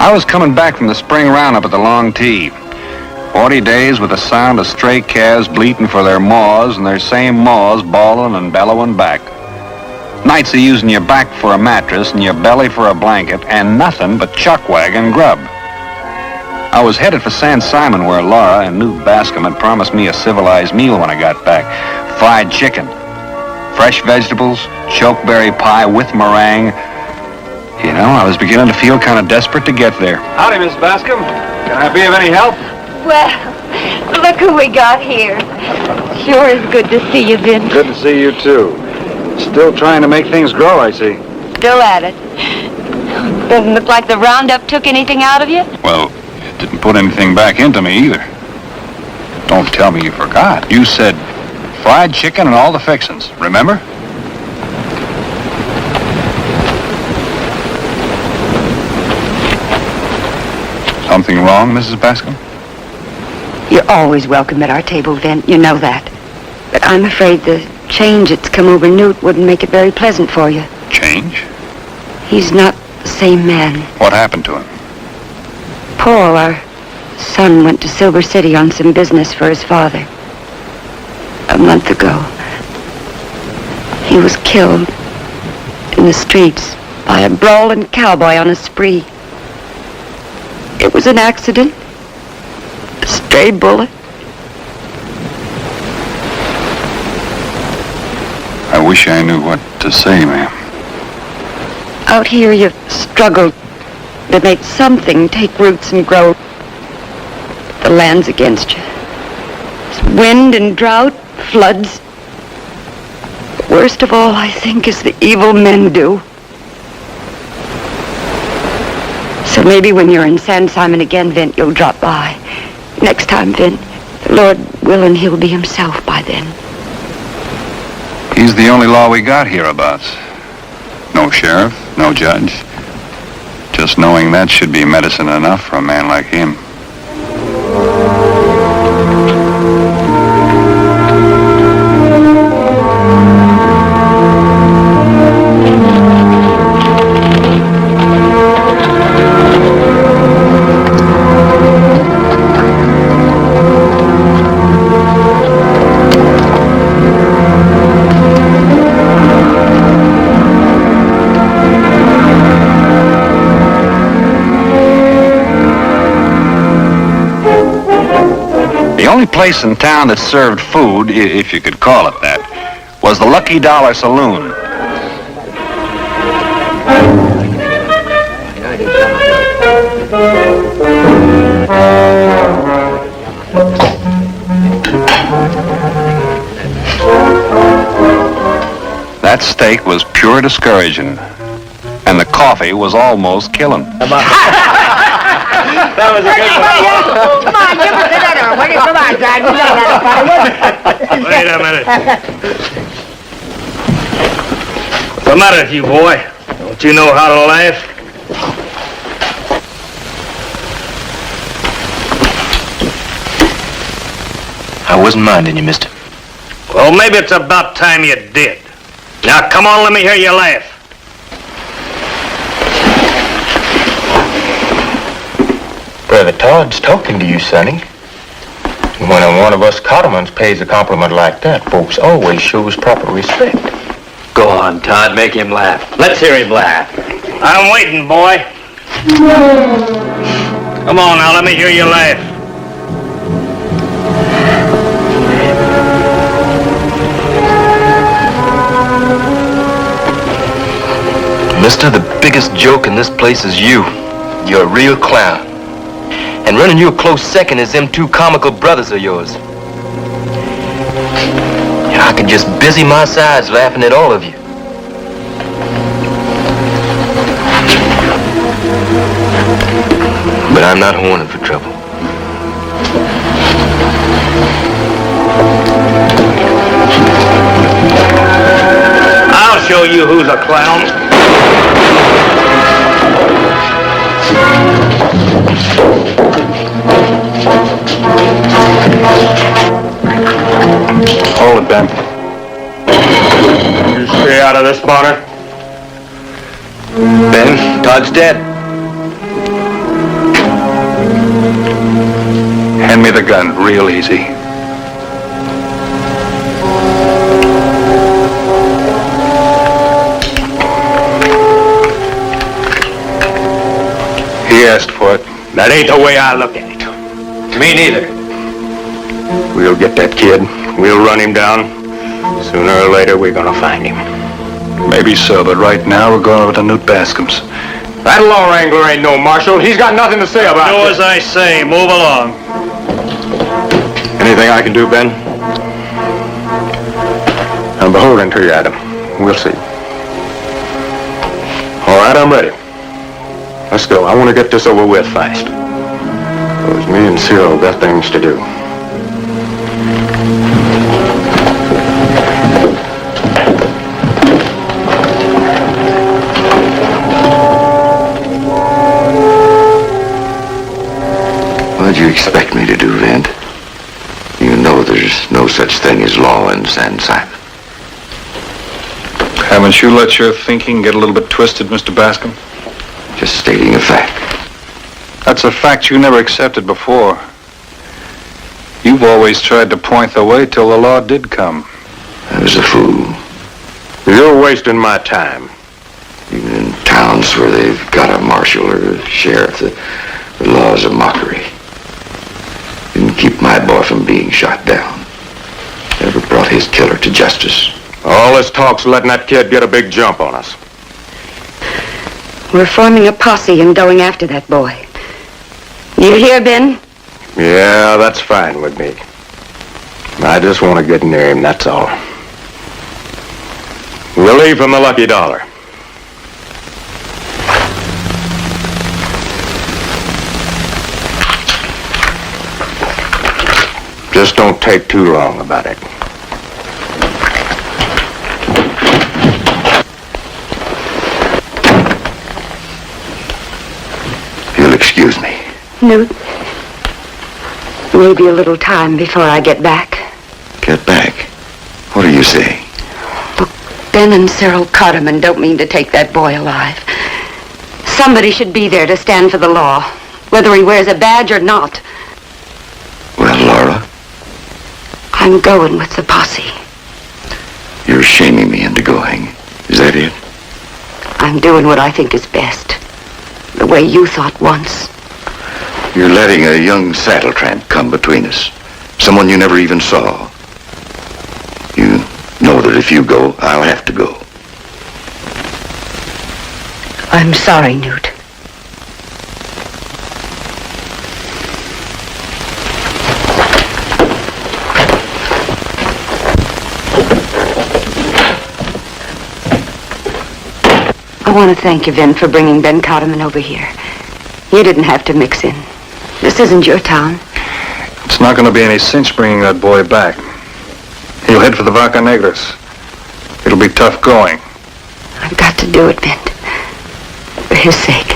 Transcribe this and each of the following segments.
I was coming back from the spring roundup at the Long T. 40 days with the sound of stray calves bleating for their maws and their same maws bawling and bellowing back. Nights of using your back for a mattress and your belly for a blanket and nothing but chuck wagon grub. I was headed for San Simon where Laura and Newt Bascom had promised me a civilized meal when I got back. Fried chicken, fresh vegetables, chokeberry pie with meringue. You know, I was beginning to feel kind of desperate to get there. Howdy, Miss Bascom. Can I be of any help? Well, look who we got here. Sure is good to see you, Vin. Good to see you, too. Still trying to make things grow, I see. Still at it. Doesn't look like the roundup took anything out of you. Well, it didn't put anything back into me either. Don't tell me you forgot. You said fried chicken and all the fixings, remember? Something wrong, Mrs. Bascom? You're always welcome at our table, Vin. You know that. But I'm afraid the change that's come over Newt wouldn't make it very pleasant for you. Change? He's not the same man. What happened to him? Paul, our son, went to Silver City on some business for his father. A month ago, he was killed in the streets by a brawling cowboy on a spree. It was an accident. A stray bullet. I wish I knew what to say, ma'am. Out here, you've struggled to make something take roots and grow. The land's against you. It's wind and drought, floods. The worst of all, I think, is the evil men do. So maybe when you're in San Simon again, Vin, you'll drop by. Next time, Vin, the Lord willing, he'll be himself by then. He's the only law we got hereabouts. No sheriff, no judge. Just knowing that should be medicine enough for a man like him. The only place in town that served food, if you could call it that, was the Lucky Dollar Saloon. That steak was pure discouraging, and the coffee was almost killing. That was a good one. Come on, give us another one. Come on, Dad. We got another one. Wait a minute. What's the matter with you, boy? Don't you know how to laugh? I wasn't minding you, mister. Well, maybe it's about time you did. Now, come on, let me hear you laugh. Brother Todd's talking to you, sonny. When one of us cottermans pays a compliment like that, folks always shows proper respect. Go on, Todd, make him laugh. Let's hear him laugh. I'm waiting, boy. Come on now, let me hear you laugh. Mister, the biggest joke in this place is you. You're a real clown. And running you a close second is them two comical brothers of yours. I could just busy my sides laughing at all of you. But I'm not horning for trouble. I'll show you who's a clown. Hold it, Ben. You stay out of this, Bonner. Ben, Todd's dead. Hand me the gun, real easy. He asked for it. That ain't the way I look at it. Me neither. We'll get that kid. We'll run him down. Sooner or later, we're gonna find him. Maybe so, but right now we're going over to Newt Bascom's. That law wrangler ain't no marshal. He's got nothing to say about it. Do as I say. Move along. Anything I can do, Ben? I'm beholden to you, Adam. We'll see. All right, I'm ready. Let's go. I want to get this over with fast. Because me and Cyril got things to do. What'd you expect me to do, Vint? You know there's no such thing as law in San Simon. Haven't you let your thinking get a little bit twisted, Mr. Bascom? Just stating a fact. That's a fact you never accepted before. You've always tried to point the way till the law did come. I was a fool. You're wasting my time. Even in towns where they've got a marshal or a sheriff, the law's a mockery. Didn't keep my boy from being shot down. Never brought his killer to justice. All this talk's letting that kid get a big jump on us. We're forming a posse and going after that boy. You hear, Ben? Yeah, that's fine with me. I just want to get near him, that's all. We'll leave from the Lucky Dollar. Just don't take too long about it. You'll excuse me. Newt, maybe a little time before I get back. Get back. What are you saying? Look, Ben and Cyril caught him and don't mean to take that boy alive. Somebody should be there to stand for the law, whether he wears a badge or not. Well, Laura, I'm going with the posse. you're shaming me into going. Is that it? I'm doing what I think is best. The way you thought once. You're letting a young saddle tramp come between us. Someone you never even saw. You know that if you go, I'll have to go. I'm sorry, Newt. I want to thank you, Vin, for bringing Ben Cotterman over here. You didn't have to mix in. This isn't your town. It's not going to be any cinch bringing that boy back. He'll head for the Vaca Negras. It'll be tough going. I've got to do it, Vin. For his sake.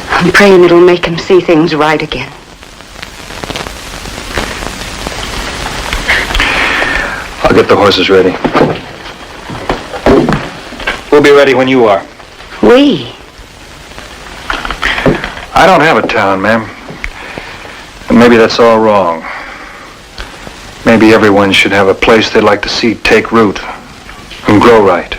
I'm praying it'll make him see things right again. I'll get the horses ready. We'll be ready when you are. We? I don't have a town, ma'am. And maybe that's all wrong. Maybe everyone should have a place they'd like to see take root and grow right.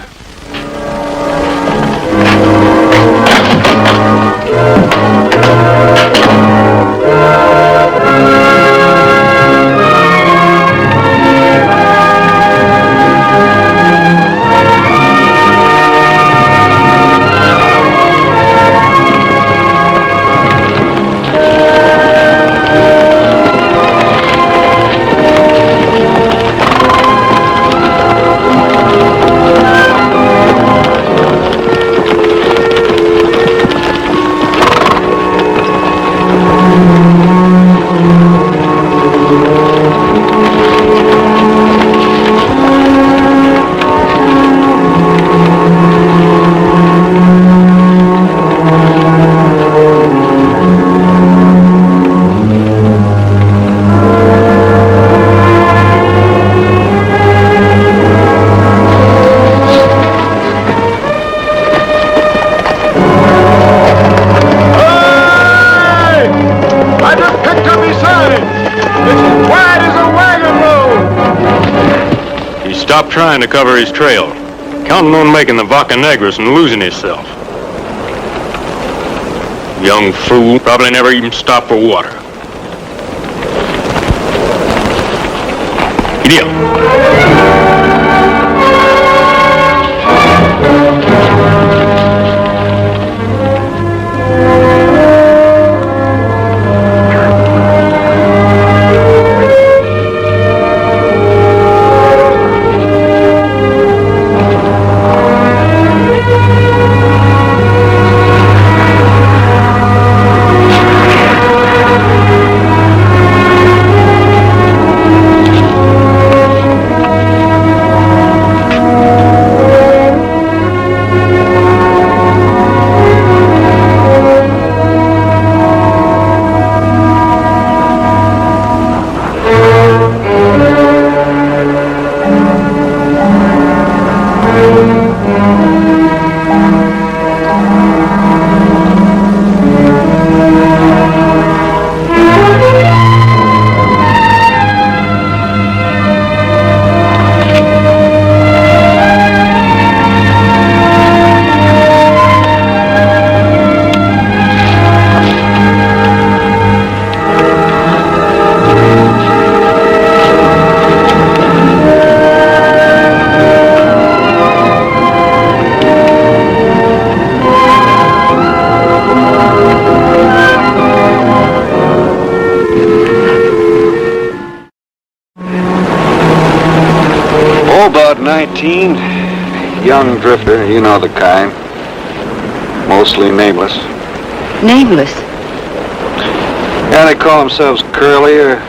trying to cover his trail, counting on making the Vaca Negras and losing himself. Young fool, probably never even stopped for water. Idiot. About 19, young drifter, you know the kind. Mostly nameless. Nameless? Yeah, they call themselves Curly or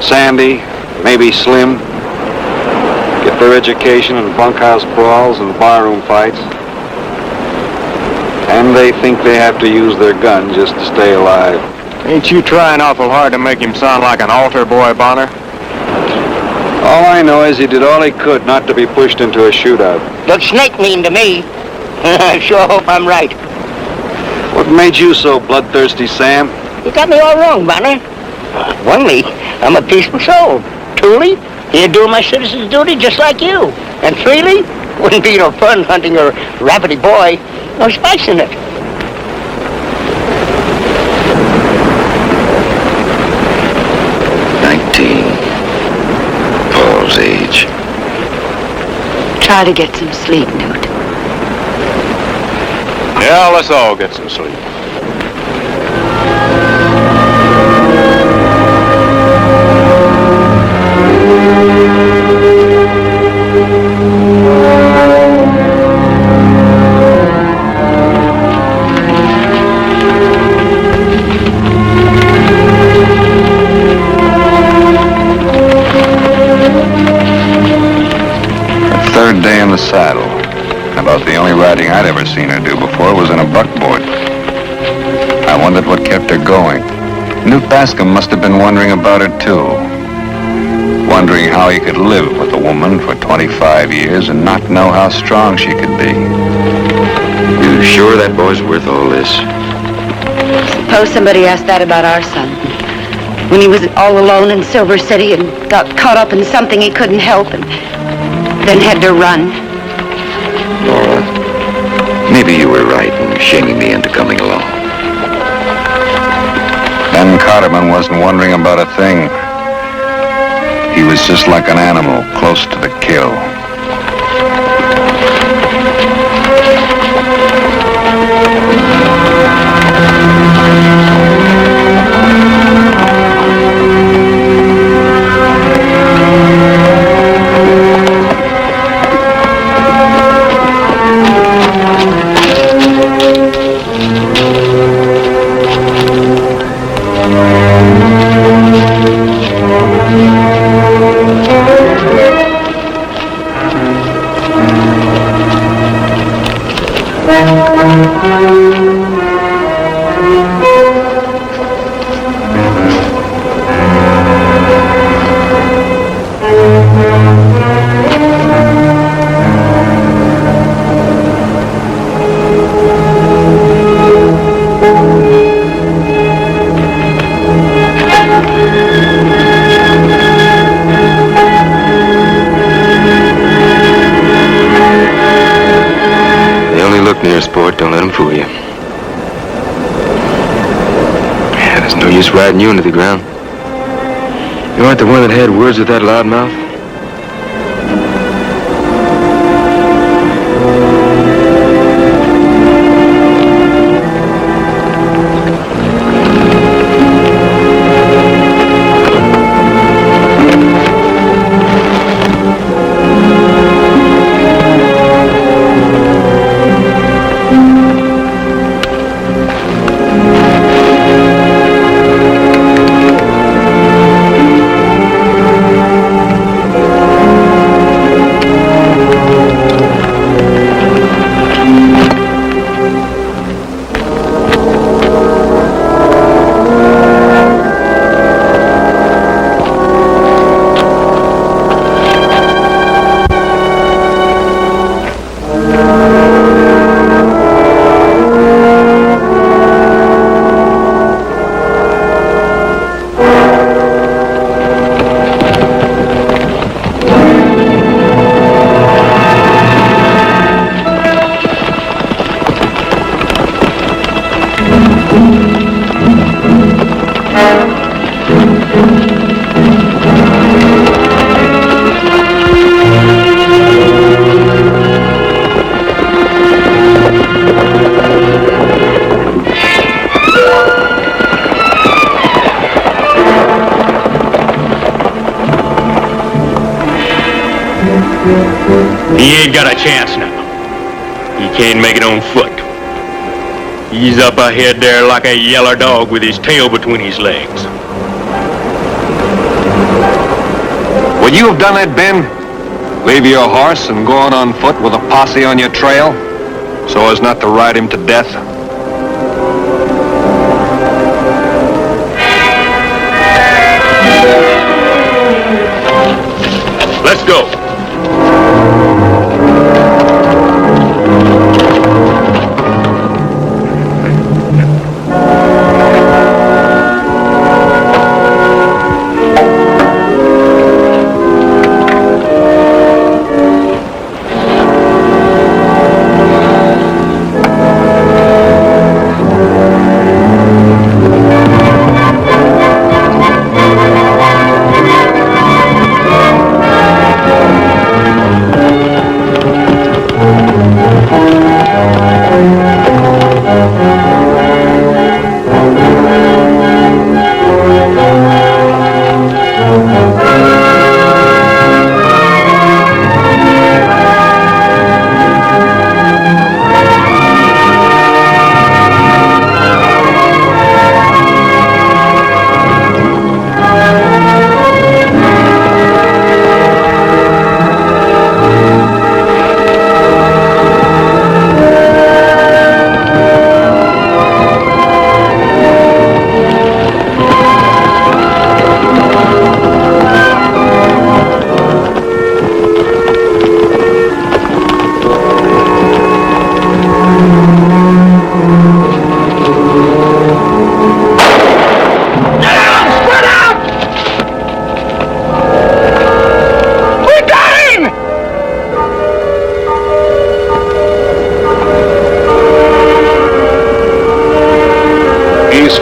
Sandy, maybe Slim. Get their education in bunkhouse brawls and barroom fights. And they think they have to use their gun just to stay alive. Ain't you trying awful hard to make him sound like an altar boy, Bonner? All I know is he did all he could not to be pushed into a shootout. Looks snake mean to me. I sure hope I'm right. What made you so bloodthirsty, Sam? You got me all wrong, Bonner. Only, I'm a peaceful soul. Truly, here doing my citizen's duty just like you. And freely, wouldn't be no fun hunting a rabbity boy. No spice in it. Age. Try to get some sleep, Newt. Yeah, let's all get some sleep. Third day in the saddle. About the only riding I'd ever seen her do before was in a buckboard. I wondered what kept her going. Newt Bascom must have been wondering about it too. Wondering how he could live with a woman for 25 years and not know how strong she could be. You sure that boy's worth all this? Suppose somebody asked that about our son. When he was all alone in Silver City and got caught up in something he couldn't help and then had to run. Laura, maybe you were right in shaming me into coming along. Ben Carterman wasn't wondering about a thing. He was just like an animal close to the kill. Here, sport, don't let him fool you. Yeah, there's no use riding you into the ground. You aren't the one that had words with that loudmouth? He ain't got a chance now. He can't make it on foot. He's up ahead there like a yeller dog with his tail between his legs. Would you have done that, Ben? Leave your horse and go on foot with a posse on your trail, so as not to ride him to death? Let's go.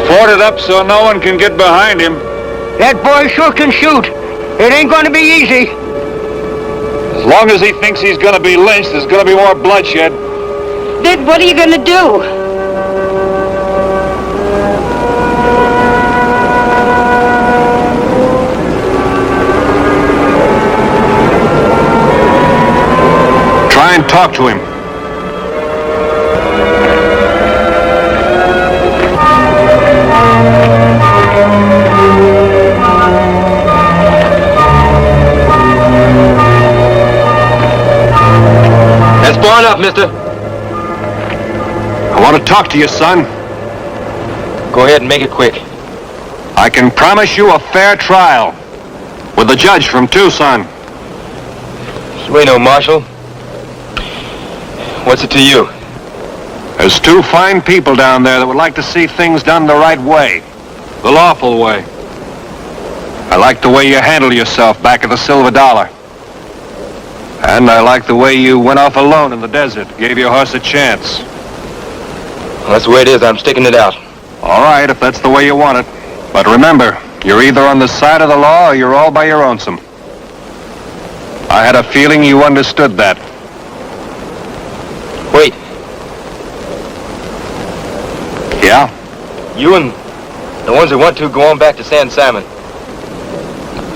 Boarded up so no one can get behind him. That boy sure can shoot. It ain't going to be easy. As long as he thinks he's going to be lynched, there's going to be more bloodshed. Vid, what are you going to do? Try and talk to him. That's far enough, mister. I want to talk to you, son. Go ahead and make it quick. I can promise you a fair trial. With the judge from Tucson. Sueno, Marshal. What's it to you? There's two fine people down there that would like to see things done the right way. The lawful way. I like the way you handled yourself back at the Silver Dollar. And I like the way you went off alone in the desert, gave your horse a chance. That's the way it is. I'm sticking it out. All right, if that's the way you want it. But remember, you're either on the side of the law or you're all by your lonesome. I had a feeling you understood that. Wait. Yeah? You and the ones that want to go on back to San Simon.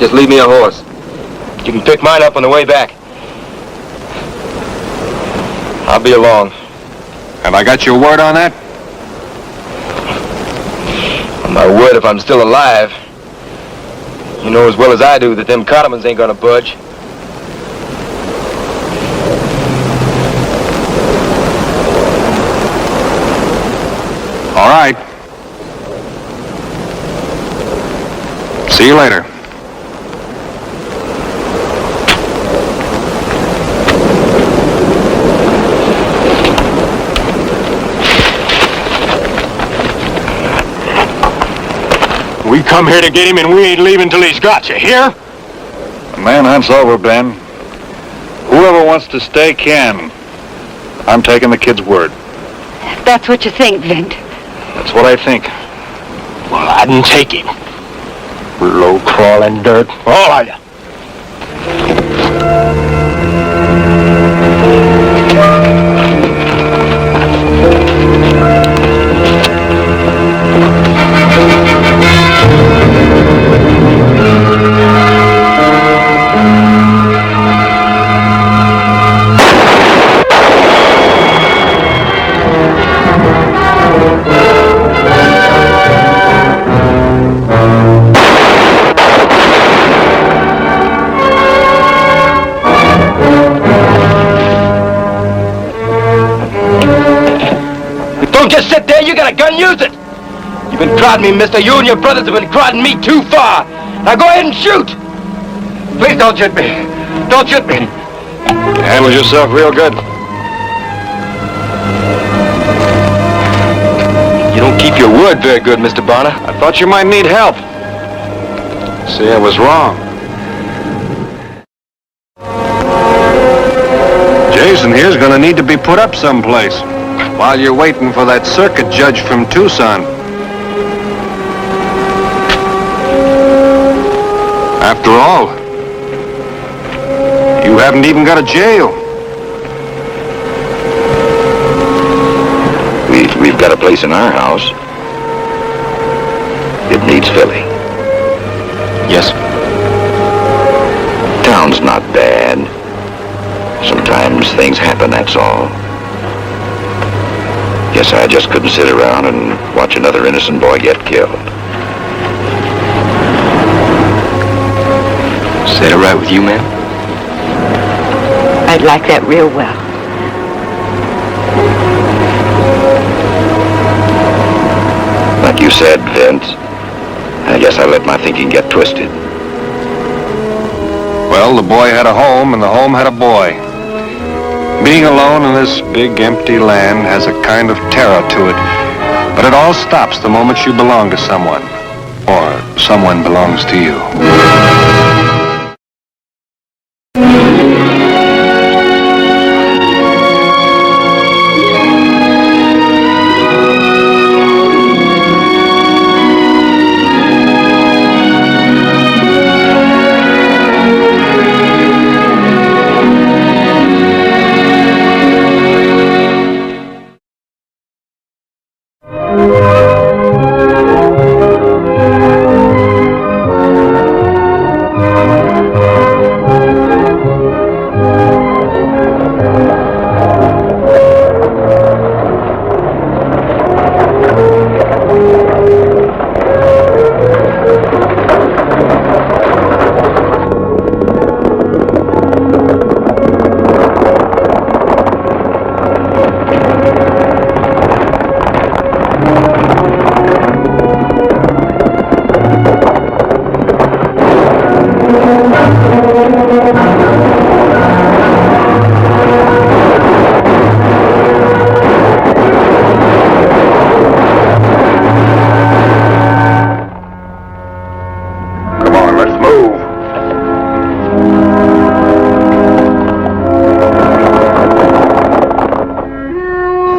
Just leave me a horse. You can pick mine up on the way back. I'll be along. Have I got your word on that? On my word, if I'm still alive. You know as well as I do that them Cottomans ain't gonna budge. All right. See you later. We come here to get him, and we ain't leaving till he's got you. Hear? The manhunt's over, Ben. Whoever wants to stay can. I'm taking the kid's word. That's what you think, Vint. That's what I think. Well, I didn't take him. Low-crawling dirt. All of you. Don't just sit there. You got a gun, use it. You've been prodding me, mister. You and your brothers have been prodding me too far. Now go ahead and shoot. Please don't shoot me. Don't shoot me. You handled yourself real good. You don't keep your word very good, Mr. Bonner. I thought you might need help. See, I was wrong. Jason here's gonna need to be put up someplace while you're waiting for that circuit judge from Tucson. After all, you haven't even got a jail. We've got a place in our house. It needs filling. Yes. Town's not bad. Sometimes things happen, that's all. Guess I just couldn't sit around and watch another innocent boy get killed. Is that all right with you, ma'am? I'd like that real well. Like you said, Vince, I guess I let my thinking get twisted. Well, the boy had a home, and the home had a boy. Being alone in this big, empty land has a kind of terror to it. But it all stops the moment you belong to someone. Or someone belongs to you.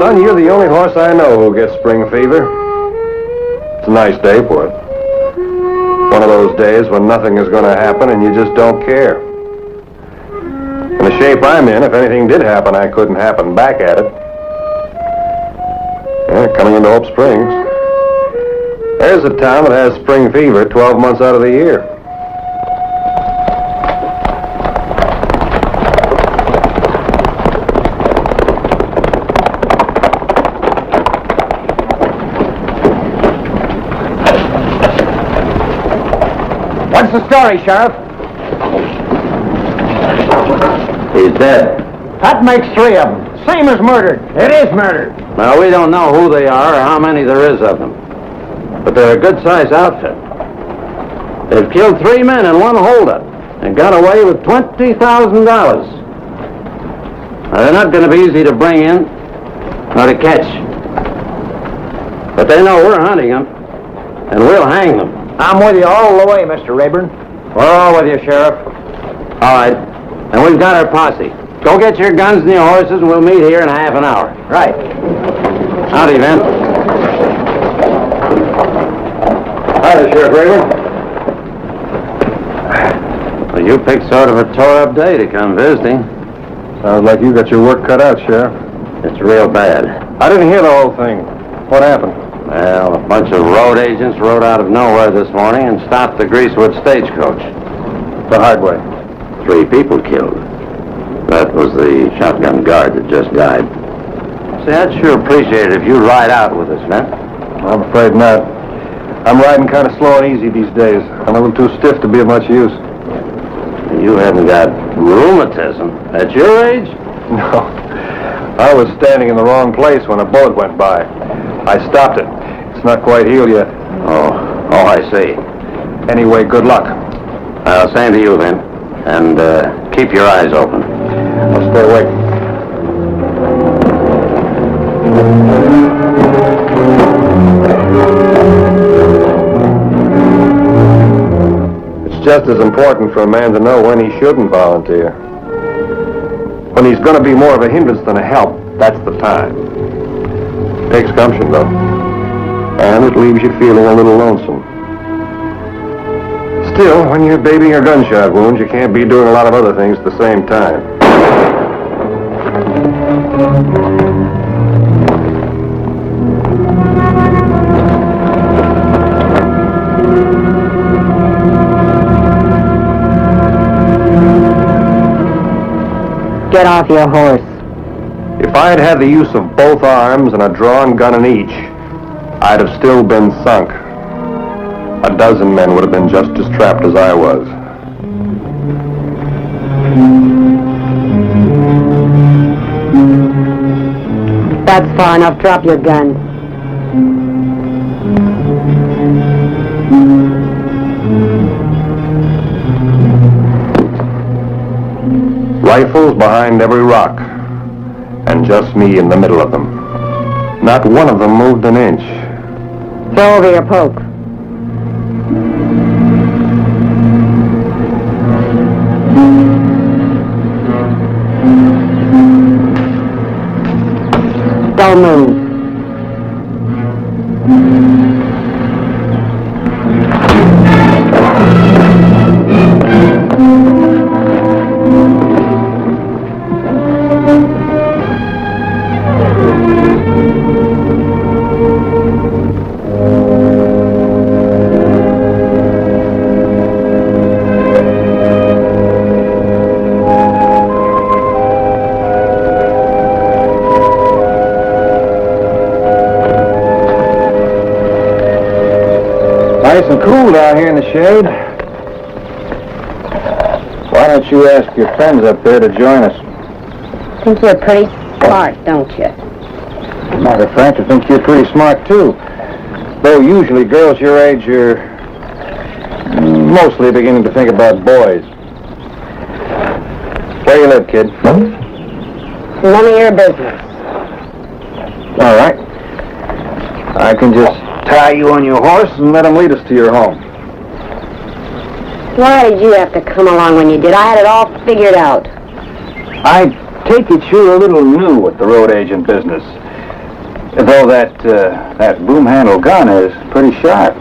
Son, you're the only horse I know who gets spring fever. It's a nice day for it. One of those days when nothing is going to happen and you just don't care. In the shape I'm in, if anything did happen, I couldn't happen back at it. Yeah, coming into Hope Springs. There's a town that has spring fever 12 months out of the year. What's the story, Sheriff? He's dead. That makes 3 of them. Same as murdered. It is murder. Now, we don't know who they are or how many there is of them. But they're a good-sized outfit. They've killed 3 men in one holdup and got away with $20,000. Now, they're not going to be easy to bring in nor to catch. But they know we're hunting them, and we'll hang them. I'm with you all the way, Mr. Rayburn. We're all with you, Sheriff. All right. And we've got our posse. Go get your guns and your horses, and we'll meet here in half an hour. Right. Howdy, Vin. Hi there, Sheriff Rayburn. Well, you picked sort of a tore-up day to come visiting. Sounds like you got your work cut out, Sheriff. It's real bad. I didn't hear the whole thing. What happened? Well, a bunch of road agents rode out of nowhere this morning and stopped the Greasewood stagecoach. The hard way. 3 people killed. That was the shotgun guard that just died. See, I'd sure appreciate it if you'd ride out with us, man. I'm afraid not. I'm riding kind of slow and easy these days. I'm a little too stiff to be of much use. You haven't got rheumatism at your age? No. I was standing in the wrong place when a bullet went by. I stopped it. It's not quite healed yet. Oh, I see. Anyway, good luck. Same to you, then. And keep your eyes open. I'll stay awake. It's just as important for a man to know when he shouldn't volunteer. When he's going to be more of a hindrance than a help, that's the time. Takes gumption, though. And it leaves you feeling a little lonesome. Still, when you're babying your gunshot wounds, you can't be doing a lot of other things at the same time. Get off your horse. If I had had the use of both arms and a drawn gun in each, I'd have still been sunk. A dozen men would have been just as trapped as I was. That's far enough. Drop your gun. Rifles behind every rock, and just me in the middle of them. Not one of them moved an inch. Throw over your poke. Don't move. Nice and cool down here in the shade. Why don't you ask your friends up there to join us? Think you're pretty smart, don't you? Matter of fact, I think you're pretty smart, too. Though usually girls your age are mostly beginning to think about boys. Where you live, kid? None of your business. All right. I can just tie you on your horse and let him lead us to your home. Why did you have to come along when you did? I had it all figured out. I take it you're a little new at the road agent business. Though that boom handle gun is pretty sharp.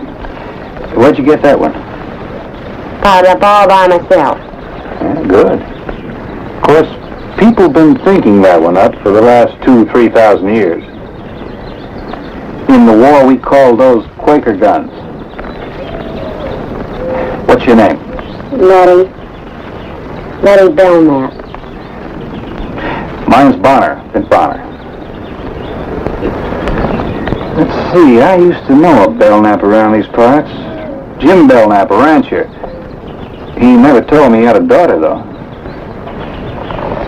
Where'd you get that one? Got it up all by myself. Yeah, good. Of course, people been thinking that one up for the last 2,000-3,000 years. In the war, we called those Quaker guns. What's your name? Letty Belknap. Mine's Bonner, Vint Bonner. Let's see, I used to know a Belknap around these parts. Jim Belknap, a rancher. He never told me he had a daughter, though.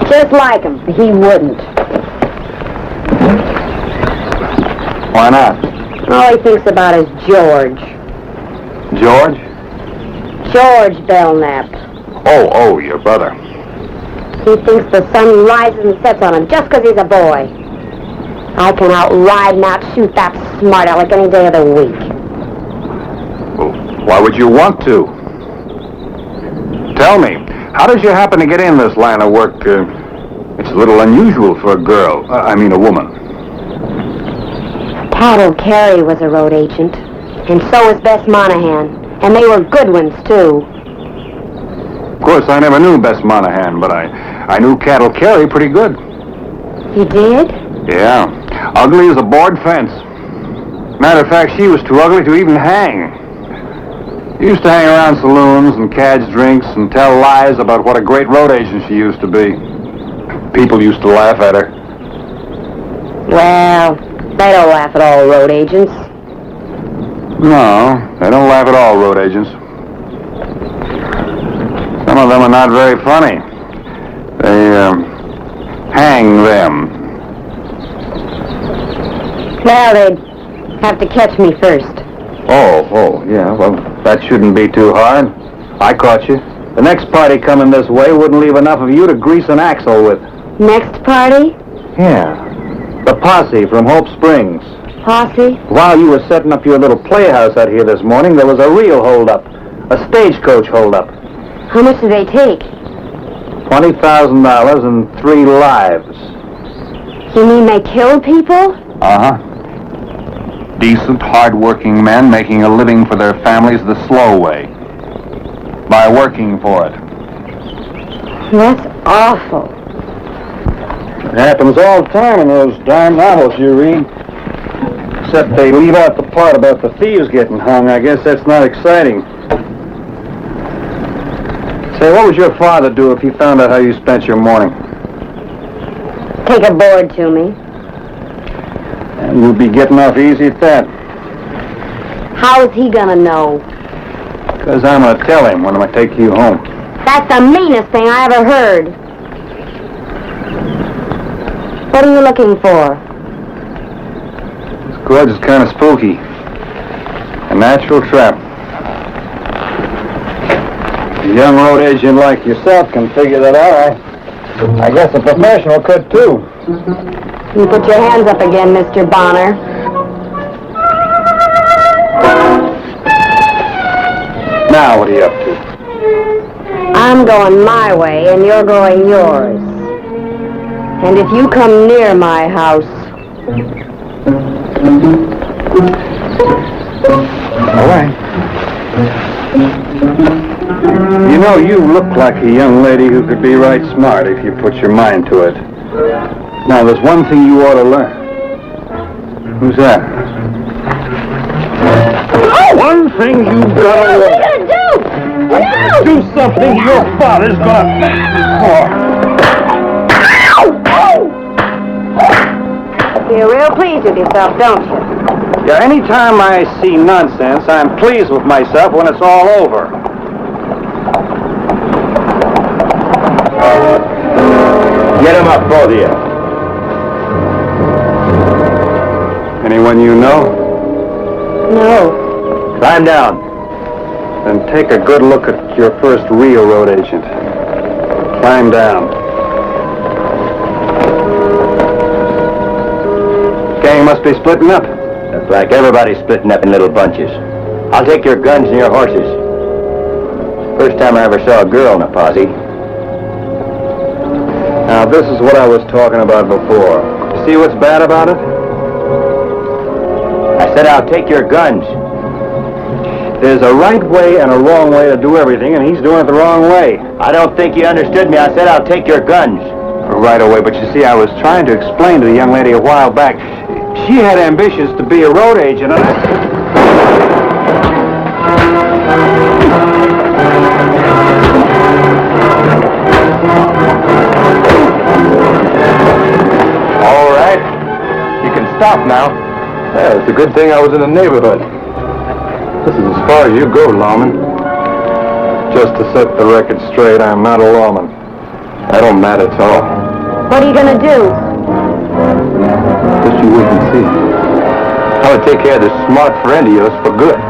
Just like him. He wouldn't. Why not? All he thinks about is George. George? George Belknap. Oh, your brother. He thinks the sun rises and sets on him just 'cause he's a boy. I can outride and outshoot that smart aleck any day of the week. Well, why would you want to? Tell me, how did you happen to get in this line of work? It's a little unusual for a girl. A woman. Cattle Carey was a road agent, and so was Bess Monahan, and they were good ones, too. Of course, I never knew Bess Monahan, but I knew Cattle Carey pretty good. You did? Yeah, ugly as a board fence. Matter of fact, she was too ugly to even hang. She used to hang around saloons and cadge drinks and tell lies about what a great road agent she used to be. People used to laugh at her. Well, they don't laugh at all road agents. No, they don't laugh at all road agents. Some of them are not very funny. They, hang them. Well, they'd have to catch me first. Oh, yeah, well, that shouldn't be too hard. I caught you. The next party coming this way wouldn't leave enough of you to grease an axle with. Next party? Yeah, the posse from Hope Springs. Posse? While you were setting up your little playhouse out here this morning, there was a real holdup. A stagecoach holdup. How much did they take? $20,000 and 3 lives. You mean they killed people? Uh-huh. Decent, hard-working men making a living for their families the slow way. By working for it. That's awful. It happens all the time in those darn novels you read. Except they leave out the part about the thieves getting hung. I guess that's not exciting. Say, what would your father do if he found out how you spent your morning? Take a board to me. And you'll be getting off easy at that. How is he gonna know? Because I'm going to tell him when I take you home. That's the meanest thing I ever heard. What are you looking for? This grudge is kind of spooky. A natural trap. A young road agent like yourself can figure that out. I guess a professional could, too. You put your hands up again, Mr. Bonner. Now, what are you up to? I'm going my way, and you're going yours. And if you come near my house... All right. You know, you look like a young lady who could be right smart if you put your mind to it. Now, there's one thing you ought to learn. Who's that? One thing you've got to learn. What are you gonna do? No! Do something your father's got for. You're real pleased with yourself, don't you? Yeah, anytime I see nonsense, I'm pleased with myself when it's all over. Get him up, both of you. Anyone you know? No. Climb down. And take a good look at your first real road agent. Climb down. Gang must be splitting up. That's like everybody's splitting up in little bunches. I'll take your guns and your horses. First time I ever saw a girl in a posse. Now, this is what I was talking about before. See what's bad about it? said I'll take your guns. There's a right way and a wrong way to do everything, and he's doing it the wrong way. I don't think you understood me. I said I'll take your guns. Right away, but you see, I was trying to explain to the young lady a while back. She had ambitions to be a road agent, and All right. You can stop now. Yeah, it's a good thing I was in the neighborhood. This is as far as you go, lawman. Just to set the record straight, I'm not a lawman. I don't matter at all. What are you gonna do? Just you wait and see. I would take care of this smart friend of yours for good.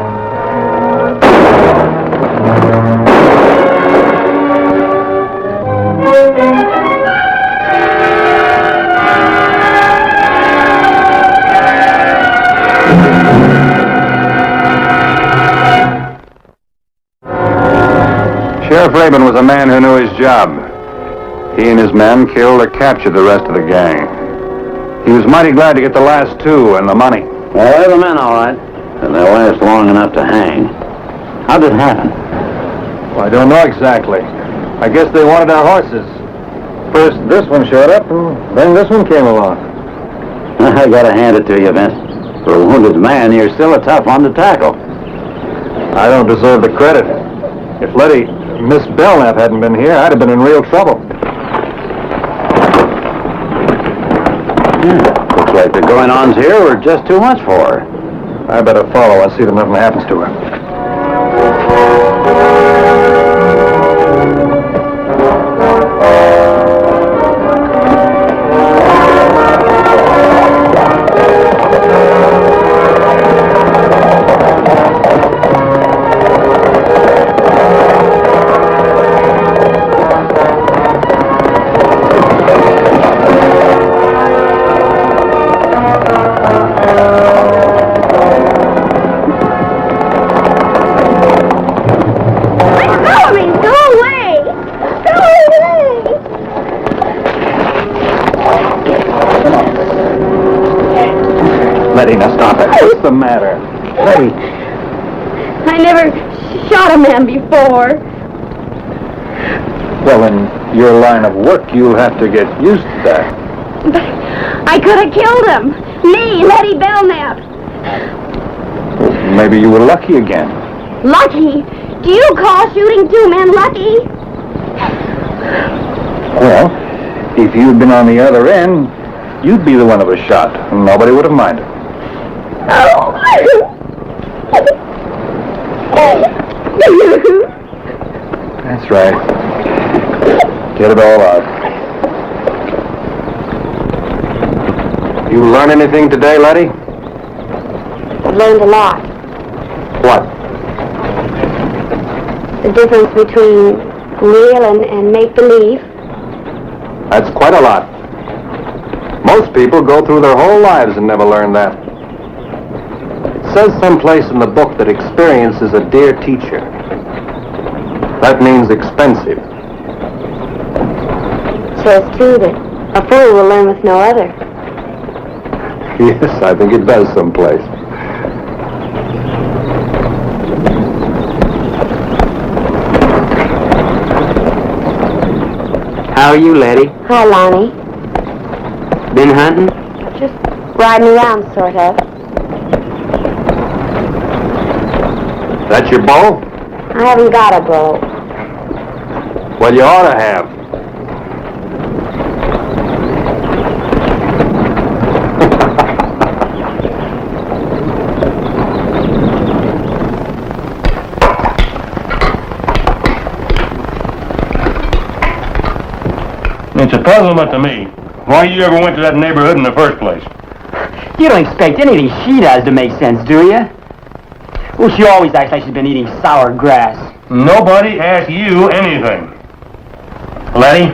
Sheriff Rabin was a man who knew his job. He and his men killed or captured the rest of the gang. He was mighty glad to get the last two and the money. Well, they're the men, all right. And they'll last long enough to hang. How did it happen? Well, I don't know exactly. I guess they wanted our horses. First this one showed up, and then this one came along. I gotta hand it to you, Vince. For a wounded man, you're still a tough one to tackle. I don't deserve the credit. If Miss Belknap hadn't been here, I'd have been in real trouble. Looks like the going-ons here were just too much for her. I better follow and see that nothing happens to her. Letty, now stop it. What's the matter? Letty. I never shot a man before. Well, in your line of work, you'll have to get used to that. But I could have killed him. Me, Letty Belknap. Well, maybe you were lucky again. Lucky? Do you call shooting two men lucky? Well, if you'd been on the other end, you'd be the one that was shot, and nobody would have minded. Oh. That's right. Get it all out. You learn anything today, Letty? I've learned a lot. What? The difference between real and make-believe. That's quite a lot. Most people go through their whole lives and never learn that. It says someplace in the book that experience is a dear teacher. That means expensive. It says, too, that a fool will learn with no other. Yes, I think it does someplace. How are you, Letty? Hi, Lonnie. Been hunting? Just riding around, sort of. That your bow? I haven't got a bow. Well, you ought to have. It's a puzzlement to me why you ever went to that neighborhood in the first place. You don't expect anything she does to make sense, do you? Well, she always acts like she's been eating sour grass. Nobody asked you anything. Letty,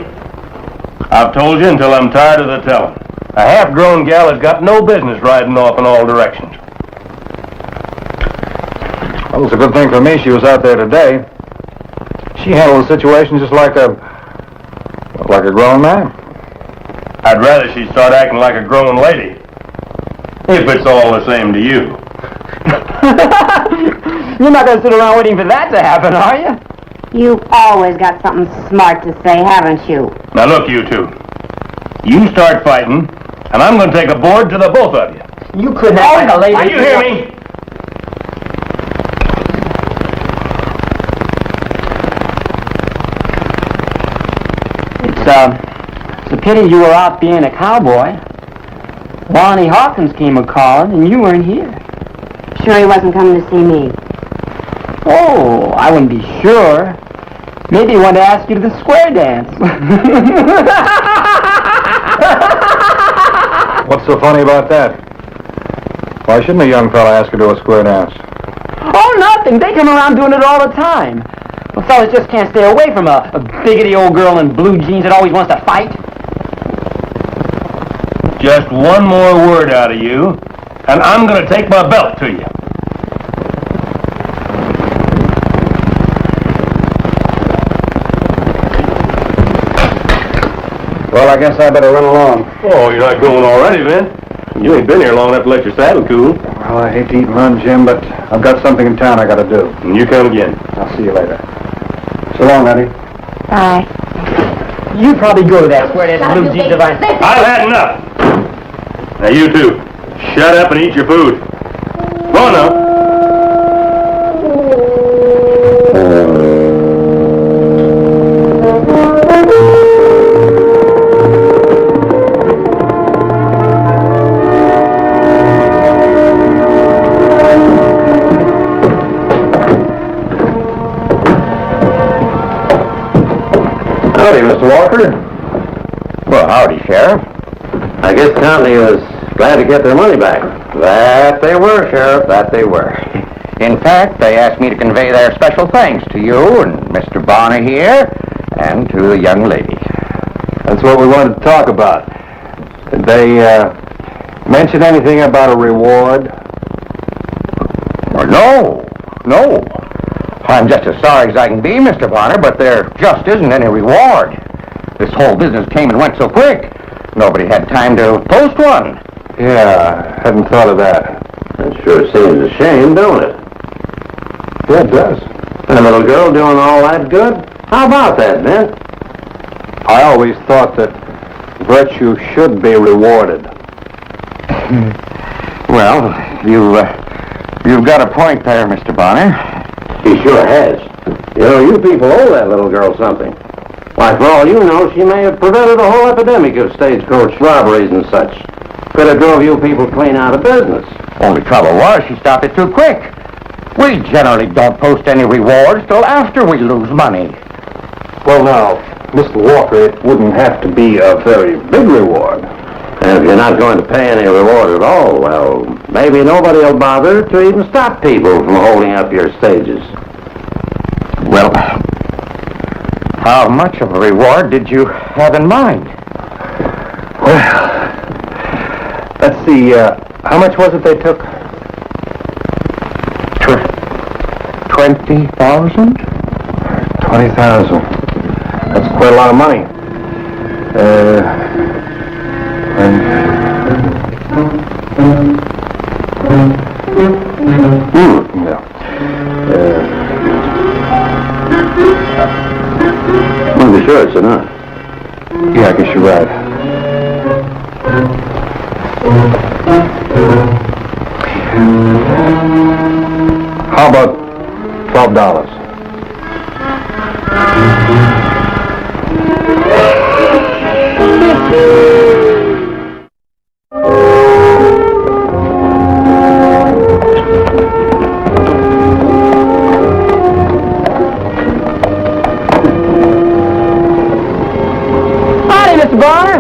I've told you until I'm tired of the telling. A half-grown gal has got no business riding off in all directions. Well, it's a good thing for me she was out there today. She handled the situation just like a grown man. I'd rather she'd start acting like a grown lady. If it's all the same to you. You're not going to sit around waiting for that to happen, are you? You've always got something smart to say, haven't you? Now look, you two. You start fighting, and I'm going to take a board to the both of you. You couldn't have like a lady... Now you hear me? It's a pity you were out being a cowboy. Lonnie Hawkins came a-calling, and you weren't here. Sure he wasn't coming to see me. Oh, I wouldn't be sure. Maybe he wanted to ask you to the square dance. What's so funny about that? Why shouldn't a young fella ask you to do a square dance? Oh, nothing. They come around doing it all the time. Well, fellas just can't stay away from a biggity old girl in blue jeans that always wants to fight. Just one more word out of you, and I'm going to take my belt to you. Well, I guess I better run along. Oh, you're not going already, then? You ain't been here long enough to let your saddle cool. Well, I hate to eat and run, Jim, but I've got something in town I got to do. And you come again. I'll see you later. So long, Eddie. Bye. You probably go to that square dance in blue jeans if I... I've had enough. Now you two, shut up and eat your food. Go on now. Howdy, Mr. Walker. Well, howdy, Sheriff. I guess the company was glad to get their money back. That they were, Sheriff, that they were. In fact, they asked me to convey their special thanks to you and Mr. Bonner here, and to the young lady. That's what we wanted to talk about. Did they mention anything about a reward? No. I'm just as sorry as I can be, Mr. Bonner, but there just isn't any reward. This whole business came and went so quick. Nobody had time to post one. Yeah, hadn't thought of that. It sure seems a shame, don't it? Yeah, it does. And a little girl doing all that good? How about that, Ben? I always thought that virtue should be rewarded. Well, you've got a point there, Mr. Bonner. He sure has. You know, you people owe that little girl something. Why, for all you know, she may have prevented a whole epidemic of stagecoach robberies and such. Could have drove you people clean out of business. Only trouble was, she stopped it too quick. We generally don't post any rewards till after we lose money. Well, now, Mr. Walker, it wouldn't have to be a very big reward. And if you're not going to pay any reward at all, well, maybe nobody will bother to even stop people from holding up your stages. Well, how much of a reward did you have in mind? Well, let's see, how much was it they took? 20,000? 20,000. That's quite a lot of money. No. Well, be sure it's enough. Yeah, I guess you're right. How about $12? Bonner?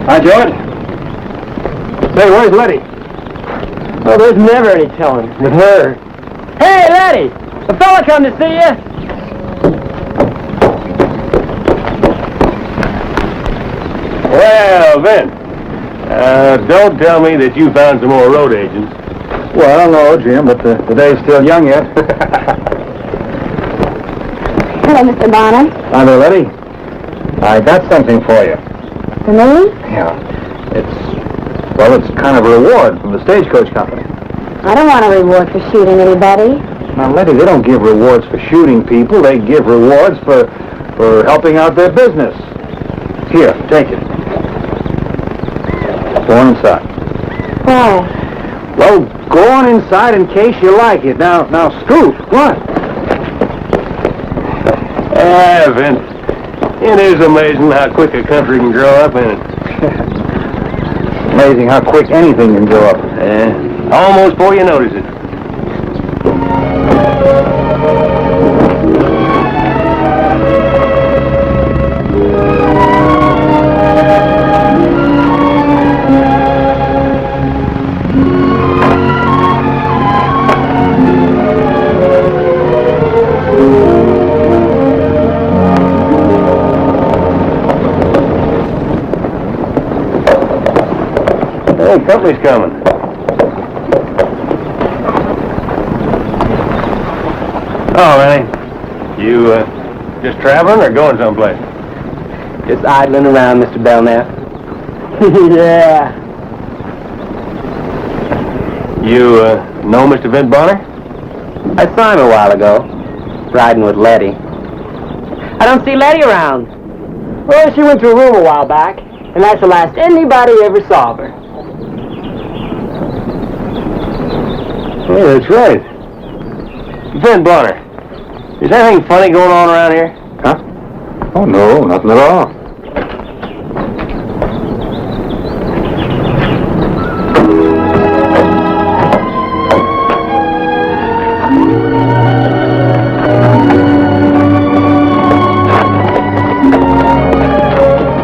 Hi, George. Say, where's Letty? Oh, there's never any telling. With her. Hey, Letty! A fella come to see you. Well, then, don't tell me that you found some more road agents. Well, no, Jim, but the day's still young yet. Hello, Mr. Bonner. Hi there, Letty. I got something for you. For me? Yeah. It's Well, it's kind of a reward from the stagecoach company. I don't want a reward for shooting anybody. Now, Letty, they don't give rewards for shooting people. They give rewards for helping out their business. Here, take it. Go on inside. Why? Well, go on inside in case you like it. Now, Scoot, what? Vince, it is amazing how quick a country can grow up in it. Amazing how quick anything can grow up. Almost before you notice it. Hey, company's coming. Oh, Lenny. You, just traveling or going someplace? Just idling around, Mr. Belknap. Yeah. You, know Mr. Vince Bonner? I saw him a while ago, riding with Letty. I don't see Letty around. Well, she went to a room a while back, and that's the last anybody ever saw of her. Yeah, that's right. Vince Bonner, is anything funny going on around here? Huh? Oh, no, nothing at all.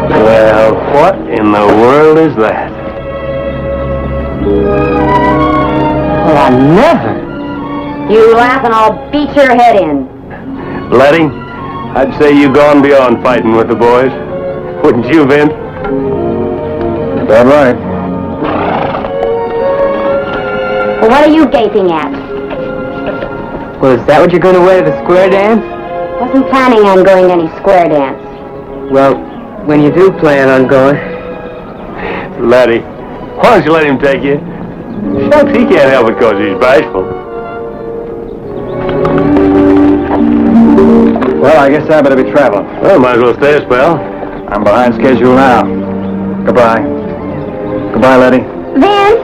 Well, what in the world is that? Well, I never. You laugh and I'll beat your head in. Letty, I'd say you've gone beyond fighting with the boys. Wouldn't you, Vince? That right. Well, what are you gaping at? Well, is that what you're going to wear to the square dance? Wasn't planning on going to any square dance. Well, when you do plan on going. Letty, why don't you let him take you? Shucks, he can't help it because he's bashful. Well, I guess I better be traveling. Well, might as well stay a spell. I'm behind schedule now. Goodbye. Goodbye, Letty. Vince!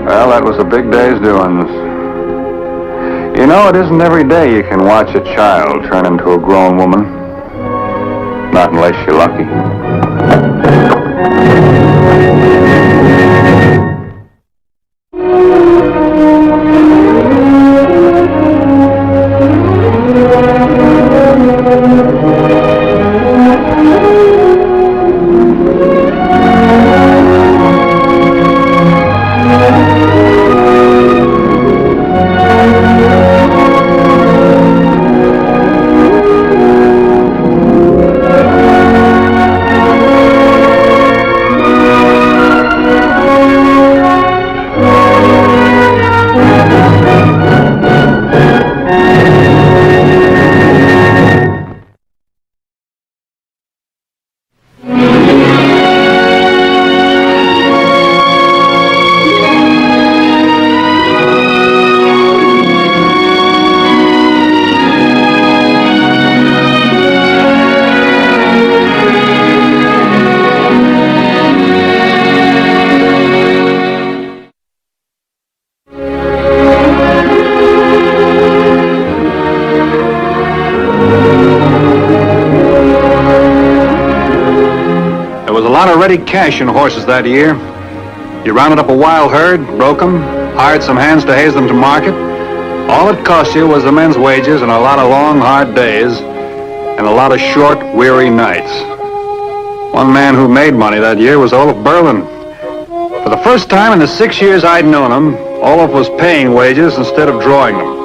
Well, that was a big day's doings. You know, it isn't every day you can watch a child turn into a grown woman. Not unless you're lucky. There was a lot of ready cash in horses that year. You rounded up a wild herd, broke them, hired some hands to haze them to market. All it cost you was the men's wages and a lot of long, hard days and a lot of short, weary nights. One man who made money that year was Olaf Berlin. For the first time in the 6 years I'd known him, Olaf was paying wages instead of drawing them.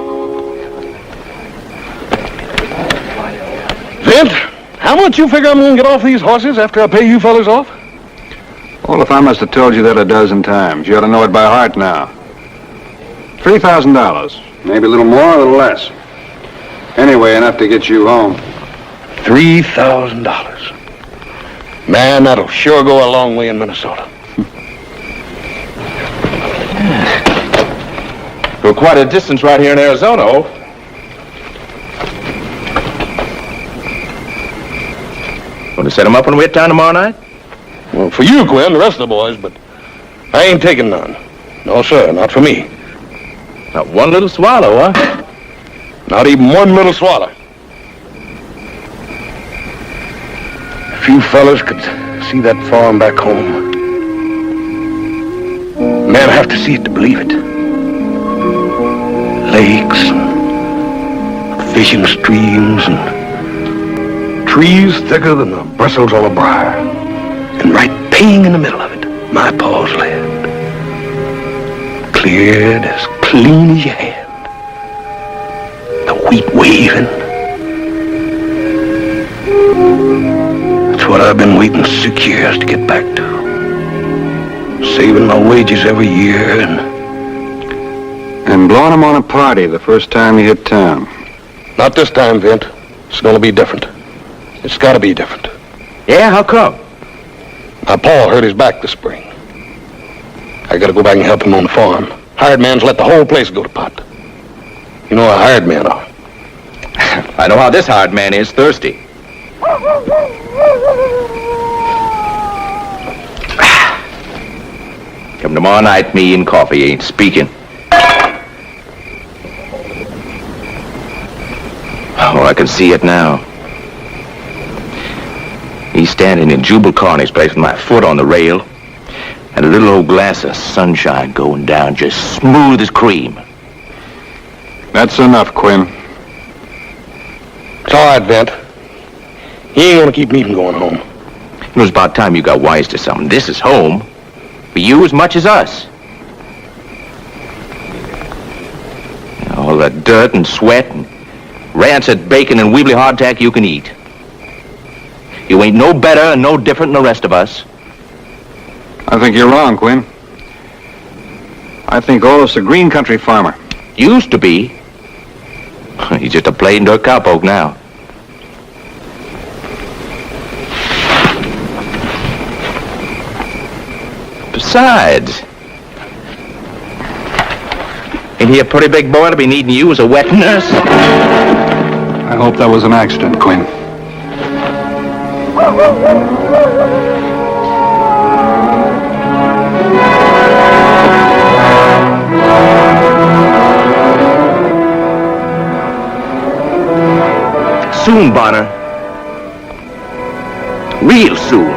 Vent, how much you figure I'm gonna get off these horses after I pay you fellas off? Well, if I must have told you that a dozen times, you ought to know it by heart now. $3,000. Maybe a little more, a little less. Anyway, enough to get you home. $3,000. Man, that'll sure go a long way in Minnesota. We're quite a distance right here in Arizona, oh. Want to set them up when we hit town tomorrow night? Well, for you, Quinn, the rest of the boys, but I ain't taking none. No, sir, not for me. Not one little swallow, huh? Not even one little swallow. If you fellas could see that farm back home, men have to see it to believe it. Lakes, and fishing streams, and trees thicker than the bristles on a briar. And right paying in the middle of it, my paw's land. Cleared as clean as your hand. The wheat waving. That's what I've been waiting 6 years to get back to. Saving my wages every year And blowing them on a party the first time you hit town. Not this time, Vint. It's gonna be different. It's gotta be different. Yeah, how come? My pa hurt his back this spring. I gotta go back and help him on the farm. Hired man's let the whole place go to pot. You know how hired men are. I know how this hired man is, thirsty. Come tomorrow night, me and coffee ain't speaking. Oh, I can see it now. He's standing in Jubal Carney's place with my foot on the rail and a little old glass of sunshine going down just smooth as cream. That's enough, Quinn. It's all right, Vint. He ain't gonna keep me from going home. It was about time you got wise to something. This is home. For you as much as us. All the dirt and sweat and rancid bacon and weebly hardtack you can eat. You ain't no better and no different than the rest of us. I think you're wrong, Quinn. I think Olaf's a green country farmer. Used to be. He's just a plain dirt cowpoke now. Besides, ain't he a pretty big boy to be needing you as a wet nurse? I hope that was an accident, Quinn. Soon, Bonner. Real soon.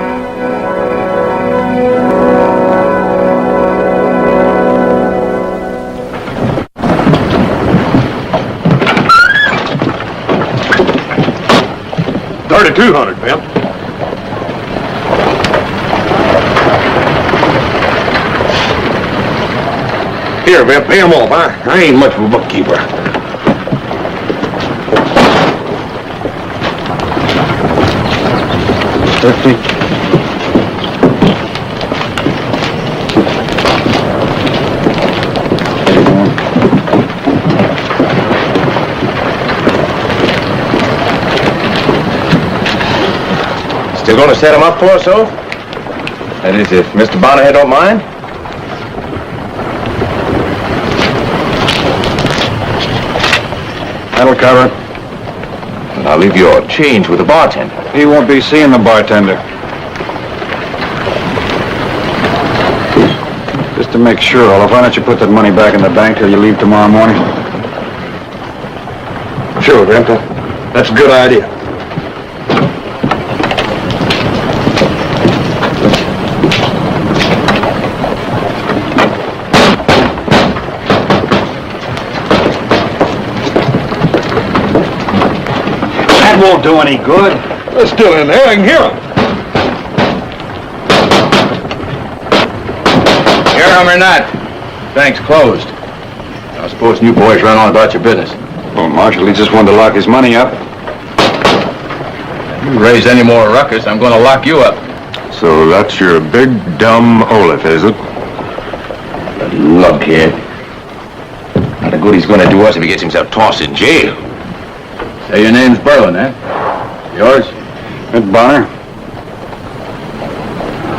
$3,200, Vint. Here, Vint, pay them off. I ain't much of a bookkeeper. Still going to set him up for us, so? That is, if Mr. Bonner don't mind. That'll cover it. And I'll leave your change with the bartender. He won't be seeing the bartender. Just to make sure, Olaf, why don't you put that money back in the bank till you leave tomorrow morning? Sure, Vint. That's a good idea. That won't do any good. They're still in there. I can hear them. Hear him or not? Bank's closed. I suppose you boys run on about your business. Well, Marshall, he just wanted to lock his money up. You raise any more ruckus, I'm going to lock you up. So that's your big, dumb Olaf, is it? Look here. Not the good he's going to do us if he gets himself tossed in jail. Say your name's Berlin, eh? Yours? Ed Bonner.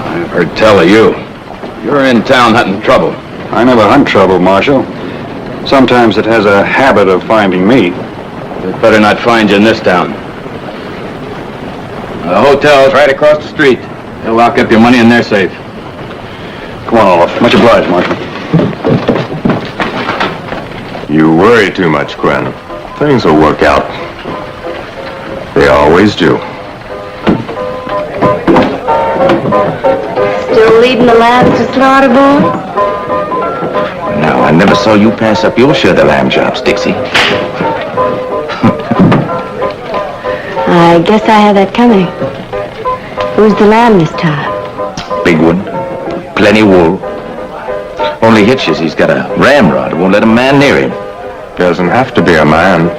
I've heard tell of you. You're in town hunting trouble. I never hunt trouble, Marshal. Sometimes it has a habit of finding me. It better not find you in this town. The hotel's right across the street. They'll lock up your money in their safe. Come on, Olaf. Much obliged, Marshal. You worry too much, Quinn. Things will work out. They always do. Still leading the lambs to slaughter, boy? Now, I never saw you pass up your share of the lamb chops, Dixie. I guess I had that coming. Who's the lamb this time? Big one. Plenty wool. Only hitch is he's got a ramrod. It won't let a man near him. Doesn't have to be a man.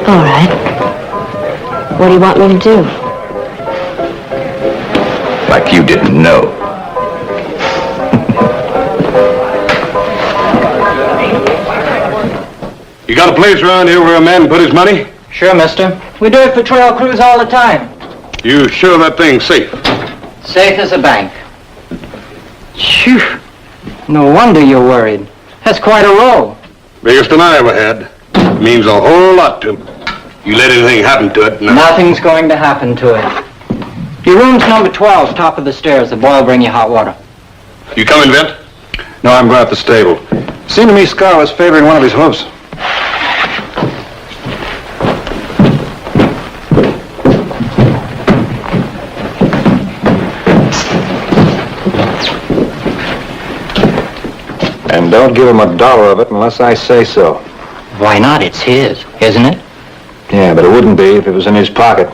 All right. What do you want me to do? Like you didn't know. You got a place around here where a man can put his money? Sure, mister. We do it for trail crews all the time. You sure that thing's safe? Safe as a bank. Phew. No wonder you're worried. That's quite a roll. Biggest one I ever had. Means a whole lot to me. You let anything happen to it, Nothing's going to happen to it. Your room's number 12, top of the stairs. The boy will bring you hot water. You coming, Vent? No, I'm going out the stable. Seemed to me Scar was favoring one of his hoofs. And don't give him $1 of it unless I say so. Why not? It's his, isn't it? Yeah, but it wouldn't be if it was in his pocket.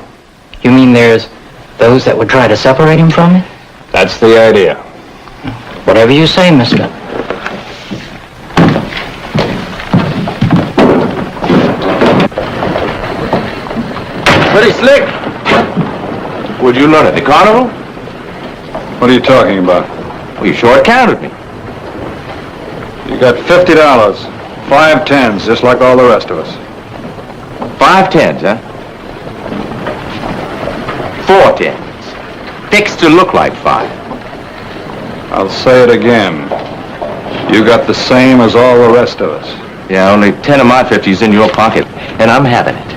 You mean there's those that would try to separate him from it? That's the idea. Whatever you say, mister. Pretty slick. Where'd you learn it? The carnival? What are you talking about? Well, you short-counted me. You got $50. 5 tens, just like all the rest of us. 5 tens, huh? 4 tens. Fixed to look like 5. I'll say it again. You got the same as all the rest of us. Yeah, only 10 of my 50's in your pocket, and I'm having it.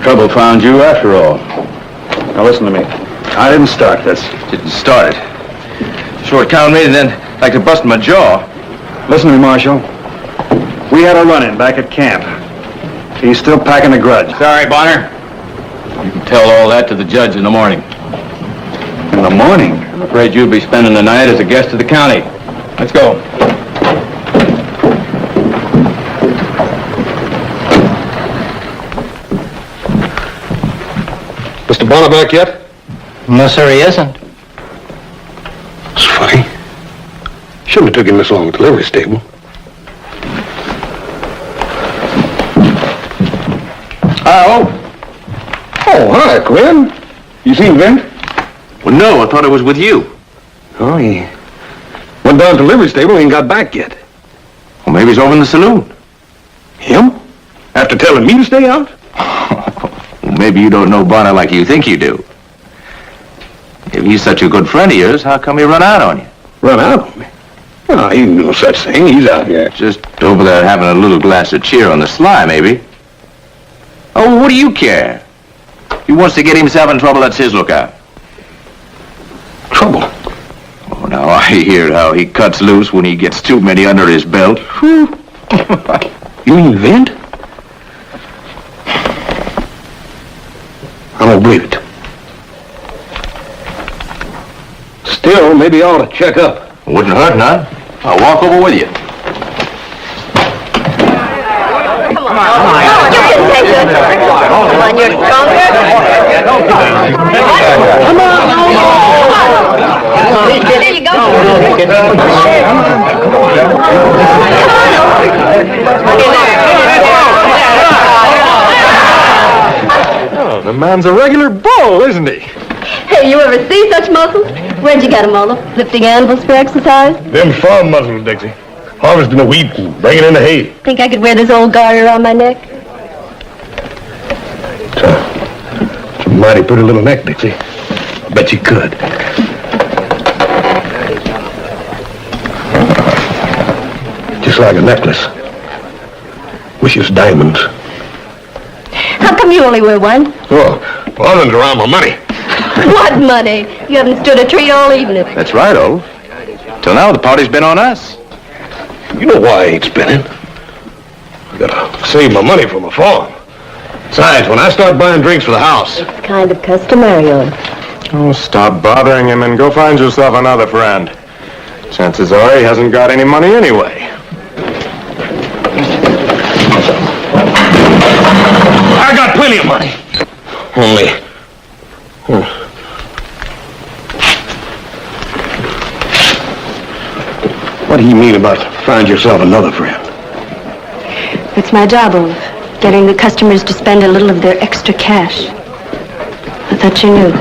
Trouble found you after all. Now listen to me. I didn't start this. Didn't start it. Short count me and then like to bust my jaw. Listen to me, Marshal. We had a run-in back at camp. He's still packing a grudge. Sorry, Bonner. You can tell all that to the judge in the morning. In the morning? I'm afraid you'll be spending the night as a guest of the county. Let's go. Mr. Bonner back yet? No, sir, he isn't. It's funny. Shouldn't have took him this long at the livery stable. Oh, hi, Quinn. You seen Vent? Well, no, I thought it was with you. Oh, he went down to the livery stable and ain't got back yet. Well, maybe he's over in the saloon. Him? After telling me to stay out? Well, maybe you don't know Bonner like you think you do. If he's such a good friend of yours, how come he run out on you? Run out on me? Oh, he ain't no such thing. He's out here. Just over there having a little glass of cheer on the sly, maybe. Oh, what do you care? He wants to get himself in trouble, that's his lookout. Trouble? Oh, now I hear how he cuts loose when he gets too many under his belt. Whew. You mean Vint? I don't believe it. Still, maybe I ought to check up. Wouldn't hurt none. I'll walk over with you. Come on. You can take it. Come on, you're stronger. Come on. There you go. Oh, the man's a regular bull, isn't he? Hey, you ever see such muscles? Where'd you get them, Ola? Lifting animals for exercise? Them farm muscles, Dixie. Harvesting the wheat and bringing in the hay. Think I could wear this old garter around my neck? It's a mighty pretty little neck, Dixie. I bet you could. Just like a necklace. Wish it was diamonds. How come you only wear one? Oh, others around my money. What money? You haven't stood a treat all evening. That's right, Ol. Till now, the party's been on us. You know why I ain't spending. I gotta save my money for my farm. Besides, when I start buying drinks for the house... It's kind of customary, Ola. Oh, stop bothering him and go find yourself another friend. Chances are he hasn't got any money anyway. I got plenty of money. Only... What do you mean about find yourself another friend? It's my job, Olaf. Getting the customers to spend a little of their extra cash. I thought you knew.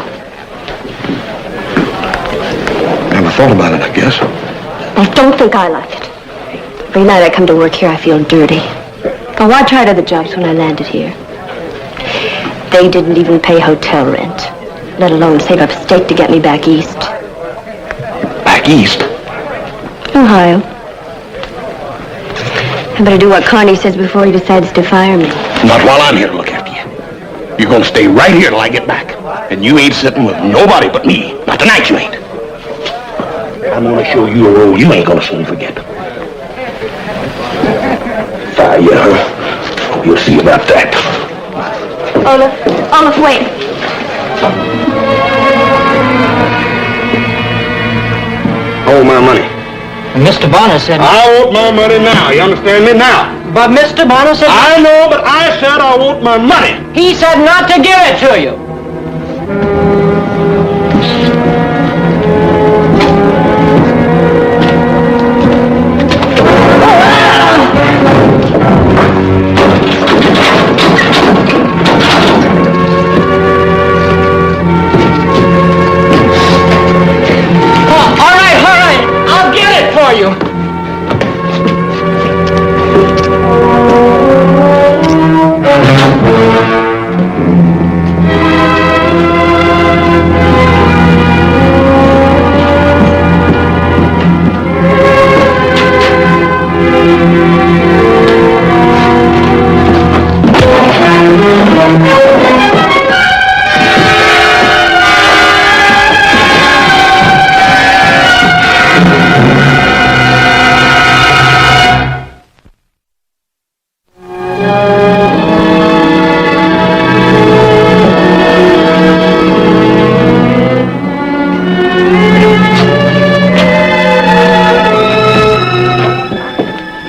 Never thought about it, I guess. I don't think I like it. Every night I come to work here, I feel dirty. Oh, I tried other jobs when I landed here. They didn't even pay hotel rent, let alone save up a stake to get me back east. Back east? Ohio. I better do what Carney says before he decides to fire me. Not while I'm here to look after you. You're gonna stay right here till I get back. And you ain't sitting with nobody but me. Not tonight, you ain't. I'm gonna show you a role you ain't gonna soon forget. Fire you, huh? You'll see about that. Olaf, wait. Hold my money. Mr. Bonner said... I want my money now. You understand me now? But Mr. Bonner said... I know, but I said I want my money. He said not to give it to you.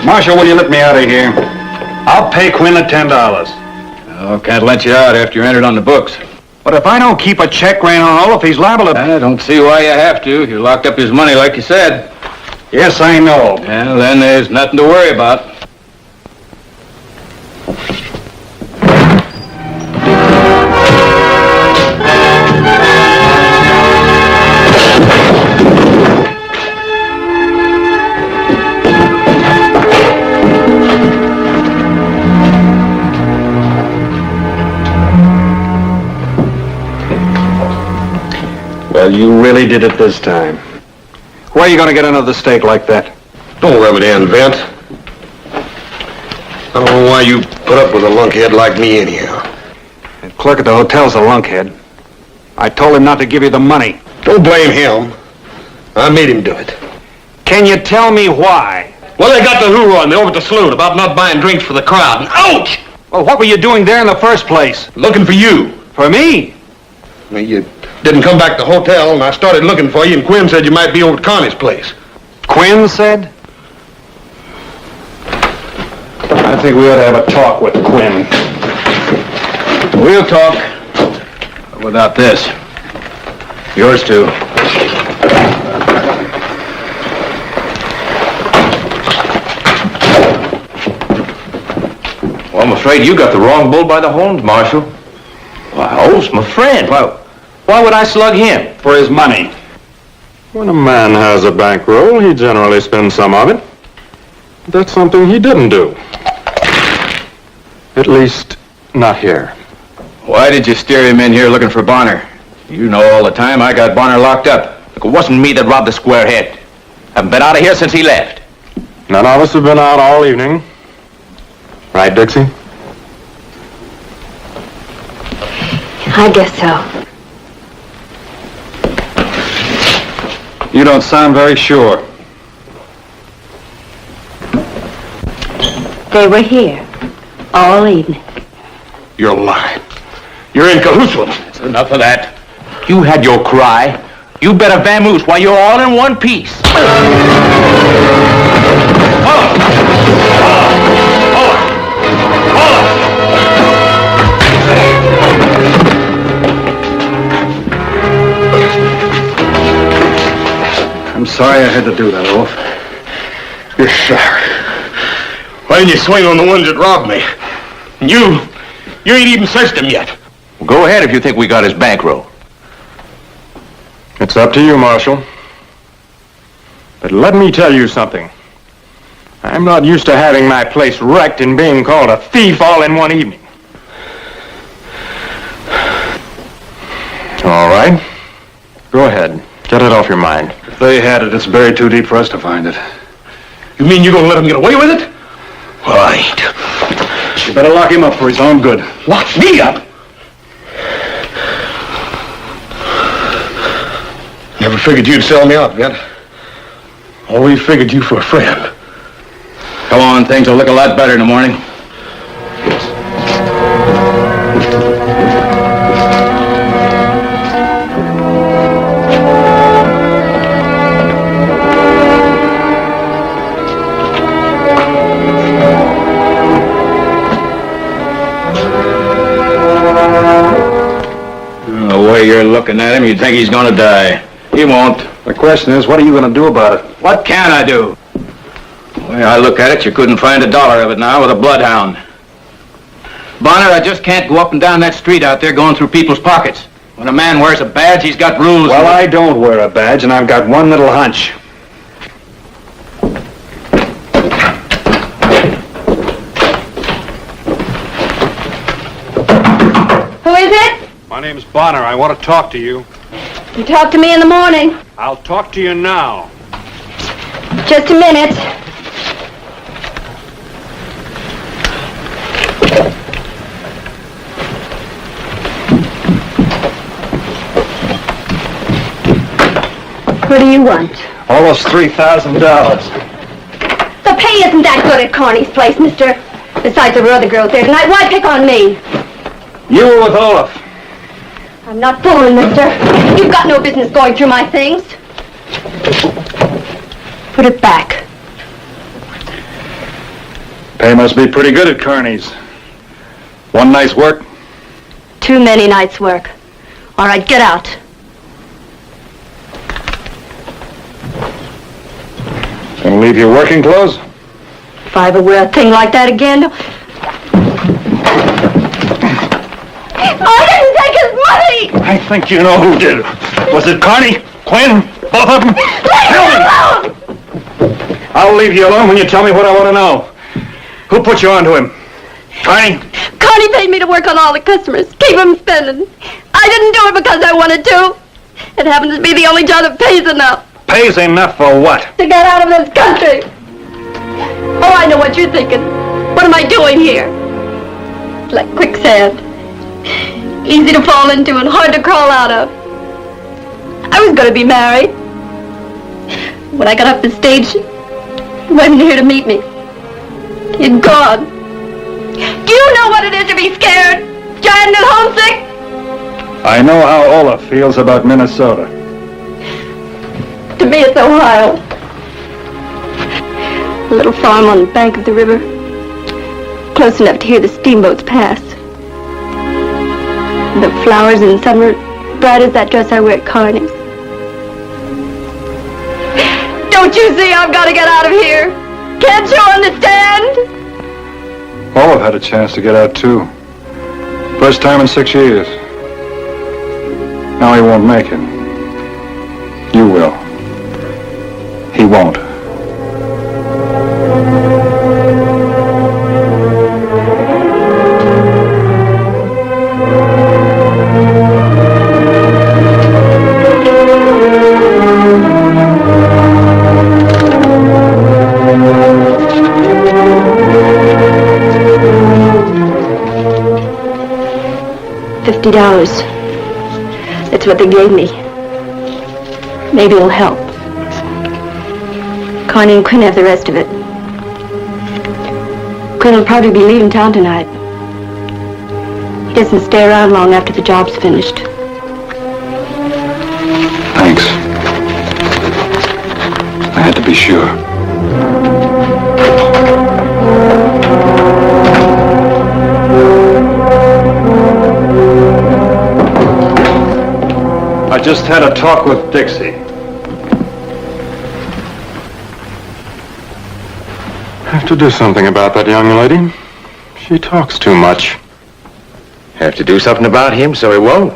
Marshal, will you let me out of here? I'll pay Quinn the $10. Oh, can't let you out after you're entered on the books. But if I don't keep a check ran on Olaf, he's liable to... I don't see why you have to. You locked up his money like you said. Yes, I know. Well, then there's nothing to worry about. Well, you really did it this time. Where are you going to get another steak like that? Don't rub it in, Vince. I don't know why you put up with a lunkhead like me anyhow. The clerk at the hotel's a lunkhead. I told him not to give you the money. Don't blame him. I made him do it. Can you tell me why? Well, they got the hoorah and they over at the saloon about not buying drinks for the crowd. And ouch! Well, what were you doing there in the first place? Looking for you. For me? Well, you didn't come back to the hotel, and I started looking for you, and Quinn said you might be over at Connie's place. Quinn said? I think we ought to have a talk with Quinn. We'll talk. Without this. Yours too. Well, I'm afraid you got the wrong bull by the horns, Marshal. Why, Holt's my friend. Why would I slug him? For his money. When a man has a bankroll, he generally spends some of it. That's something he didn't do. At least, not here. Why did you steer him in here looking for Bonner? You know all the time I got Bonner locked up. Look, it wasn't me that robbed the squarehead. Haven't been out of here since he left. None of us have been out all evening. Right, Dixie? I guess so. You don't sound very sure. They were here all evening. You're lying. You're in cahoots with them. Enough of that. You had your cry. You better vamoose while you're all in one piece. I'm sorry I had to do that, Wolf. You're sorry. Why didn't you swing on the ones that robbed me? And you ain't even searched him yet. Well, go ahead if you think we got his bankroll. It's up to you, Marshal. But let me tell you something. I'm not used to having my place wrecked and being called a thief all in one evening. All right. Go ahead. Get it off your mind. If they had it, it's buried too deep for us to find it. You mean you're gonna let him get away with it? Well, I ain't. You better lock him up for his own good. Lock me up? Never figured you'd sell me out, yet. Always figured you for a friend. Come on, things will look a lot better in the morning. The way you're looking at him, you'd think he's gonna die. He won't. The question is, what are you going to do about it? What can I do? The way I look at it, you couldn't find $1 of it now with a bloodhound. Bonner, I just can't go up and down that street out there going through people's pockets. When a man wears a badge, he's got rules. Well, I don't wear a badge, and I've got one little hunch. Who is it? My name's Bonner. I want to talk to you. You talk to me in the morning. I'll talk to you now. Just a minute. What do you want? Almost $3,000. The pay isn't that good at Carney's place, mister. Besides, there were other girls there tonight. Why pick on me? You were with Olaf. I'm not fooling, mister. You've got no business going through my things. Put it back. Pay must be pretty good at Kearney's. One night's work? Too many nights' work. All right, get out. Gonna leave your working clothes? If I ever wear a thing like that again... I didn't take his money! I think you know who did. Was it Kearney? Quinn? Both of them? Leave me alone! I'll leave you alone when you tell me what I want to know. Who put you onto him? Kearney? Connie paid me to work on all the customers, keep them spending. I didn't do it because I wanted to. It happens to be the only job that pays enough. Pays enough for what? To get out of this country. Oh, I know what you're thinking. What am I doing here? It's like quicksand. Easy to fall into and hard to crawl out of. I was going to be married. When I got off the stage, You wasn't here to meet me. You're gone. Do you know what it is to be scared? Giant and homesick? I know how Olaf feels about Minnesota. To me, it's Ohio. A little farm on the bank of the river. Close enough to hear the steamboats pass. The flowers in summer, bright as that dress I wear at Carney's. Don't you see I've got to get out of here? Can't you understand? Olaf had a chance to get out, too. First time in 6 years. Now he won't make it. You will. He won't. $50. That's what they gave me. Maybe it'll help. Connie and Quinn have the rest of it. Quinn will probably be leaving town tonight. He doesn't stay around long after the job's finished. Thanks. I had to be sure. I just had a talk with Dixie. Have to do something about that young lady. She talks too much. Have to do something about him so he won't.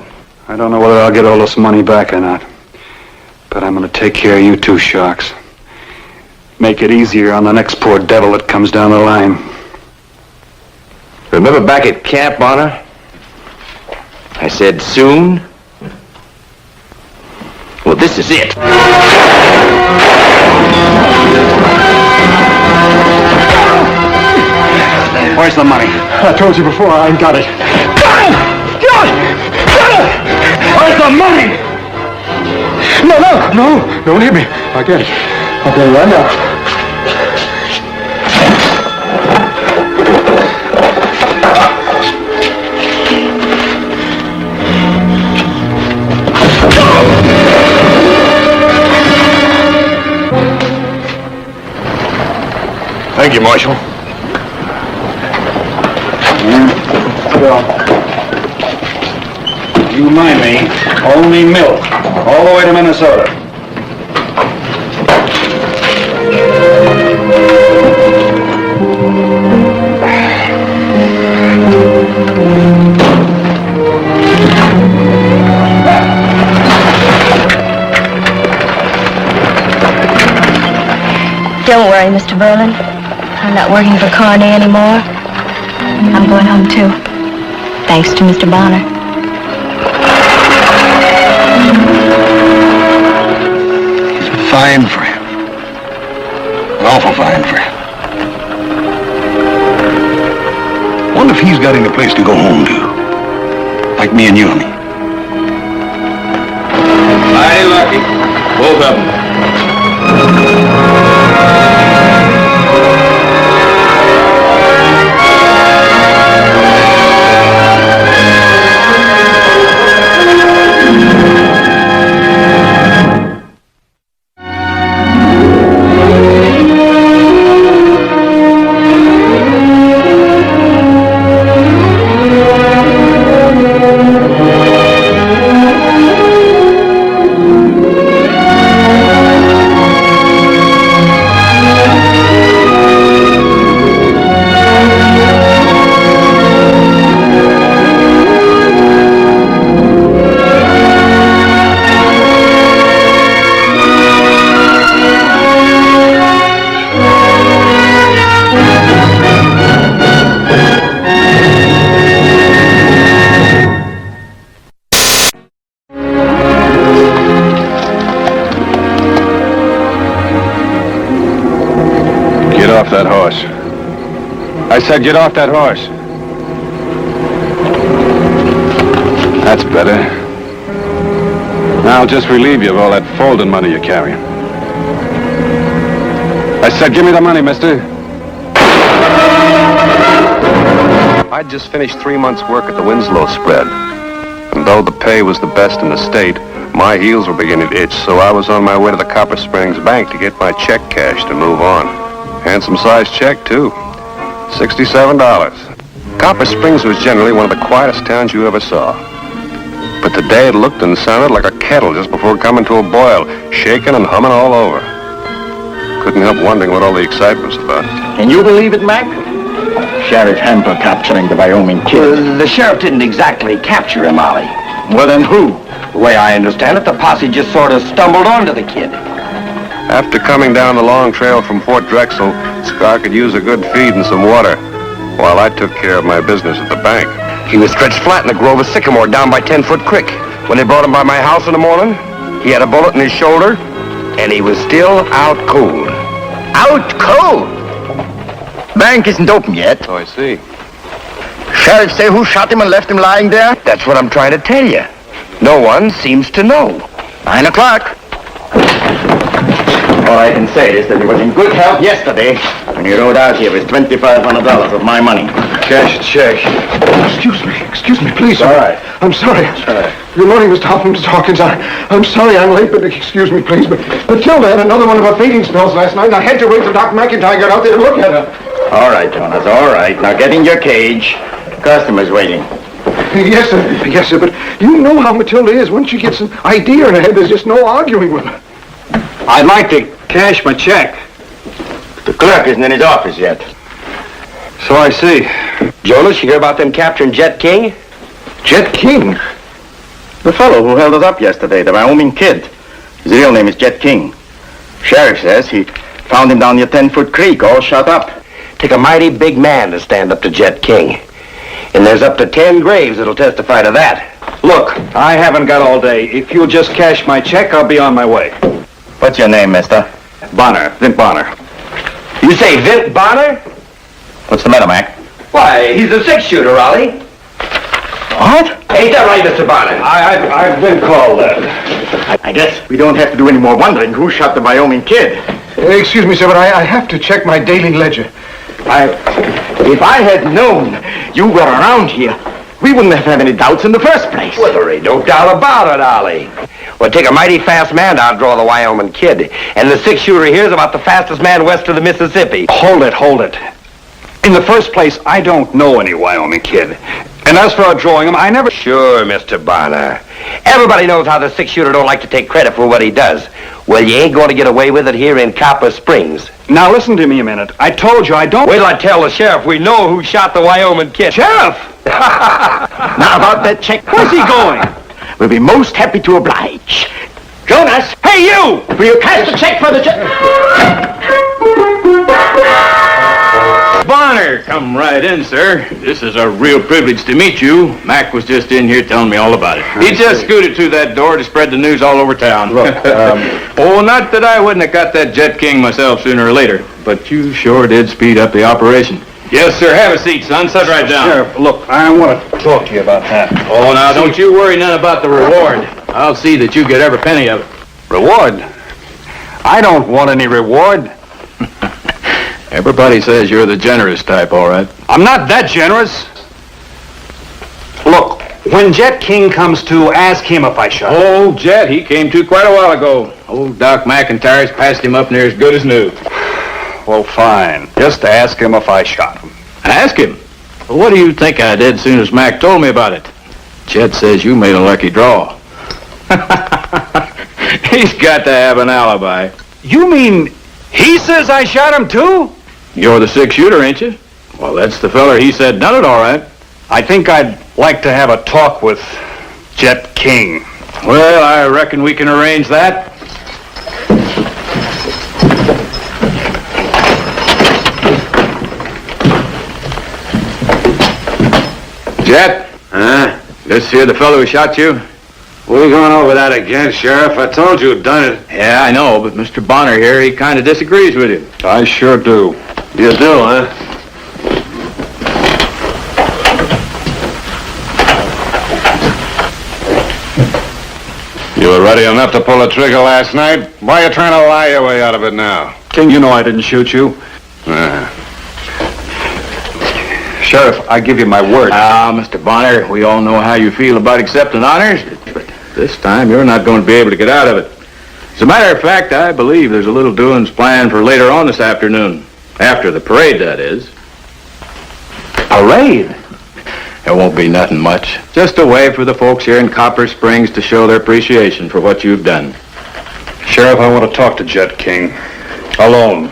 I don't know whether I'll get all this money back or not. But I'm going to take care of you two sharks. Make it easier on the next poor devil that comes down the line. Remember back at camp, Bonner? I said soon. Well, this is it. Where's the money? I told you before, I ain't got it. Where's the money? No, don't hit me. I'll get it. I'll get it right now. Thank you, Marshal. You mind me, only milk, all the way to Minnesota. Don't worry, Mr. Berlin. I'm not working for Carney anymore. I'm going home, too. Thanks to Mr. Bonner. He's a fine friend. An awful fine friend. Wonder if he's got any place to go home to. Like me and you, honey. Mighty lucky. Both of them. Get off that horse. I said get off that horse. That's better. Now I'll just relieve you of all that folding money you're carrying. I said, give me the money, mister. I'd just finished 3 months' work at the Winslow spread. And though the pay was the best in the state, my heels were beginning to itch, so I was on my way to the Copper Springs Bank to get my check cashed and move on. Handsome-sized check, too. $67. Copper Springs was generally one of the quietest towns you ever saw. But today it looked and sounded like a kettle just before coming to a boil, shaking and humming all over. Couldn't help wondering what all the excitement was about. Can you believe it, Mac? Sheriff Hempel capturing the Wyoming kid. Well, the sheriff didn't exactly capture him, Ollie. Well, then who? The way I understand it, the posse just sort of stumbled onto the kid. After coming down the long trail from Fort Drexel, Scar could use a good feed and some water, while I took care of my business at the bank. He was stretched flat in a grove of sycamore down by 10-Foot Creek. When they brought him by my house in the morning, he had a bullet in his shoulder, and he was still out cold. Out cold? Bank isn't open yet. Oh, I see. Sheriff say who shot him and left him lying there? That's what I'm trying to tell you. No one seems to know. 9 o'clock. All I can say is that he was in good health yesterday when he rode out here with $2,500 of my money. Cash check. Excuse me, please. All right. I'm sorry. right. Good morning, Mr. Hawkins. I'm sorry I'm late, but excuse me, please. But Matilda had another one of her fainting spells last night, and I had to wait till Doc McIntyre got out there to look at her. All right, Jonas, all right. Now get in your cage. Customer's waiting. Yes, sir, but you know how Matilda is. Once she gets an idea in her head, there's just no arguing with her. I'd like to cash my check. The clerk isn't in his office yet. So I see. Jonas, you hear about them capturing Jet King? Jet King? The fellow who held us up yesterday, the Wyoming kid. His real name is Jet King. Sheriff says he found him down near 10-Foot Creek, all shot up. Take a mighty big man to stand up to Jet King. And there's up to 10 graves that'll testify to that. Look, I haven't got all day. If you'll just cash my check, I'll be on my way. What's your name, mister? Bonner, Vint Bonner. You say Vint Bonner? What's the matter, Mac? Why, he's a six-shooter, Ollie. What? Ain't that right, Mr. Bonner? I've been called that. I guess we don't have to do any more wondering who shot the Wyoming kid. Excuse me, sir, but I have to check my daily ledger. If I had known you were around here, we wouldn't have had any doubts in the first place. Well, there ain't no doubt about it, Ollie. Well, take a mighty fast man to outdraw the Wyoming kid. And the six-shooter here is about the fastest man west of the Mississippi. Hold it. In the first place, I don't know any Wyoming kid. And as for outdrawing him, I never... Sure, Mr. Bonner. Everybody knows how the six-shooter don't like to take credit for what he does. Well, you ain't going to get away with it here in Copper Springs. Now, listen to me a minute. I told you I don't... Wait till I tell the sheriff we know who shot the Wyoming kid. Sheriff! Now, about that check. Where's he going? We'll be most happy to oblige. Jonas! Hey, you! Will you cash the check for the check? Bonner, come right in, sir. This is a real privilege to meet you. Mac was just in here telling me all about it. He just scooted through that door to spread the news all over town. Look, Oh, not that I wouldn't have got that Jet King myself sooner or later, but you sure did speed up the operation. Yes, sir. Have a seat, son. Sit right down. Sheriff, look, I want to talk to you about that. Oh, now, don't you worry none about the reward. I'll see that you get every penny of it. Reward? I don't want any reward. Everybody says you're the generous type, all right. I'm not that generous. Look, when Jet King comes to, ask him if I shot him. Oh, Jet, he came to quite a while ago. Old Doc McIntyre's passed him up near as good as new. Well, fine. Just ask him if I shot him. Ask him? Well, what do you think I did as soon as Mac told me about it? Jet says you made a lucky draw. He's got to have an alibi. You mean he says I shot him too? You're the six-shooter, ain't you? Well, that's the feller he said done it all right. I think I'd like to have a talk with Jet King. Well, I reckon we can arrange that. Jet? Huh? This here the fellow who shot you? We're going over that again, Sheriff. I told you who'd done it. Yeah, I know, but Mr. Bonner here, he kind of disagrees with you. I sure do. You do, huh? You were ready enough to pull the trigger last night. Why are you trying to lie your way out of it now? King, you know I didn't shoot you. Sheriff, I give you my word. Mr. Bonner, we all know how you feel about accepting honors, but this time you're not going to be able to get out of it. As a matter of fact, I believe there's a little doings planned for later on this afternoon. After the parade, that is. Parade? It won't be nothing much. Just a way for the folks here in Copper Springs to show their appreciation for what you've done. Sheriff, I want to talk to Jet King. Alone.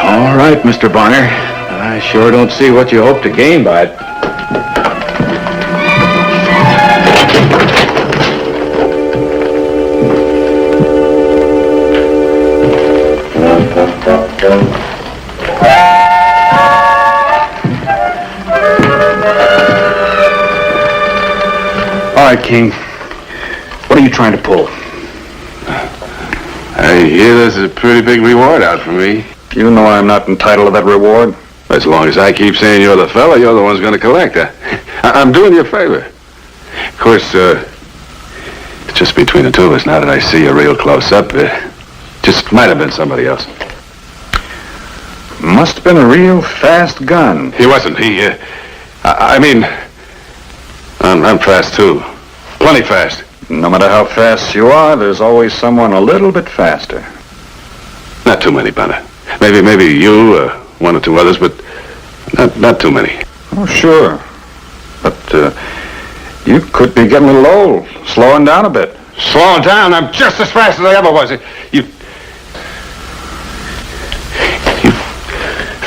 All right, Mr. Bonner. I sure don't see what you hope to gain by it. All right, King. What are you trying to pull? I hear there's a pretty big reward out for me. You know I'm not entitled to that reward. As long as I keep saying you're the fella, you're the one's going to collect it. I'm doing you a favor. Of course, it's just between the two of us now that I see you real close up. Just might have been somebody else. Must have been a real fast gun. He wasn't. I mean, I'm fast too. Plenty fast. No matter how fast you are, there's always someone a little bit faster. Not too many, Bonner. Maybe you, one or two others, but not too many. Oh, sure. But you could be getting a little old, slowing down a bit. Slowing down? I'm just as fast as I ever was. You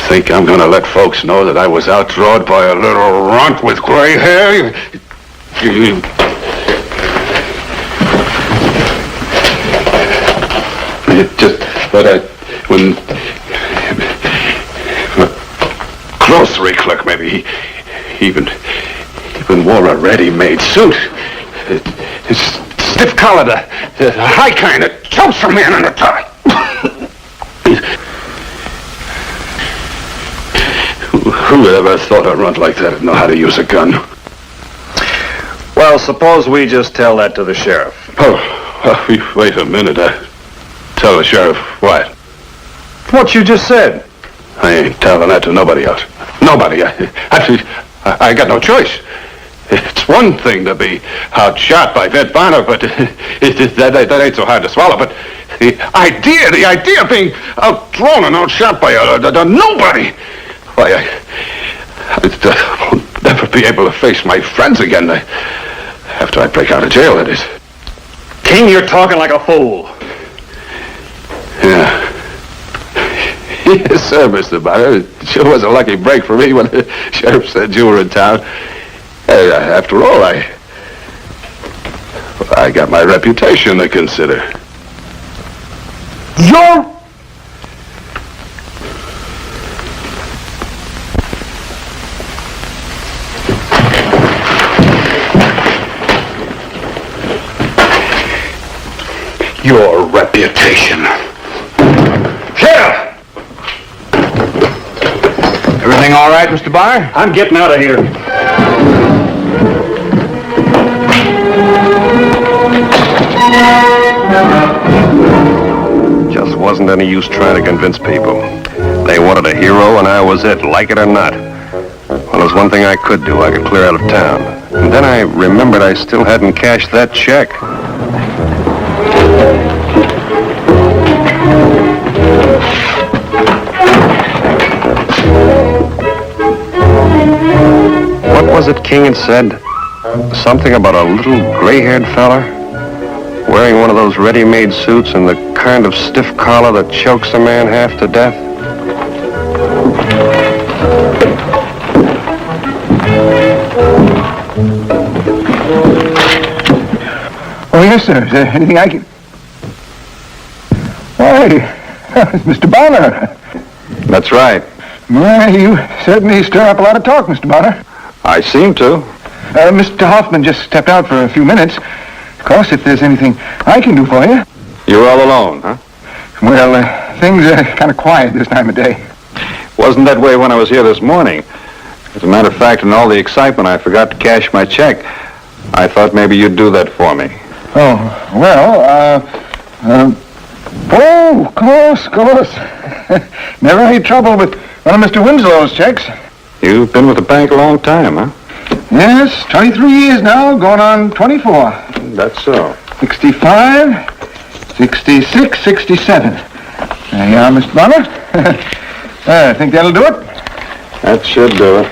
think I'm going to let folks know that I was outdrawed by a little runt with gray hair? When grocery clerk, maybe he even wore a ready-made suit. It's stiff-collared, a high kind that chokes a man in the tie. Who would ever thought a runt like that would know how to use a gun? Well, suppose we just tell that to the sheriff. Wait a minute. Tell the sheriff what? What you just said. I ain't telling that to nobody else. Nobody. I got no choice. It's one thing to be outshot by Vet Bonner, but that ain't so hard to swallow. But the idea of being outdrawn and outshot by a nobody. Why, I'll never be able to face my friends again. After I break out of jail, that is. King, you're talking like a fool. Yeah. Yes, sir, Mr. Bonner. It sure was a lucky break for me when the sheriff said you were in town. After all, I got my reputation to consider. Your reputation. Sheriff! Everything all right, Mr. Bonner? I'm getting out of here. Just wasn't any use trying to convince people. They wanted a hero, and I was it, like it or not. Well, there's one thing I could do. I could clear out of town. And then I remembered I still hadn't cashed that check. What was it King had said? Something about a little gray-haired fella wearing one of those ready-made suits and the kind of stiff collar that chokes a man half to death? Oh, yes, sir. Is there anything I can... Why, it's Mr. Bonner. That's right. Well, you certainly stir up a lot of talk, Mr. Bonner. I seem to. Mr. Hoffman just stepped out for a few minutes. Of course, if there's anything I can do for you. You're all alone, huh? Well, things are kind of quiet this time of day. Wasn't that way when I was here this morning. As a matter of fact, in all the excitement, I forgot to cash my check. I thought maybe you'd do that for me. Oh, well, Oh, of course. Never had trouble with one of Mr. Winslow's checks. You've been with the bank a long time, huh? Yes, 23 years now, going on 24. That's so. 65, 66, 67. There you are, Mr. Bonner. I think that'll do it. That should do it.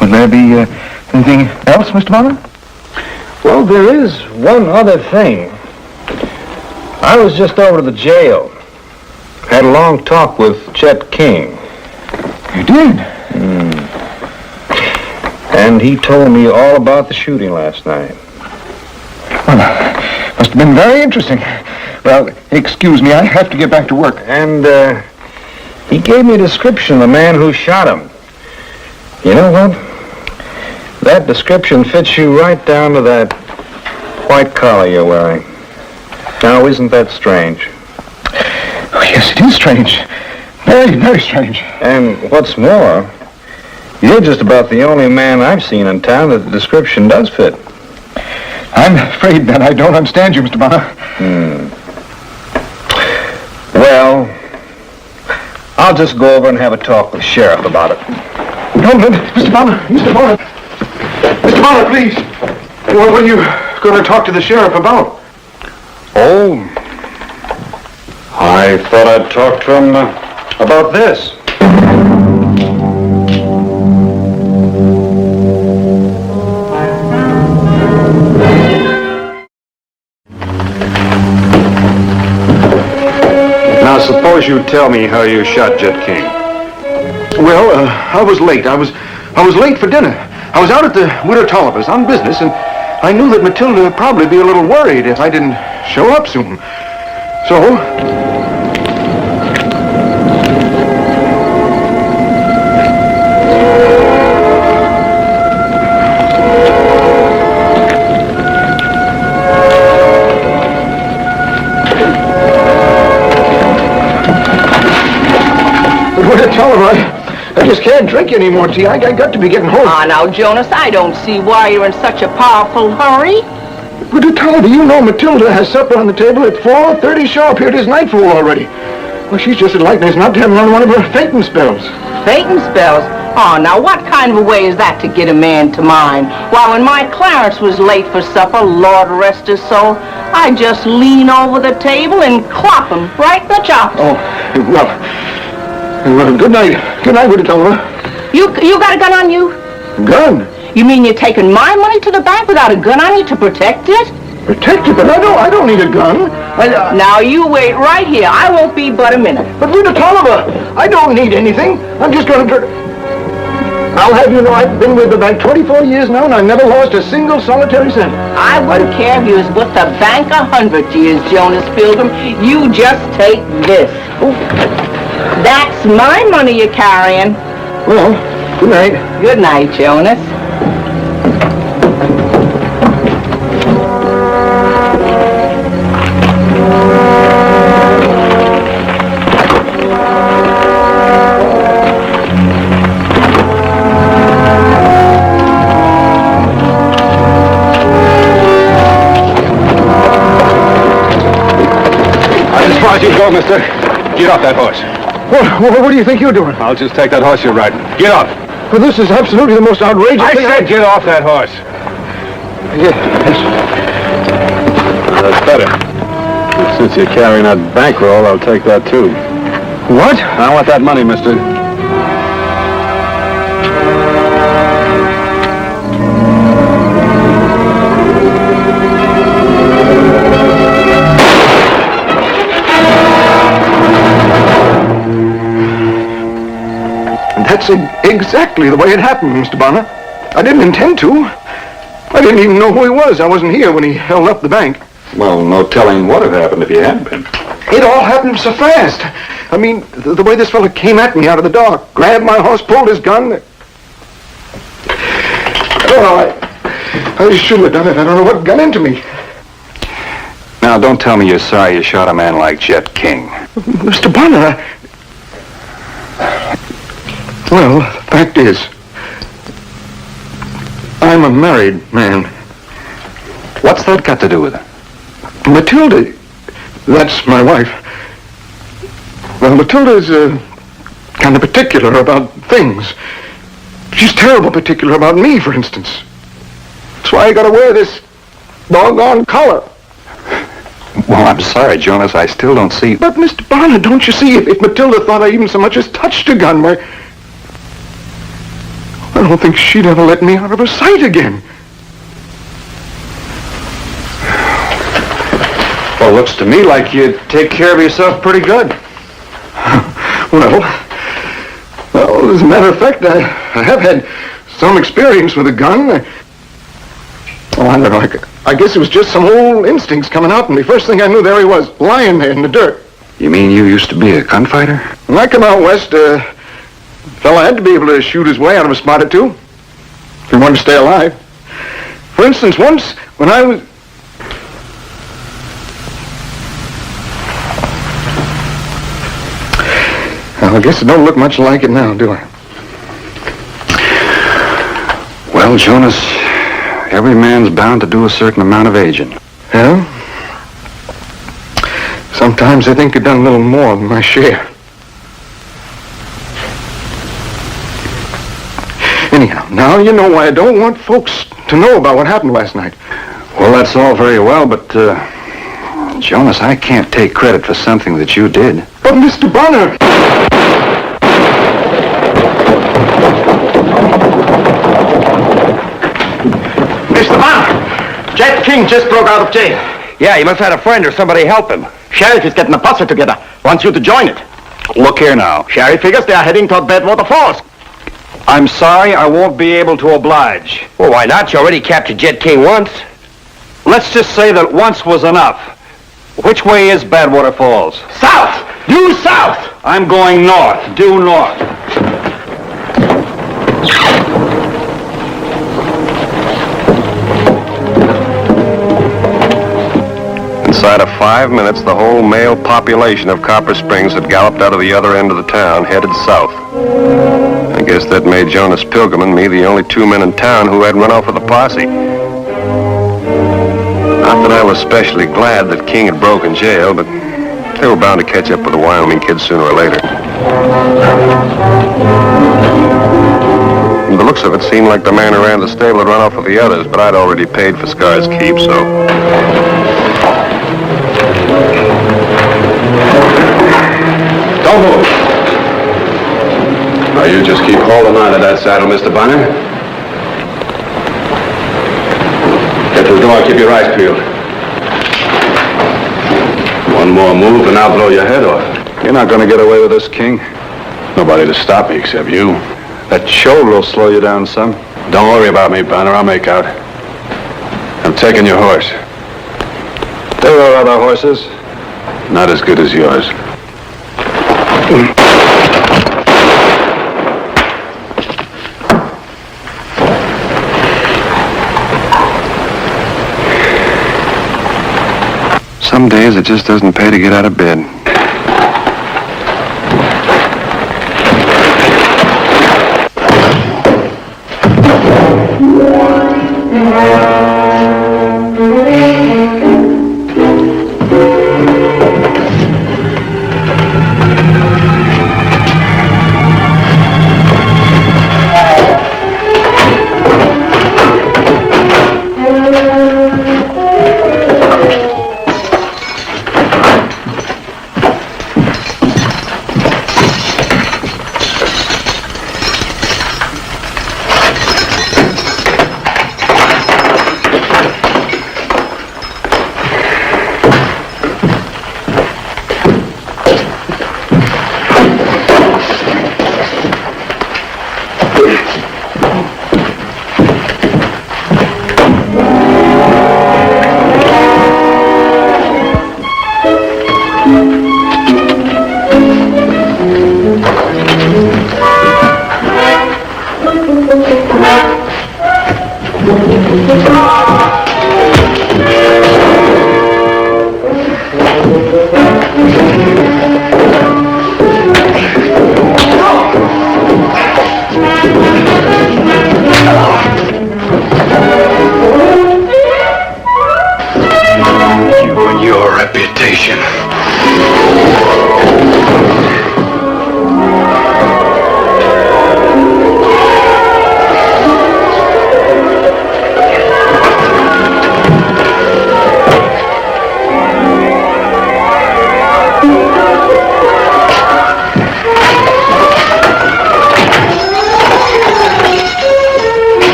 Would there be anything else, Mr. Bonner? Well, there is one other thing. I was just over to the jail. Had a long talk with Chet King. You did? And he told me all about the shooting last night. Well, must have been very interesting. Well, excuse me, I have to get back to work. And he gave me a description of the man who shot him. You know what? That description fits you right down to that white collar you're wearing. Now, isn't that strange? Oh, yes, it is strange. Very, very strange. And what's more, you're just about the only man I've seen in town that the description does fit. I'm afraid that I don't understand you, Mr. Bonner. Well, I'll just go over and have a talk with the sheriff about it. No, Mr. Bonner, Mr. Bonner. Mr. Bonner, please. What are you going to talk to the sheriff about? Oh, I thought I'd talk to him about this. Now, suppose you tell me how you shot Chet King. Well, I was late. I was late for dinner. I was out at the Widow Tolliver's on business, and I knew that Matilda would probably be a little worried if I didn't show up soon. So... Widow Tolliver, I just can't drink anymore, T. I got to be getting home. Ah, now, Jonas, I don't see why you're in such a powerful hurry. But Tolliver, you know Matilda has supper on the table at 4:30 sharp. Here it is nightfall already. Well, she's just as likely as not to have on one of her fainting spells. Fainting spells? Oh, now, what kind of a way is that to get a man to mind? Why, when my Clarence was late for supper, Lord rest his soul, I'd just lean over the table and clop him right in the chops. Oh, well, good night. Good night, Widow Tolliver. You got a gun on you? Gun? You mean you're taking my money to the bank without a gun on you to protect it? Protect it? But I don't need a gun. Now, you wait right here. I won't be but a minute. But Widow Tolliver, I don't need anything. I'm just going to... I'll have you know I've been with the bank 24 years now, and I've never lost a single solitary cent. I wouldn't care if you was with the bank 100 years, Jonas Pilgrim. You just take this. Oh. That's my money you're carrying. Well, good night. Good night, Jonas. As far as you go, mister, get off that horse. What do you think you're doing? I'll just take that horse you're riding. Get off. Well, this is absolutely the most outrageous thing I said get off that horse. Yes. That's better. And since you're carrying that bankroll, I'll take that too. What? I want that money, mister. That's exactly the way it happened, Mr. Bonner. I didn't intend to. I didn't even know who he was. I wasn't here when he held up the bank. Well, no telling what had happened if you had been. It all happened so fast. I mean, the way this fella came at me out of the dark, grabbed my horse, pulled his gun. Oh, I shouldn't have done it. I don't know what got into me. Now, don't tell me you're sorry you shot a man like Chet King. Mr. Bonner, Well, the fact is, I'm a married man. What's that got to do with it? Matilda, that's my wife. Well, Matilda's kind of particular about things. She's terrible particular about me, for instance. That's why I gotta wear this doggone collar. Well, I'm sorry, Jonas. I still don't see... But, Mr. Bonner, don't you see, if Matilda thought I even so much as touched a gun, why... I don't think she'd ever let me out of her sight again. Well, looks to me like you take care of yourself pretty good. Well, as a matter of fact, I have had some experience with a gun. I don't know, I guess it was just some old instincts coming out in me. First thing I knew, there he was, lying there in the dirt. You mean you used to be a gunfighter? When I come out west, a fella had to be able to shoot his way out of a spot or two if he wanted to stay alive. For instance, once when I was... Well, I guess it don't look much like it now, do I? Well, Jonas, every man's bound to do a certain amount of aging. Yeah? Sometimes I think I've done a little more than my share. Anyhow, now you know why I don't want folks to know about what happened last night. Well, that's all very well, but, Jonas, I can't take credit for something that you did. But, Mr. Bonner... Mr. Bonner! Jet King just broke out of jail. Yeah, he must have had a friend or somebody help him. Sheriff is getting a posse together. Wants you to join it. Look here now. Sheriff figures they are heading toward Badwater Falls. I'm sorry, I won't be able to oblige. Well, why not? You already captured Jet King once. Let's just say that once was enough. Which way is Badwater Falls? South! Due south! I'm going north. Due north. Inside of 5 minutes, the whole male population of Copper Springs had galloped out of the other end of the town, headed south. I guess that made Jonas Pilgrim and me the only two men in town who had run off with the posse. Not that I was especially glad that King had broken jail, but they were bound to catch up with the Wyoming kid sooner or later. From the looks of it, seemed like the man who ran the stable had run off with the others, but I'd already paid for Scar's keep, so... Don't move. Now, you just keep holding on to that saddle, Mr. Bonner. Get to the door, keep your eyes peeled. One more move and I'll blow your head off. You're not going to get away with this, King. Nobody to stop me except you. That shoulder will slow you down some. Don't worry about me, Bonner. I'll make out. I'm taking your horse. There are other horses. Not as good as yours. Some days it just doesn't pay to get out of bed.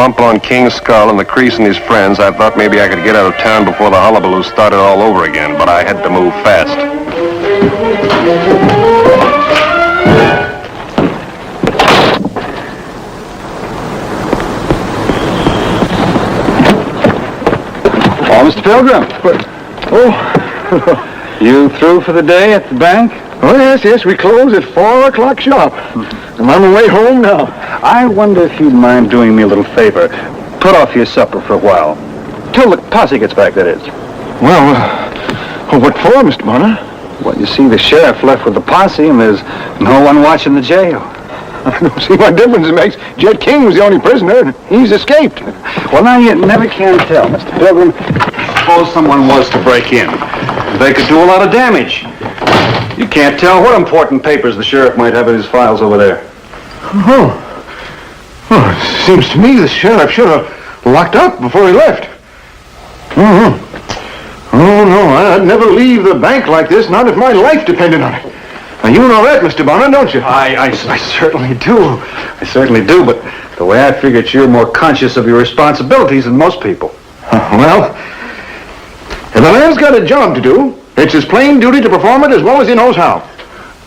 bump on King's skull and the crease in his friends, I thought maybe I could get out of town before the hullabaloo started all over again, but I had to move fast. Oh, Mr. Pilgrim. You through for the day at the bank? Oh, yes, we close at 4 o'clock sharp. I'm on the way home now. I wonder if you'd mind doing me a little favor. Put off your supper for a while. Till the posse gets back, that is. Well, what for, Mr. Bonner? Well, you see, the sheriff left with the posse, and there's no one watching the jail. I don't see what difference it makes. Jed King was the only prisoner, and he's escaped. Well, now you never can tell, Mr. Pilgrim. Suppose someone was to break in. They could do a lot of damage. You can't tell what important papers the sheriff might have in his files over there. Oh, it seems to me the sheriff should have locked up before he left. Oh, no, I'd never leave the bank like this, not if my life depended on it. Now, you know that, Mr. Bonner, don't you? I certainly do. I certainly do, but the way I figure it, you're more conscious of your responsibilities than most people. Well, if a man's got a job to do, it's his plain duty to perform it as well as he knows how.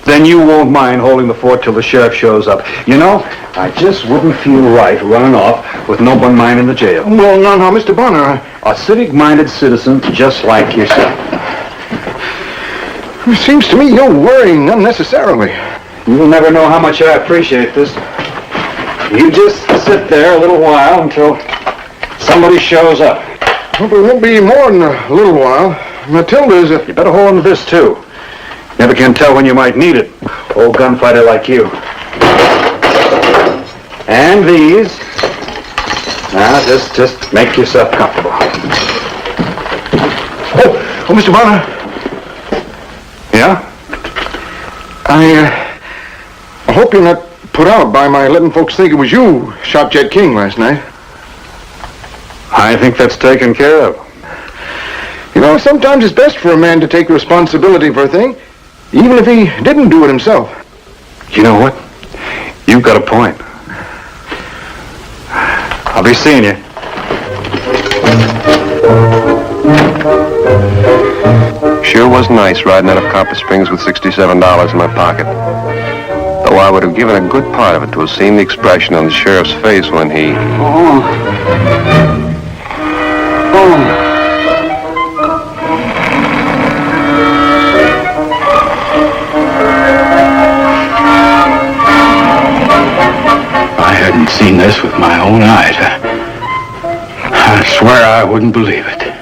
Then you won't mind holding the fort till the sheriff shows up. You know, I just wouldn't feel right running off with no one minding the jail. Well, no, Mr. Bonner. A civic-minded citizen just like yourself. It seems to me you're worrying unnecessarily. You'll never know how much I appreciate this. You just sit there a little while until somebody shows up. Hope it won't be more than a little while. Matilda's a... You better hold on to this, too. Never can tell when you might need it. Old gunfighter like you. And these. Now, just make yourself comfortable. Oh, Mr. Bonner. Yeah? I hope you're not put out by my letting folks think it was you who shot Jed King last night. I think that's taken care of. You know, sometimes it's best for a man to take responsibility for a thing, even if he didn't do it himself. You know what? You've got a point. I'll be seeing you. Sure was nice riding out of Copper Springs with $67 in my pocket. Though I would have given a good part of it to have seen the expression on the sheriff's face when he... I hadn't seen this with my own eyes. I swear I wouldn't believe it.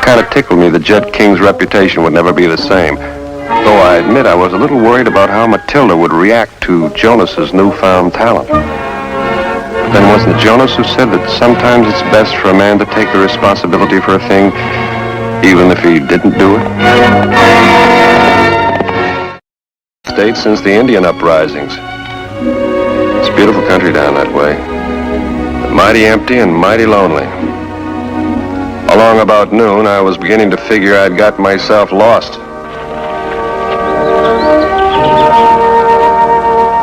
Kind of tickled me that Jed King's reputation would never be the same. Though I admit I was a little worried about how Matilda would react to Jonas's newfound talent. But then wasn't it Jonas who said that sometimes it's best for a man to take the responsibility for a thing, even if he didn't do it? Stayed since the Indian uprisings. It's a beautiful country down that way. But mighty empty and mighty lonely. Along about noon, I was beginning to figure I'd got myself lost.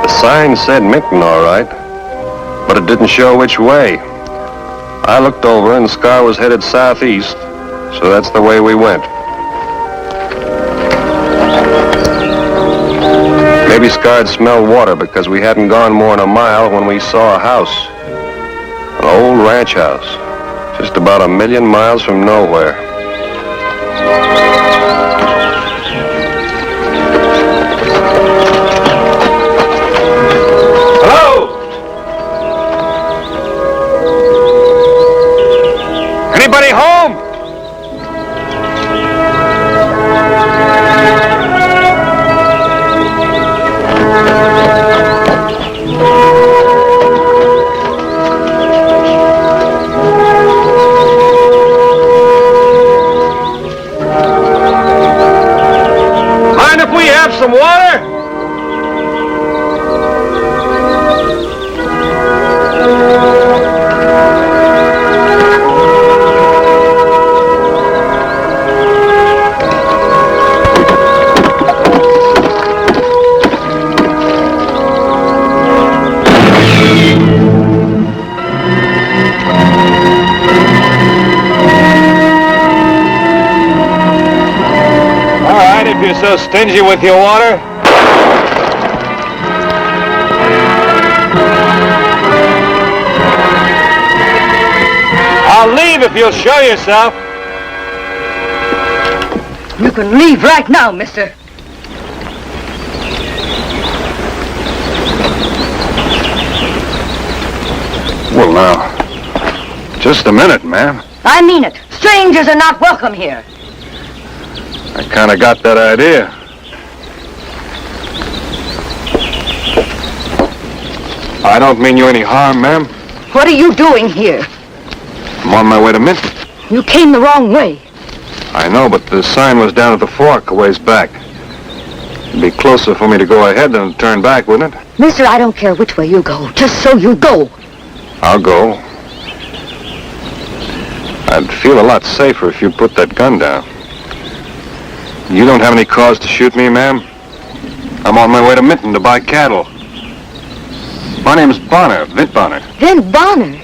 The sign said Minton, all right, but it didn't show which way. I looked over, and Scar was headed southeast, so that's the way we went. Maybe Scar'd smelled water because we hadn't gone more than a mile when we saw a house. An old ranch house. Just about 1,000,000 miles from nowhere. Hello? Anybody home? Some water? All right, if you're so stingy with your water. I'll leave if you'll show yourself. You can leave right now, mister. Well, now, just a minute, ma'am. I mean it. Strangers are not welcome here. I kind of got that idea. I don't mean you any harm, ma'am. What are you doing here? I'm on my way to Minton. You came the wrong way. I know, but the sign was down at the fork a ways back. It'd be closer for me to go ahead than to turn back, wouldn't it? Mister, I don't care which way you go. Just so you go. I'll go. I'd feel a lot safer if you put that gun down. You don't have any cause to shoot me, ma'am. I'm on my way to Minton to buy cattle. My name's Bonner, Vint Bonner. Vint Bonner?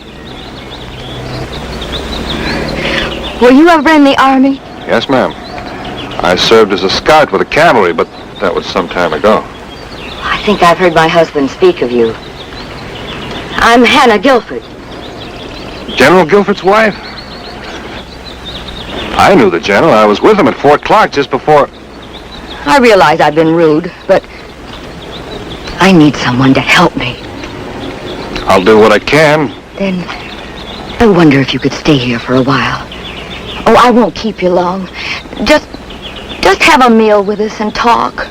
Were you ever in the army? Yes, ma'am. I served as a scout with the cavalry, but that was some time ago. I think I've heard my husband speak of you. I'm Hannah Guilford. General Guilford's wife? I knew the general. I was with him at Fort Clark just before... I realize I've been rude, but I need someone to help me. I'll do what I can. Then I wonder if you could stay here for a while. Oh, I won't keep you long. Just have a meal with us and talk.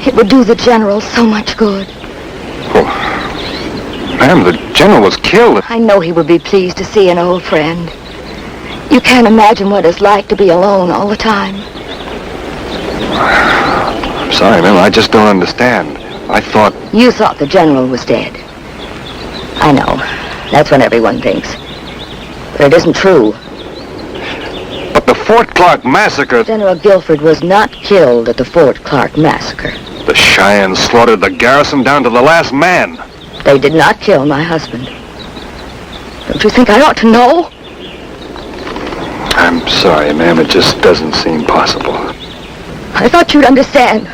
It would do the general so much good. Oh, ma'am, the general was killed. I know he would be pleased to see an old friend. You can't imagine what it's like to be alone all the time. I'm sorry, ma'am. I just don't understand. I thought... You thought the general was dead. I know. That's what everyone thinks. But it isn't true. But the Fort Clark massacre... General Guilford was not killed at the Fort Clark massacre. The Cheyennes slaughtered the garrison down to the last man. They did not kill my husband. Don't you think I ought to know? I'm sorry, ma'am. It just doesn't seem possible. I thought you'd understand.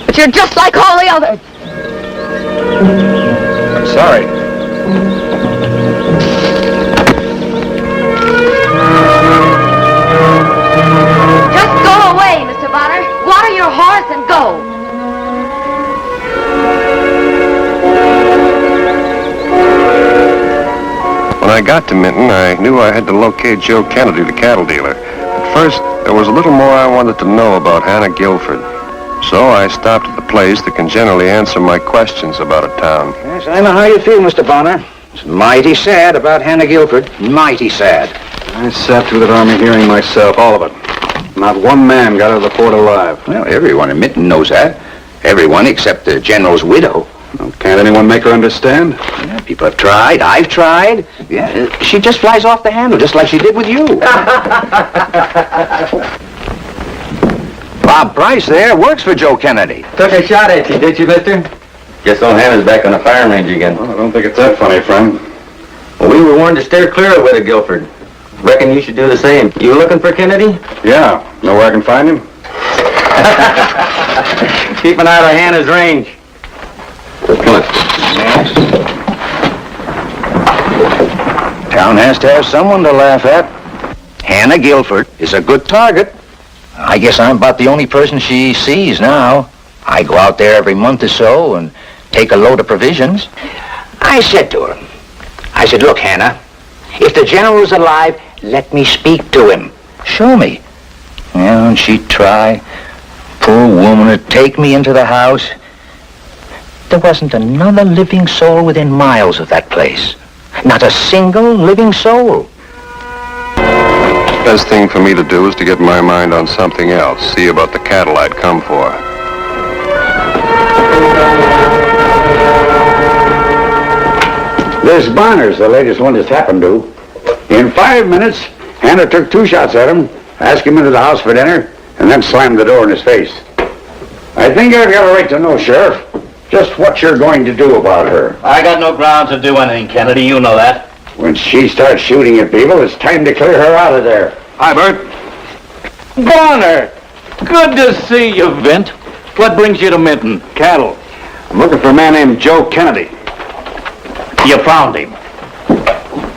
But you're just like all the others. I'm sorry. Just go away, Mr. Bonner. Water your horse and go. When I got to Minton, I knew I had to locate Joe Kennedy, the cattle dealer. But first, there was a little more I wanted to know about Hannah Guilford. So I stopped at the place that can generally answer my questions about a town. Yes, I know how you feel, Mr. Bonner. It's mighty sad about Hannah Guilford. Mighty sad. I sat through that army hearing myself, all of it. Not one man got out of the fort alive. Well, everyone in Minton knows that. Everyone except the general's widow. Well, can't anyone make her understand? Yeah, people have tried. I've tried. Yeah, she just flies off the handle, just like she did with you. Bob Price there works for Joe Kennedy. Took a shot at you, did you, mister? Guess old Hannah's back on the firing range again. Well, I don't think it's that funny, friend. Well, we were warned to steer clear of Widow Guilford. Reckon you should do the same. You looking for Kennedy? Yeah. Know where I can find him? Keep an eye on Hannah's range. Town has to have someone to laugh at. Hannah Guilford is a good target. I guess I'm about the only person she sees now. I go out there every month or so and take a load of provisions. I said to her, I said, look, Hannah, if the general's alive, let me speak to him. Show me. Yeah, and she'd try. Poor woman would take me into the house. There wasn't another living soul within miles of that place. Not a single living soul. Best thing for me to do is to get my mind on something else. See about the cattle I'd come for. This Bonner's the latest one that's happened to. In 5 minutes, Hannah took 2 shots at him, asked him into the house for dinner, and then slammed the door in his face. I think I've got a right to know, Sheriff, just what you're going to do about her. I got no grounds to do anything, Kennedy. You know that. When she starts shooting at people, it's time to clear her out of there. Hi, Bert. Bonner! Good to see you, Vint. What brings you to Minton? Cattle. I'm looking for a man named Joe Kennedy. You found him.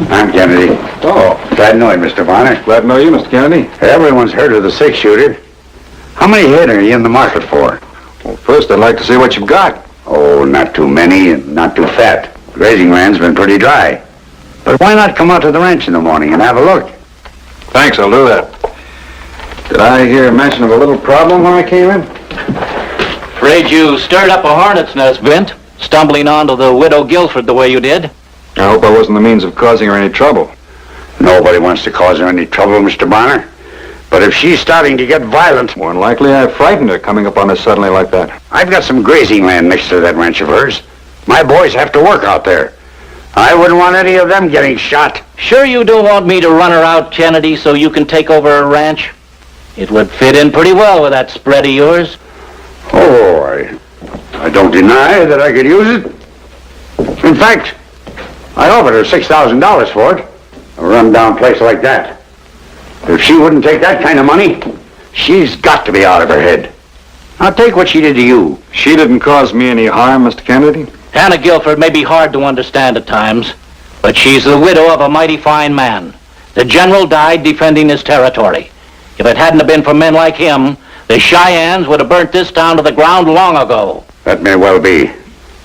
I'm Kennedy. Oh. Glad to know you, Mr. Bonner. Glad to know you, Mr. Kennedy. Everyone's heard of the six-shooter. How many head are you in the market for? Well, first I'd like to see what you've got. Oh, not too many and not too fat. Grazing land's been pretty dry. But why not come out to the ranch in the morning and have a look? Thanks, I'll do that. Did I hear mention of a little problem when I came in? Afraid you stirred up a hornet's nest, Vint, stumbling onto the widow Guilford the way you did. I hope I wasn't the means of causing her any trouble. Nobody wants to cause her any trouble, Mr. Bonner. But if she's starting to get violent... More than likely I frightened her coming up on us suddenly like that. I've got some grazing land next to that ranch of hers. My boys have to work out there. I wouldn't want any of them getting shot. Sure you don't want me to run her out, Kennedy, so you can take over her ranch? It would fit in pretty well with that spread of yours. Oh, I don't deny that I could use it. In fact, I offered her $6,000 for it. A run-down place like that. If she wouldn't take that kind of money, she's got to be out of her head. Now take what she did to you. She didn't cause me any harm, Mr. Kennedy. Hannah Guilford may be hard to understand at times, but she's the widow of a mighty fine man. The general died defending his territory. If it hadn't have been for men like him, the Cheyennes would have burnt this town to the ground long ago. That may well be.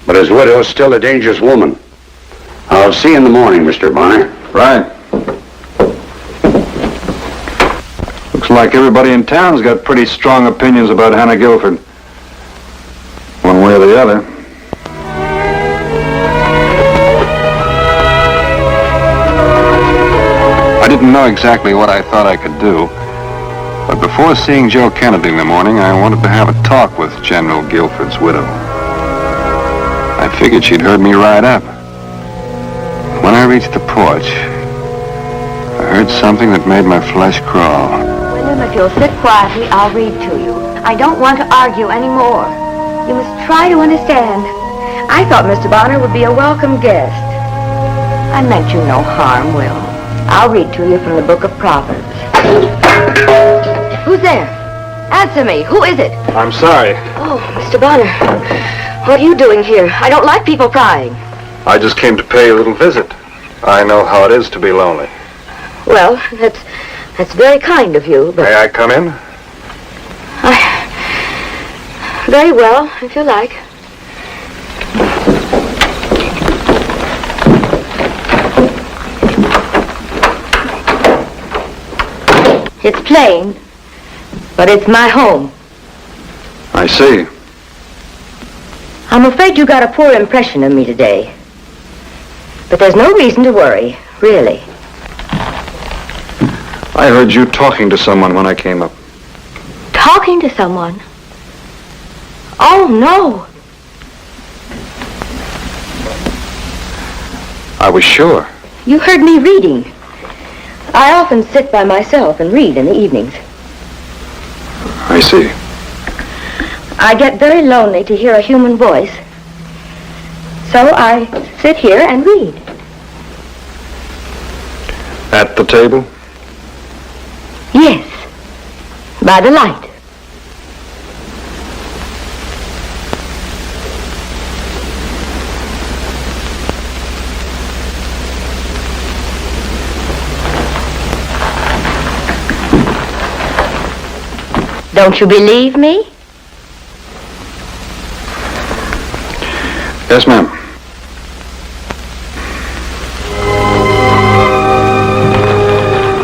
But his widow's still a dangerous woman. I'll see you in the morning, Mr. Bonner. Right. Looks like everybody in town's got pretty strong opinions about Hannah Guilford. One way or the other. I didn't know exactly what I thought I could do. But before seeing Joe Kennedy in the morning, I wanted to have a talk with General Guilford's widow. I figured she'd heard me ride up. When I reached the porch, I heard something that made my flesh crawl. William, if you'll sit quietly, I'll read to you. I don't want to argue anymore. You must try to understand. I thought Mr. Bonner would be a welcome guest. I meant you no harm, Will. I'll read to you from the book of Proverbs. Who's there? Answer me. Who is it? I'm sorry. Oh, Mr. Bonner. What are you doing here? I don't like people prying. I just came to pay you a little visit. I know how it is to be lonely. Well, that's very kind of you, but... May I come in? Very well, if you like. It's plain, but it's my home. I see. I'm afraid you got a poor impression of me today. But there's no reason to worry, really. I heard you talking to someone when I came up. Talking to someone? Oh, no. I was sure. You heard me reading. I often sit by myself and read in the evenings. I see. I get very lonely to hear a human voice. So I sit here and read. At the table? Yes. By the light. Don't you believe me? Yes, ma'am.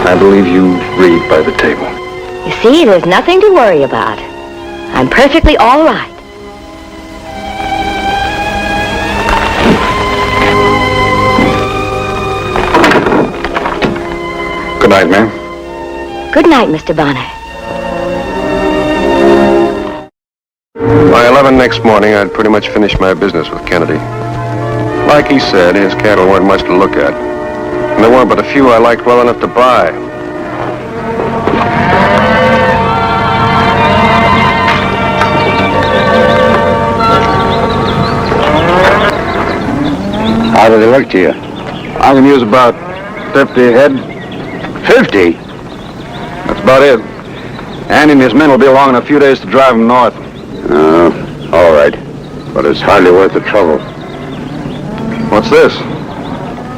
I believe you read by the table. You see, there's nothing to worry about. I'm perfectly all right. Good night, ma'am. Good night, Mr. Bonner. By 11 next morning, I'd pretty much finished my business with Kennedy. Like he said, his cattle weren't much to look at. And there weren't but a few I liked well enough to buy. How do they look to you? I can use about 50 head. 50? That's about it. Andy and his men will be along in a few days to drive them north. All right. But it's hardly worth the trouble. What's this?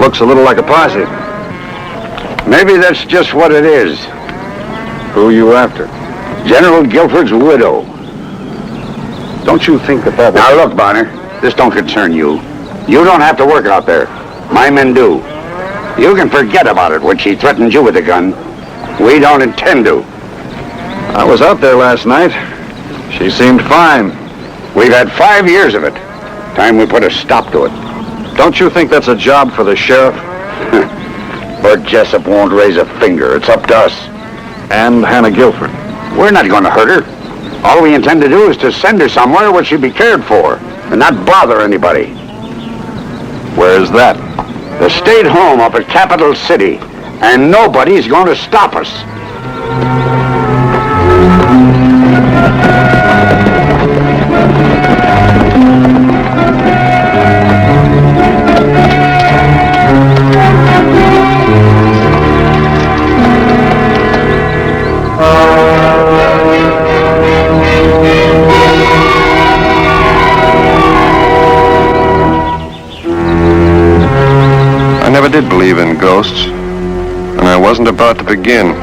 Looks a little like a posse. Maybe that's just what it is. Who are you after? General Guilford's widow. Don't you think that Now look, Bonner, this don't concern you. You don't have to work out there. My men do. You can forget about it when she threatened you with a gun. We don't intend to. I was out there last night. She seemed fine. We've had 5 years of it. Time we put a stop to it. Don't you think that's a job for the sheriff? Bert Jessup won't raise a finger. It's up to us. And Hannah Guilford. We're not going to hurt her. All we intend to do is to send her somewhere where she'll be cared for and not bother anybody. Where's that? The state home up at Capital City. And nobody's going to stop us. I never did believe in ghosts, and I wasn't about to begin.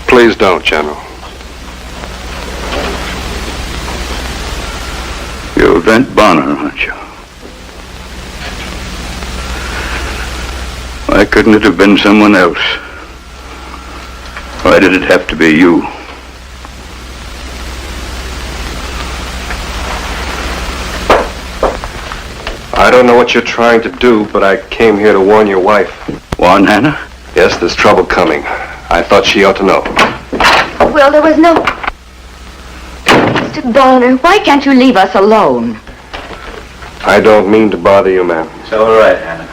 Please don't, General. You're Brent Bonner, aren't you? Why couldn't it have been someone else? Why did it have to be you? I don't know what you're trying to do, but I came here to warn your wife. Warn Hannah? Yes, there's trouble coming. I thought she ought to know. Well, there was no... Mr. Bonner, why can't you leave us alone? I don't mean to bother you, ma'am. It's all right, Hannah.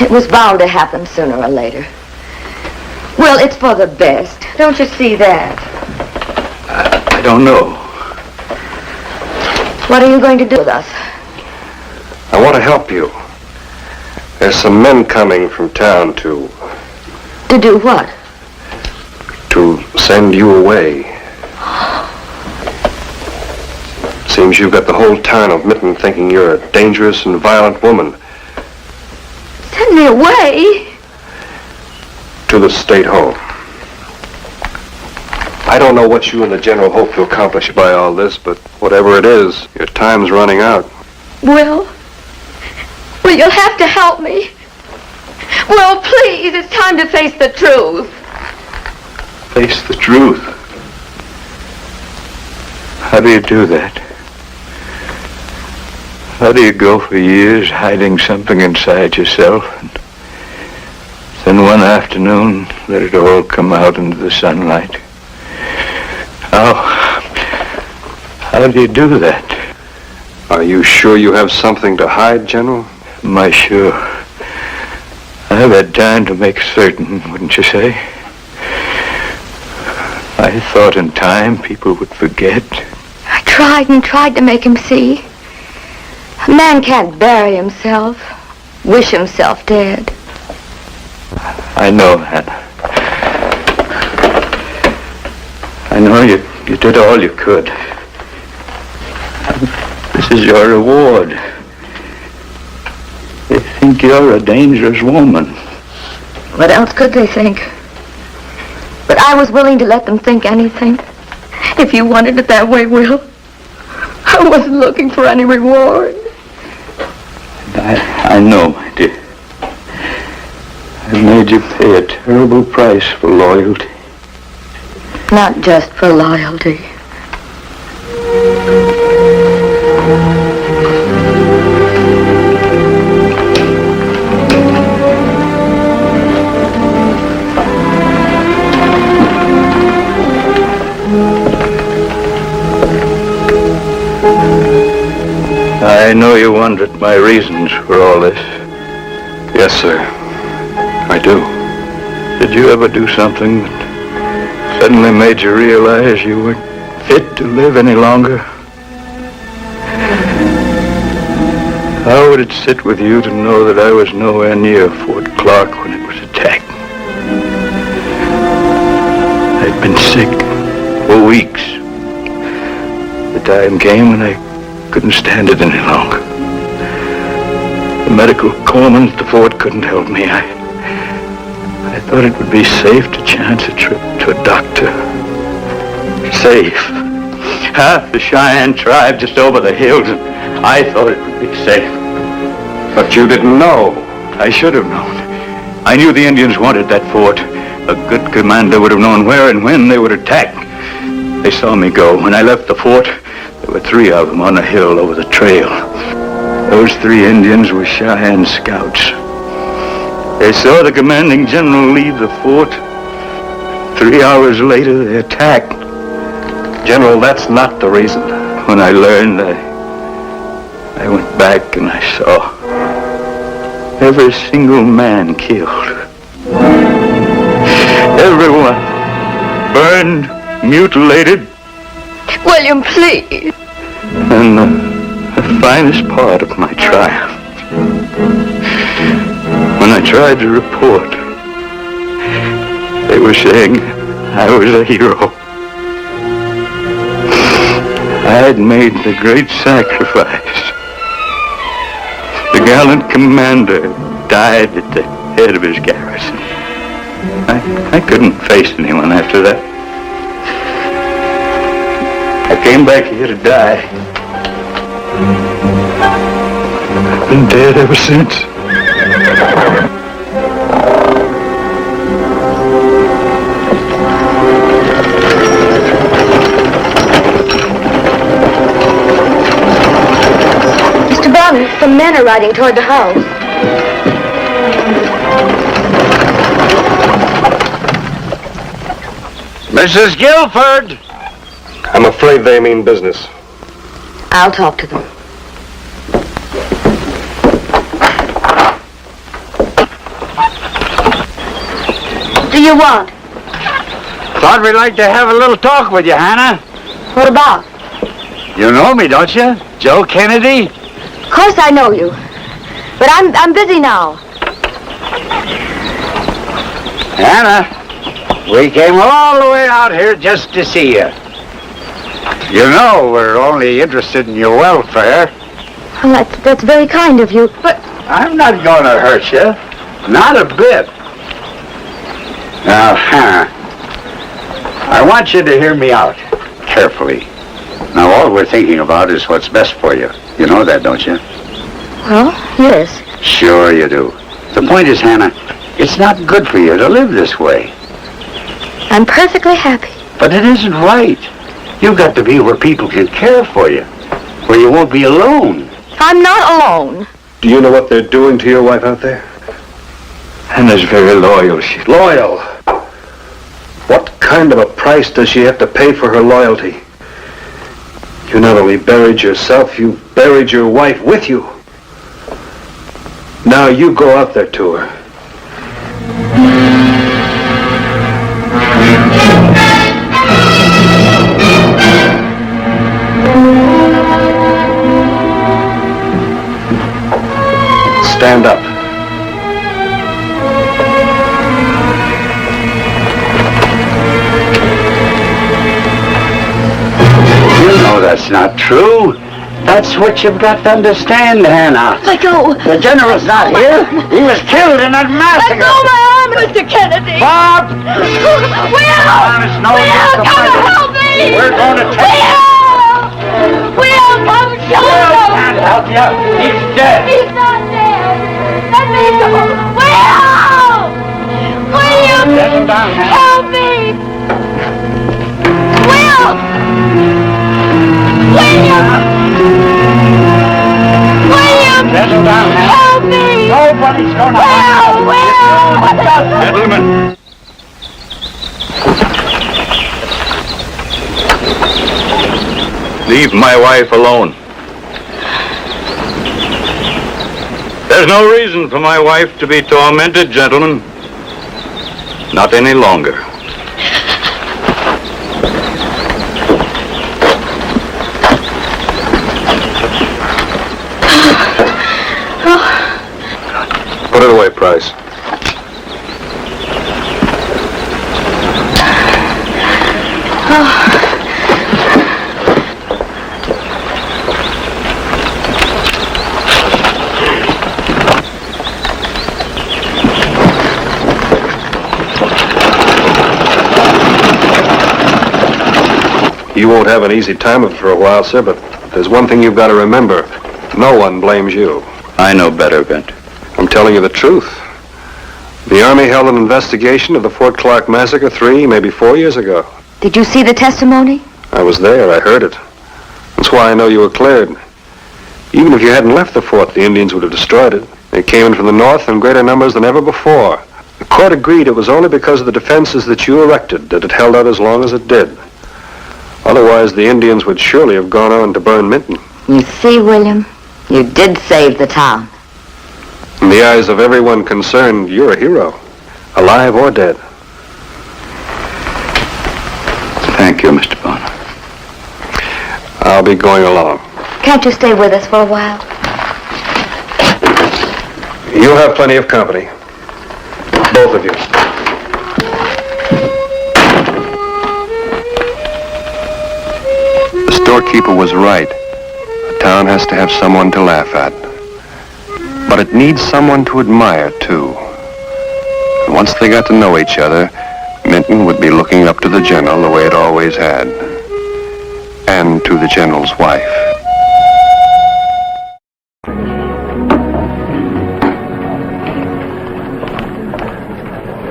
It was bound to happen sooner or later. Well, it's for the best. Don't you see that? I don't know. What are you going to do with us? I want to help you. There's some men coming from town to Do what? Send you away. Seems you've got the whole town of Mitten thinking you're a dangerous and violent woman. Send me away? To the state home. I don't know what you and the general hope to accomplish by all this, but whatever it is, your time's running out. Well, you'll have to help me. Well, please, it's time to face the truth. Face the truth. How do you do that? How do you go for years hiding something inside yourself, and then one afternoon let it all come out into the sunlight? How do you do that? Are you sure you have something to hide, General? Am I sure? I've had time to make certain, wouldn't you say? I thought in time people would forget. I tried and tried to make him see. A man can't bury himself, wish himself dead. I know, Hannah. I know you did all you could. This is your reward. They think you're a dangerous woman. What else could they think? But I was willing to let them think anything. If you wanted it that way, Will, I wasn't looking for any reward. I know, my dear. I've made you pay a terrible price for loyalty. Not just for loyalty. I know you wondered my reasons for all this. Yes, sir. I do. Did you ever do something that suddenly made you realize you weren't fit to live any longer? How would it sit with you to know that I was nowhere near Fort Clark when it was attacked? I'd been sick for weeks. The time came when I couldn't stand it any longer. The medical corpsman at the fort couldn't help me. I thought it would be safe to chance a trip to a doctor. Safe. Half the Cheyenne tribe just over the hills, and I thought it would be safe. But you didn't know. I should have known. I knew the Indians wanted that fort. A good commander would have known where and when they would attack. They saw me go. When I left the fort, there were 3 of them on a hill over the trail. Those 3 Indians were Cheyenne scouts. They saw the commanding general leave the fort. 3 hours later, they attacked. General, that's not the reason. When I learned, I went back and I saw every single man killed. Everyone burned, mutilated. William, please. And the finest part of my triumph, when I tried to report, they were saying I was a hero. I had made the great sacrifice. The gallant commander died at the head of his garrison. I couldn't face anyone after that. I came back here to die. I've been dead ever since. Mr. Brown, some men are riding toward the house. Mrs. Guilford! I'm afraid they mean business. I'll talk to them. What do you want? Thought we'd like to have a little talk with you, Hannah. What about? You know me, don't you? Joe Kennedy? Of course I know you. But I'm busy now. Hannah, we came all the way out here just to see you. You know we're only interested in your welfare. Well, that's very kind of you, but... I'm not going to hurt you. Not a bit. Now, Hannah, I want you to hear me out carefully. Now, all we're thinking about is what's best for you. You know that, don't you? Well, yes. Sure you do. The point is, Hannah, it's not good for you to live this way. I'm perfectly happy. But it isn't right. You've got to be where people can care for you, where you won't be alone. I'm not alone. Do you know what they're doing to your wife out there? Hannah's very loyal. She's Loyal? What kind of a price does she have to pay for her loyalty? You not only buried yourself, you buried your wife with you. Now you go out there to her. Stand up. You know that's not true. That's what you've got to understand, Hannah. Let go. The general's not here. He was killed in that massacre. Let go my arm, Mr. Kennedy. Bob! Will! Honest, no use to Come fight. help me! We're going to take him. Will, come show him! Can't help you. He's dead. He's not dead. Let me go. Will! Will you Settle down, Hannah. help me? Will! William! William! Settle down, Hannah. Help me! Nobody's going to Will! Gentlemen. Leave my wife alone. There's no reason for my wife to be tormented, gentlemen. Not any longer. Put it away, Price. You won't have an easy time of it for a while, sir, but there's one thing you've got to remember. No one blames you. I know better, Bent. I'm telling you the truth. The Army held an investigation of the Fort Clark massacre 3, maybe 4 years ago. Did you see the testimony? I was there. I heard it. That's why I know you were cleared. Even if you hadn't left the fort, the Indians would have destroyed it. They came in from the north in greater numbers than ever before. The court agreed it was only because of the defenses that you erected that it held out as long as it did. Otherwise, the Indians would surely have gone on to burn Minton. You see, William, you did save the town. In the eyes of everyone concerned, you're a hero, alive or dead. Thank you, Mr. Bonner. I'll be going along. Can't you stay with us for a while? You'll have plenty of company. Both of you. The storekeeper was right. A town has to have someone to laugh at. But it needs someone to admire, too. And once they got to know each other, Minton would be looking up to the general the way it always had. And to the general's wife.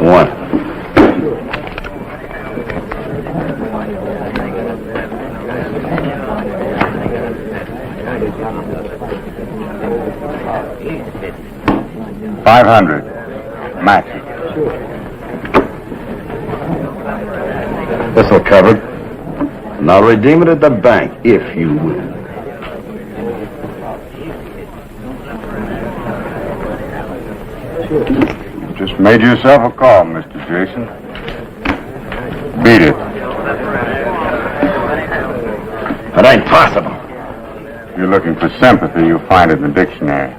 One. $500. Match. This'll cover it. And I'll redeem it at the bank, if you will. You just made yourself a call, Mr. Jason. Beat it. That ain't possible. If you're looking for sympathy, you'll find it in the dictionary.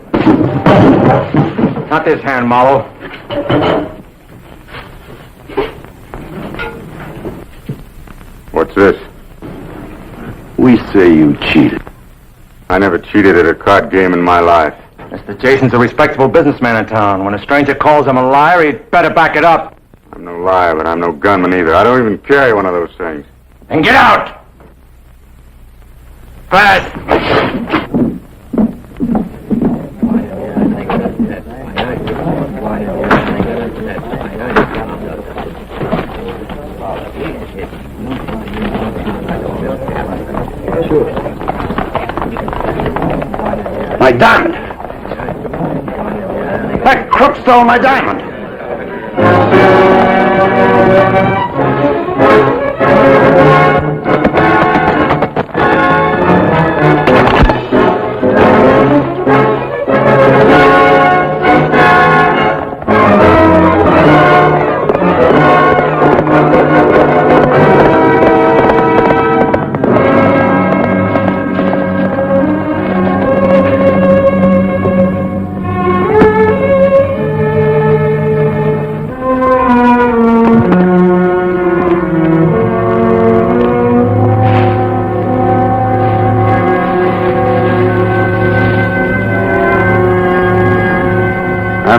Not this hand, Marlowe. What's this? We say you cheated. I never cheated at a card game in my life. Mr. Jason's a respectable businessman in town. When a stranger calls him a liar, he'd better back it up. I'm no liar, but I'm no gunman either. I don't even carry one of those things. And get out! Fast! My diamond! That crook stole my diamond!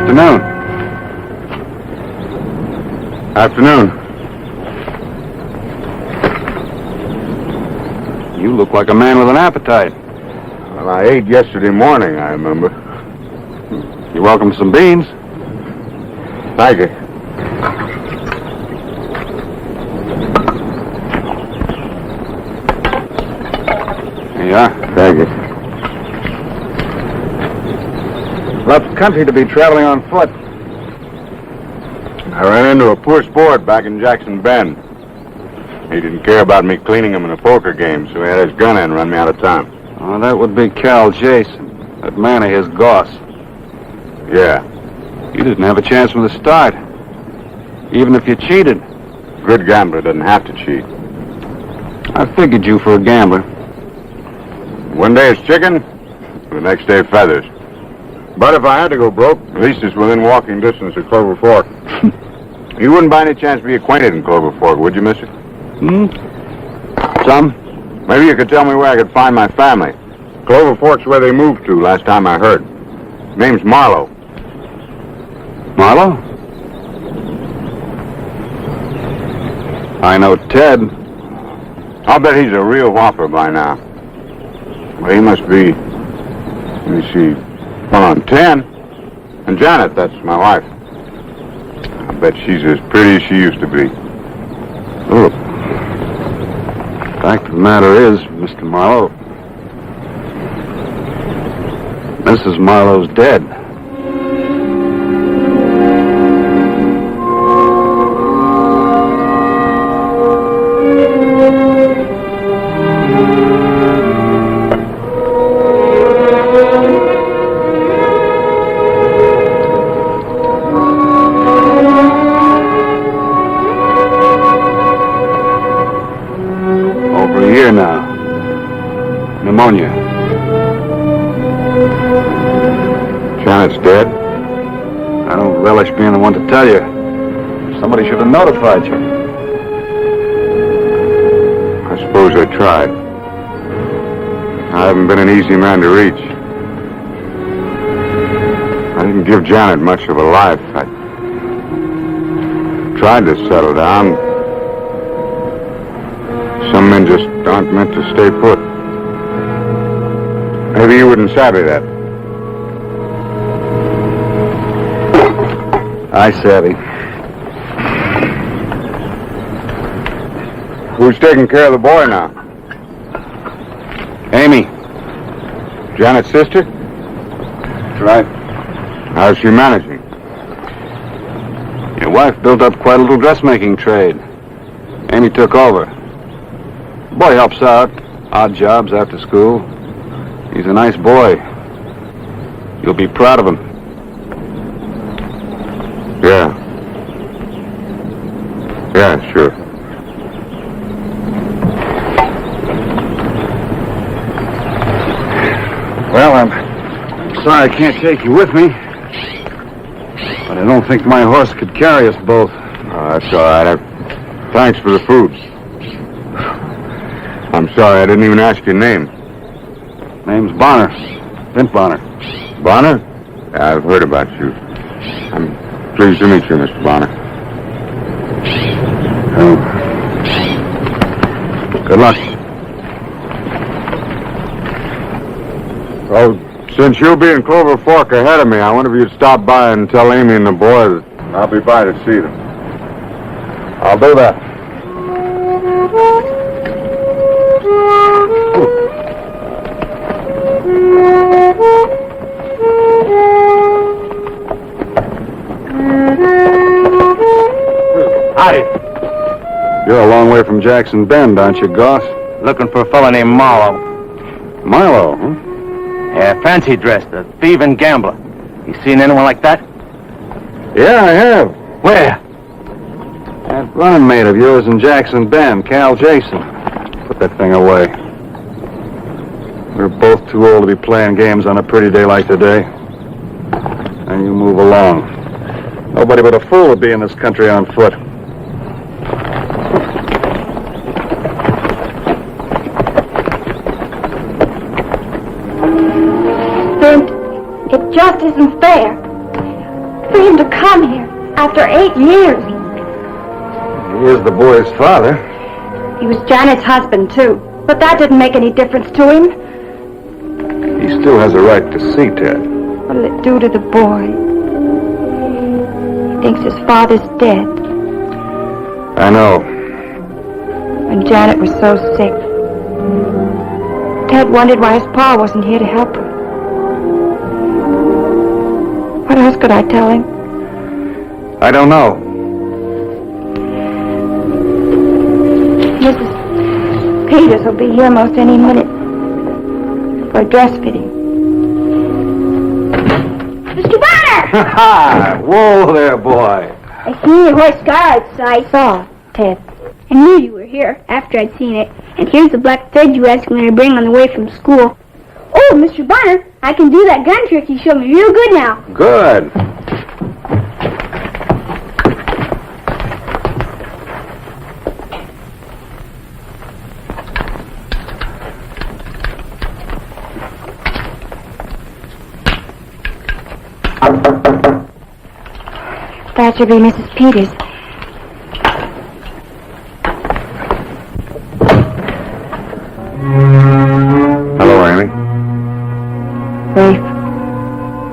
Afternoon. Afternoon. You look like a man with an appetite. Well, I ate yesterday morning, I remember. You welcome to some beans? Thank you. Here you are. Thank you. Rough country to be traveling on foot. I ran into a poor sport back in Jackson Bend. He didn't care about me cleaning him in a poker game, so he had his gun in and run me out of town. Oh, that would be Cal Jason, that man of his, Goss. Yeah. You didn't have a chance from the start, even if you cheated. Good gambler doesn't have to cheat. I figured you for a gambler. One day it's chicken, the next day feathers. But if I had to go broke, at least it's within walking distance of Clover Fork. You wouldn't by any chance be acquainted in Clover Fork, would you, mister? Some? Maybe you could tell me where I could find my family. Clover Fork's where they moved to last time I heard. Name's Marlowe. Marlowe? I know Ted. I'll bet he's a real whopper by now. Well, he must be, let me see, well, on 10. And Janet, that's my wife. I bet she's as pretty as she used to be. Look. Fact of the matter is, Mr. Marlowe, Mrs. Marlowe's dead. Now. Pneumonia. Janet's dead? I don't relish being the one to tell you. Somebody should have notified you. I suppose I tried. I haven't been an easy man to reach. I didn't give Janet much of a life. I tried to settle down. Some men just aren't meant to stay put. Maybe you wouldn't savvy that. I savvy. Who's taking care of the boy now? Amy. Janet's sister? That's right. How's she managing? Your wife built up quite a little dressmaking trade. Amy took over. The boy helps out, odd jobs after school. He's a nice boy. You'll be proud of him. Yeah. Yeah, sure. Well, I'm sorry I can't take you with me. But I don't think my horse could carry us both. Oh, that's all right. Thanks for the food. I'm sorry, I didn't even ask your name. Name's Bonner. Vint Bonner. Bonner? Yeah, I've heard about you. I'm pleased to meet you, Mr. Bonner. Good luck. Oh, since you'll be in Clover Fork ahead of me, I wonder if you'd stop by and tell Amy and the boy that I'll be by to see them. I'll do that. Howdy. You're a long way from Jackson Bend, aren't you, Goss? Looking for a fellow named Marlowe. Marlowe, huh? Yeah, fancy dressed, a thieving gambler. You seen anyone like that? Yeah, I have. Where? That running mate of yours in Jackson Bend, Cal Jason. Put that thing away. We're both too old to be playing games on a pretty day like today. And you move along. Nobody but a fool would be in this country on foot. It just isn't fair. him to come here after 8 years. He is the boy's father. He was Janet's husband, too. But that didn't make any difference to him. He still has a right to see Ted. What'll it do to the boy? He thinks his father's dead. I know. When Janet was so sick, Ted wondered why his pa wasn't here to help her. What else could I tell him? I don't know. Mrs. Peters will be here most any minute for a dress fitting. Mr. Bonner! Ha! Whoa there, boy. I seen your horse car outside. Saw, Ted. I knew you were here after I'd seen it. And here's the black thread you asked me to bring on the way from school. Oh, Mr. Bonner, I can do that gun trick you showed me real good now. Good. That should be Mrs. Peters. Hello, Amy. Rafe.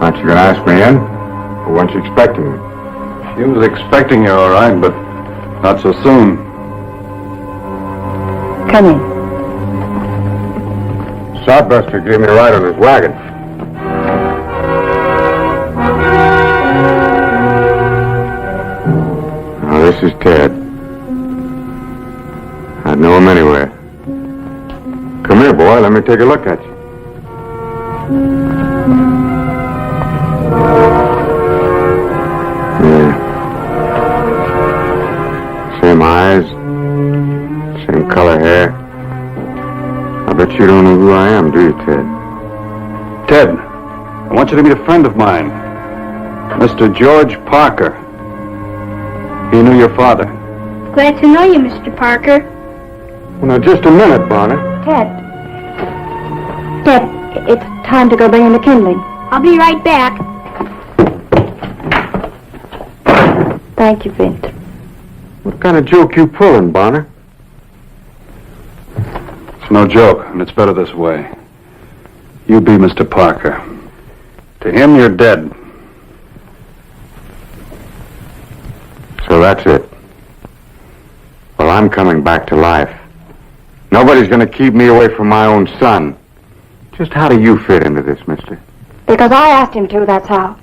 Aren't you going to ask me in? Or weren't you expecting me? She was expecting you, all right, but not so soon. Come in. Sodbuster gave me a ride on his wagon. Now, this is Ted. I'd know him anywhere. Come here, boy. Let me take a look at you. Yeah. Same eyes. Same color hair. I bet you don't know who I am, do you, Ted? Ted, I want you to meet a friend of mine. Mr. George Parker. He knew your father. Glad to know you, Mr. Parker. Well, now, just a minute, Bonner. Ted. Ted, it's time to go bring in the kindling. I'll be right back. Thank you, Vint. What kind of joke you pulling, Bonner? It's no joke, and it's better this way. You be Mr. Parker. To him, you're dead. So that's it. Well, I'm coming back to life. Nobody's going to keep me away from my own son. Just how do you fit into this, mister? Because I asked him to, that's how.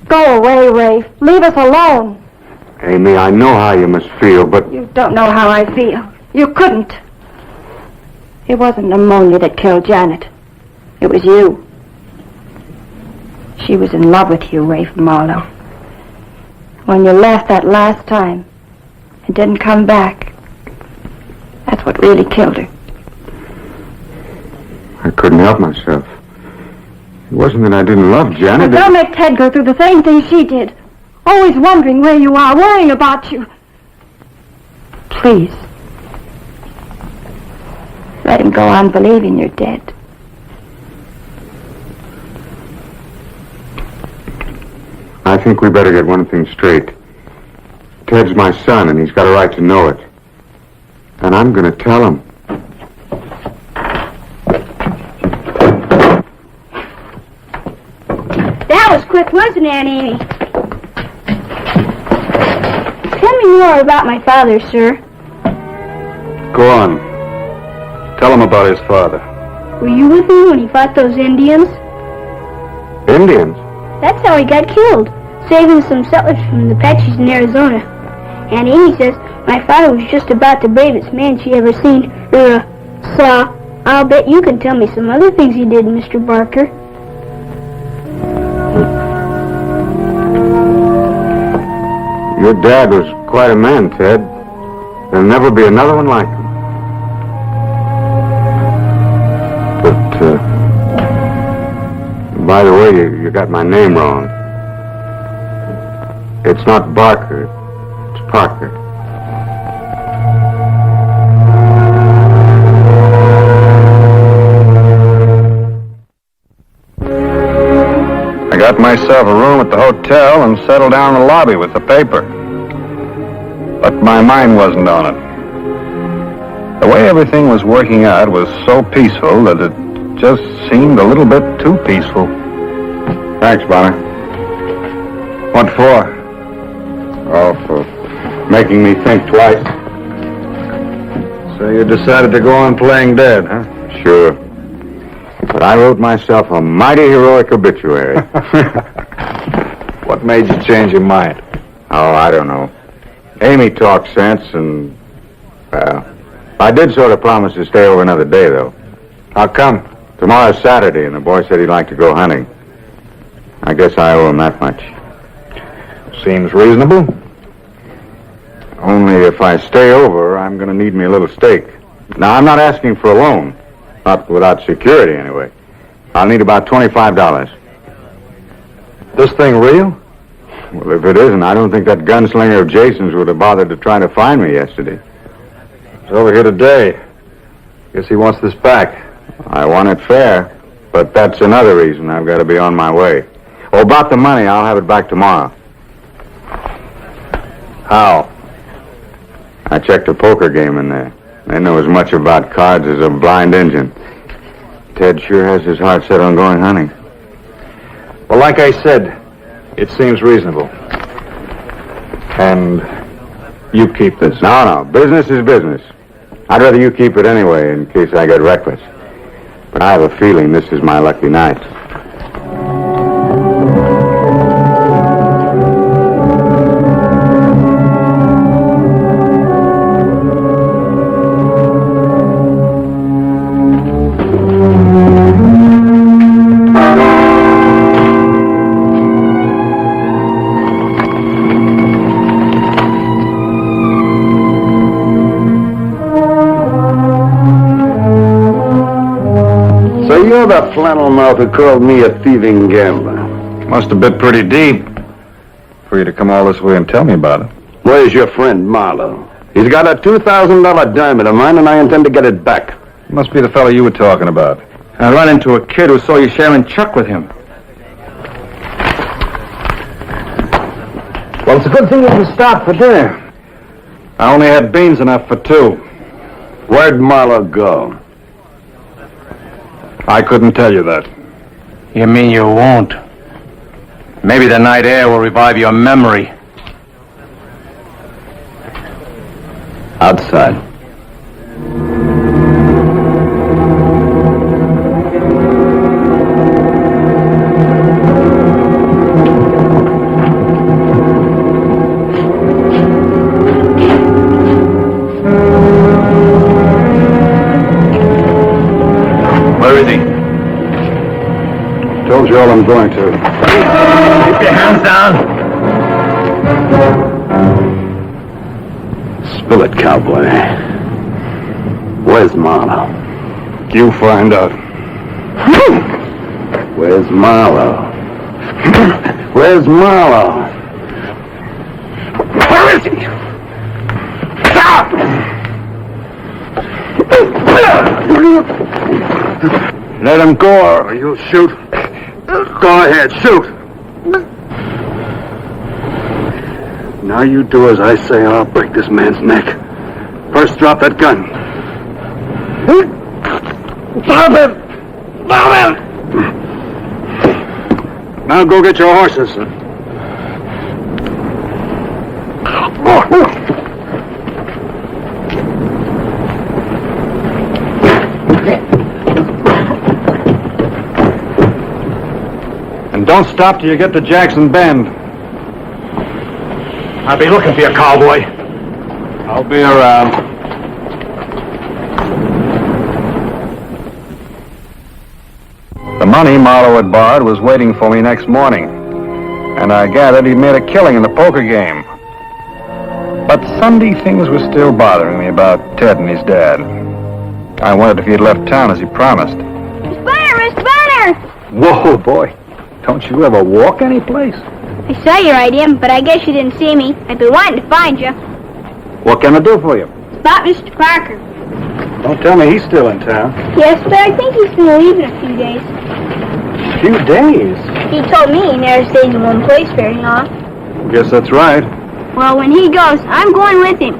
Go away, Rafe. Leave us alone. Amy, I know how you must feel, but... You don't know how I feel. You couldn't. It wasn't pneumonia that killed Janet. It was you. She was in love with you, Rafe Marlowe. When you left that last time and didn't come back, that's what really killed her. I couldn't help myself. It wasn't that I didn't love Janet. Don't make Ted go through the same thing she did. Always wondering where you are, worrying about you. Please. Let him go on believing you're dead. I think we better get one thing straight. Ted's my son, and he's got a right to know it. And I'm going to tell him. That was quick, wasn't it, Aunt Amy? Tell me more about my father, sir. Go on. Tell him about his father. Were you with him when he fought those Indians? Indians? That's how he got killed, saving some settlers from the Apaches in Arizona. Aunt Amy says my father was just about the bravest man she ever seen or saw. I'll bet you can tell me some other things he did, Mr. Barker. Your dad was quite a man, Ted. There'll never be another one like him. But, by the way, you got my name wrong. It's not Barker, it's Parker. I got my myself a room at the hotel and settled down in the lobby with the paper. But my mind wasn't on it. The way everything was working out was so peaceful that it just seemed a little bit too peaceful. Thanks, Bonner. What for? Oh, for making me think twice. So you decided to go on playing dead, huh? Sure. But I wrote myself a mighty heroic obituary. What made you change your mind? Oh, I don't know. Amy talked sense, and, well, I did sort of promise to stay over another day, though. How come? Tomorrow's Saturday, and the boy said he'd like to go hunting. I guess I owe him that much. Seems reasonable. Only if I stay over, I'm going to need me a little stake. Now, I'm not asking for a loan. Not without security, anyway. I'll need about $25. This thing real? Well, if it isn't, I don't think that gunslinger of Jason's would have bothered to try to find me yesterday. He's over here today. Guess he wants this back. I want it fair, but that's another reason I've got to be on my way. Oh, about the money, I'll have it back tomorrow. How? I checked a poker game in there. They know as much about cards as a blind Indian. Ted sure has his heart set on going hunting. Well, like I said, it seems reasonable. And you keep this. No, business is business. I'd rather you keep it anyway in case I get reckless. But I have a feeling this is my lucky night. You're the flannel mouth who called me a thieving gambler. Must have been pretty deep for you to come all this way and tell me about it. Where's your friend Marlowe? He's got a $2,000 diamond of mine, and I intend to get it back. Must be the fellow you were talking about. I run into a kid who saw you sharing chuck with him. Well, it's a good thing you can stop for dinner. I only had beans enough for two. Where'd Marlowe go? I couldn't tell you that. You mean you won't? Maybe the night air will revive your memory. Outside. Told you all I'm going to. Keep your hands down. Spill it, Cowboy. Where's Marlowe? You find out. Where's Marlowe? Where's Marlowe? Where is he? Stop! Let him go or you'll shoot. Go ahead, shoot. Now you do as I say, or I'll break this man's neck. First, drop that gun. Drop it! Drop it! Now go get your horses. And don't stop till you get to Jackson Bend. I'll be looking for you, Cowboy. I'll be around. The money Marlowe had borrowed was waiting for me next morning, and I gathered he'd made a killing in the poker game. But Sunday things were still bothering me about Ted and his dad. I wondered if he had left town as he promised. Mr. Bonner! Whoa, boy. Don't you ever walk any place? I saw you right in, but I guess you didn't see me. I've been wanting to find you. What can I do for you? About Mr. Parker. Don't tell me he's still in town. Yes, but I think he's going to leave in a few days. few days? He told me he never stays in one place very long. Guess that's right. Well, when he goes, I'm going with him.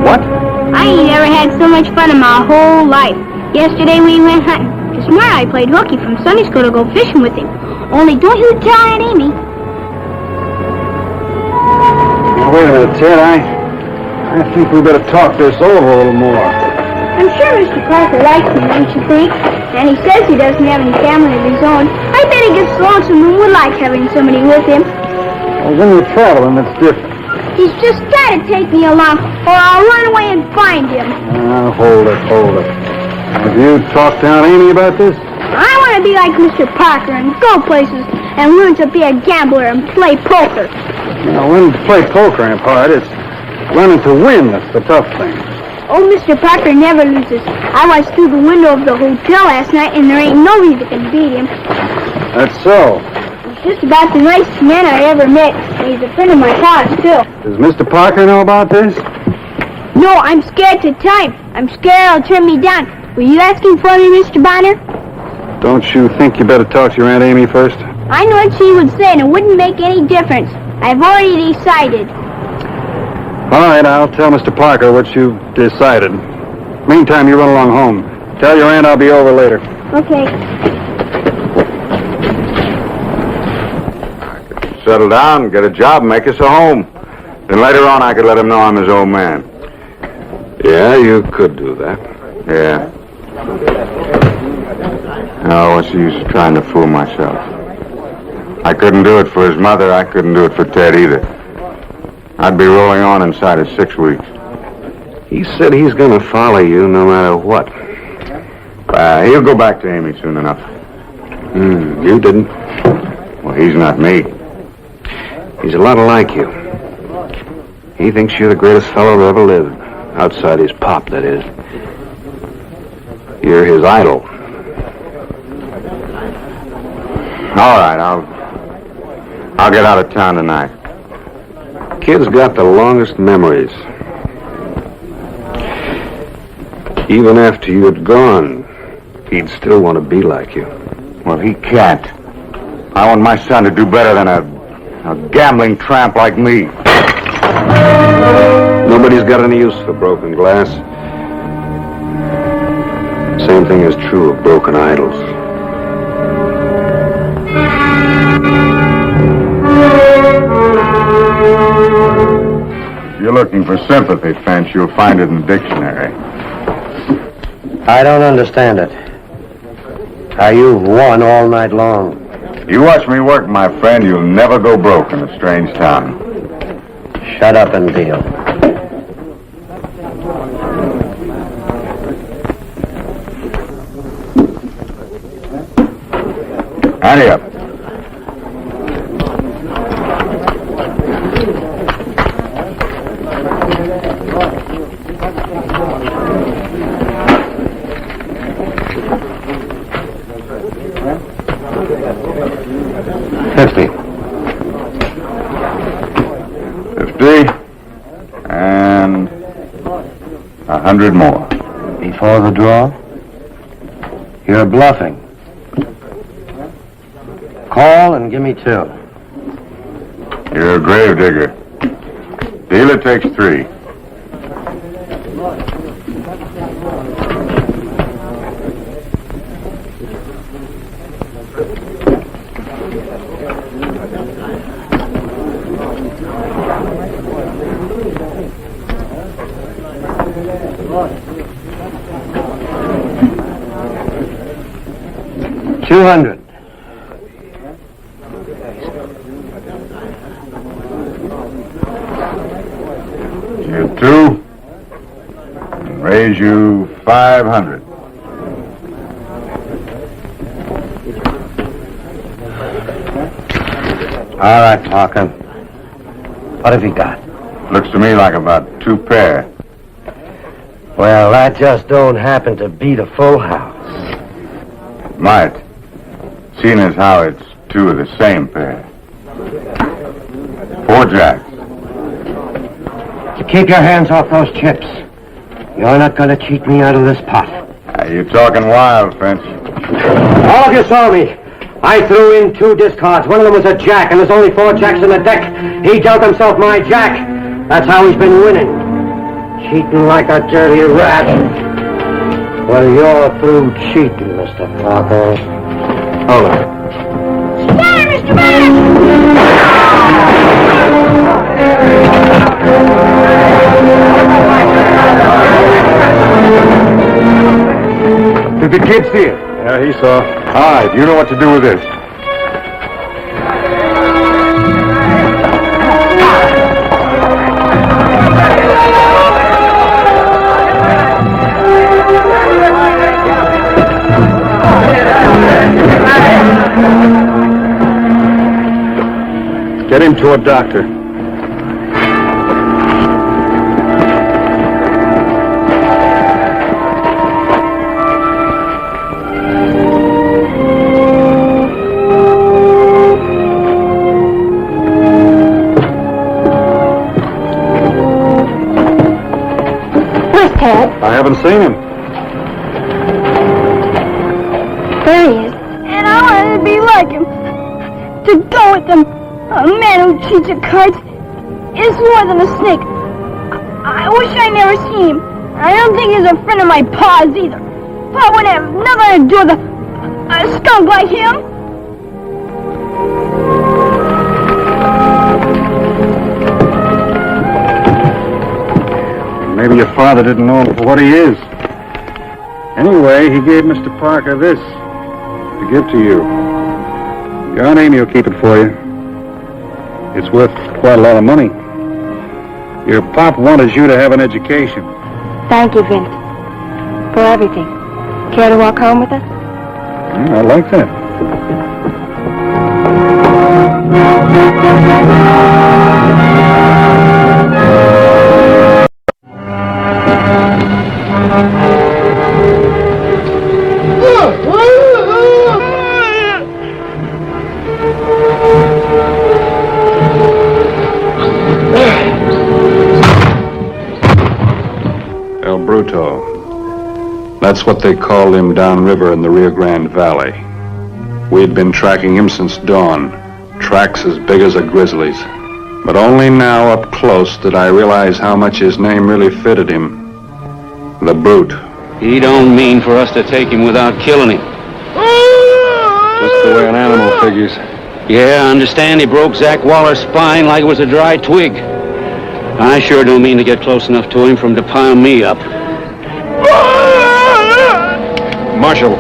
What? I ain't ever had so much fun in my whole life. Yesterday we went hunting. This morning I played hooky from Sunday school to go fishing with him. Only don't you tell Aunt Amy. Now, wait a minute, Ted. I think we better talk this over a little more. I'm sure Mr. Parker likes me, don't you think? And he says he doesn't have any family of his own. I bet he gets lonesome and would like having somebody with him. Well, when you're traveling, it's different. He's just got to take me along, or I'll run away and find him. Hold it. Have you talked to Aunt Amy about this? I want to be like Mr. Parker and go places and learn to be a gambler and play poker. Now, learning to play poker ain't hard. It's learning to win that's the tough thing. Oh, Mr. Parker never loses. I watched through the window of the hotel last night, and there ain't nobody that can beat him. That's so. He's just about the nicest man I ever met. And he's a friend of my father's, too. Does Mr. Parker know about this? No, I'm scared to time. I'm scared he'll turn me down. Were you asking for me, Mr. Bonner? Don't you think you better talk to your Aunt Amy first? I know what she would say, and it wouldn't make any difference. I've already decided. All right, I'll tell Mr. Parker what you've decided. Meantime, you run along home. Tell your aunt I'll be over later. Okay. Settle down, get a job, make us a home. Then later on I could let him know I'm his old man. Yeah, you could do that. Yeah. Oh, what's the use of trying to fool myself? I couldn't do it for his mother. I couldn't do it for Ted either. I'd be rolling on inside of 6 weeks. He said he's going to follow you no matter what. He'll go back to Amy soon enough. You didn't. Well, he's not me. He's a lot like you. He thinks you're the greatest fellow who ever lived. Outside his pop, that is. You're his idol. All right, I'll get out of town tonight. Kid's got the longest memories. Even after you had gone, he'd still want to be like you. Well, he can't. I want my son to do better than a gambling tramp like me. Nobody's got any use for broken glass. Same thing is true of broken idols. If you're looking for sympathy, Finch, you'll find it in the dictionary. I don't understand it. How you've won all night long. You watch me work, my friend, you'll never go broke in a strange town. Shut up and deal. Ante up. $50. And 100 more. Before the draw? You're bluffing. Call and give me 2. You're a grave digger. Dealer takes 3. $200. You 2. And raise you 500. All right, Parker. What have you got? Looks to me like about 2 pair. Well, that just don't happen to beat a full house. Might. Seeing as how it's 2 of the same pair. 4 jacks. Keep your hands off those chips. You're not going to cheat me out of this pot. You're talking wild, Finch. All of you saw me. I threw in 2 discards. One of them was a jack, and there's only 4 jacks in the deck. He dealt himself my jack. That's how he's been winning. Cheating like a dirty rat. Well, you're through cheating, Mr. Parker. Hold on. Fire, Mr. Banner! Did the kid see it? Yeah, he saw. All right, you know what to do with this. Get him to a doctor. Ted. I haven't seen him. There he is. And I wanted to be like him. To go with him. A man who cheats at cards is more than a snake. I wish I never seen him. I don't think he's a friend of my pa's either. Pa wouldn't have nothing to do with a skunk like him. Maybe your father didn't know him for what he is. Anyway, he gave Mr. Parker this to give to you. Your Aunt Amy will keep it for you. It's worth quite a lot of money. Your pop wanted you to have an education. Thank you, Vince, for everything. Care to walk home with us? I like that. That's what they called him downriver in the Rio Grande Valley. We'd been tracking him since dawn, tracks as big as a grizzly's. But only now up close did I realize how much his name really fitted him. The Brute. He don't mean for us to take him without killing him. Just the way an animal figures. Yeah, I understand he broke Zach Waller's spine like it was a dry twig. I sure don't mean to get close enough to him for him to pile me up. Marshal,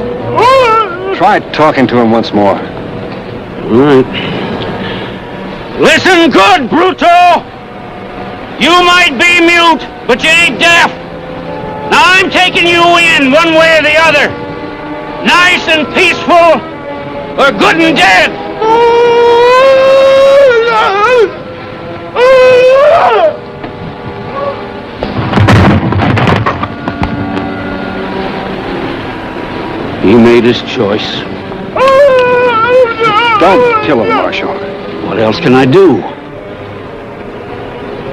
try talking to him once more. All right. Listen good, Bruto! You might be mute, but you ain't deaf. Now I'm taking you in one way or the other. Nice and peaceful, or good and dead. He made his choice. Don't kill him, Marshal. What else can I do?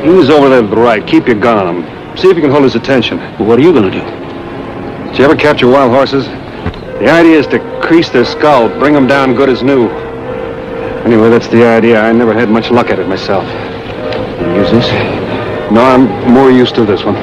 He was over there to the right. Keep your gun on him. See if you can hold his attention. What are you going to do? Did you ever capture wild horses? The idea is to crease their skull, bring them down good as new. Anyway, that's the idea. I never had much luck at it myself. You use this? No, I'm more used to this one.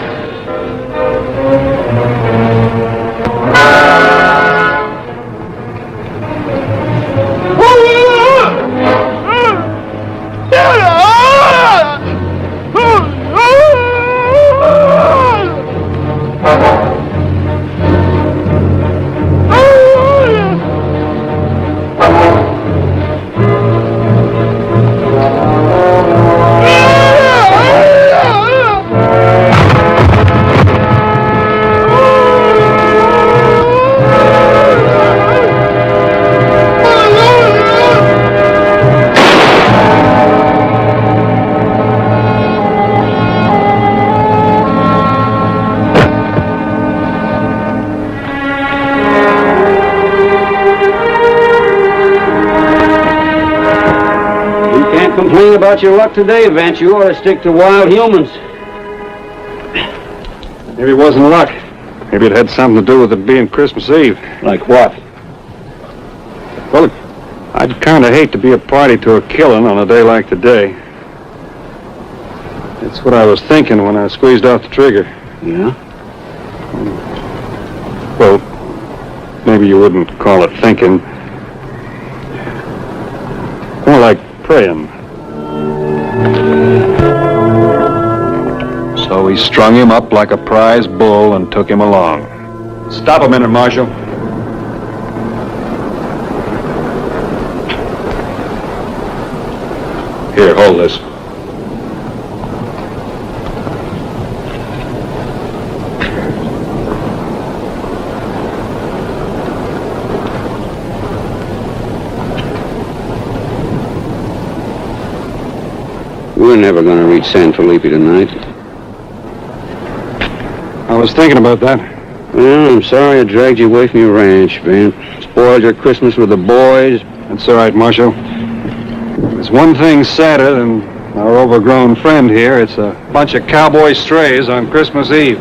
Complain about your luck today, Vance. You ought to stick to wild humans. Maybe it wasn't luck. Maybe it had something to do with it being Christmas Eve. Like what? Well, I'd kind of hate to be a party to a killing on a day like today. That's what I was thinking when I squeezed off the trigger. Yeah? Well, maybe you wouldn't call it thinking. More like praying. So he strung him up like a prize bull and took him along. Stop a minute, Marshal. Here, hold this. We're never going to reach San Felipe tonight. I was thinking about that. Well, I'm sorry I dragged you away from your ranch, Vance. Spoiled your Christmas with the boys. That's all right, Marshal. There's one thing sadder than our overgrown friend here. It's a bunch of cowboy strays on Christmas Eve.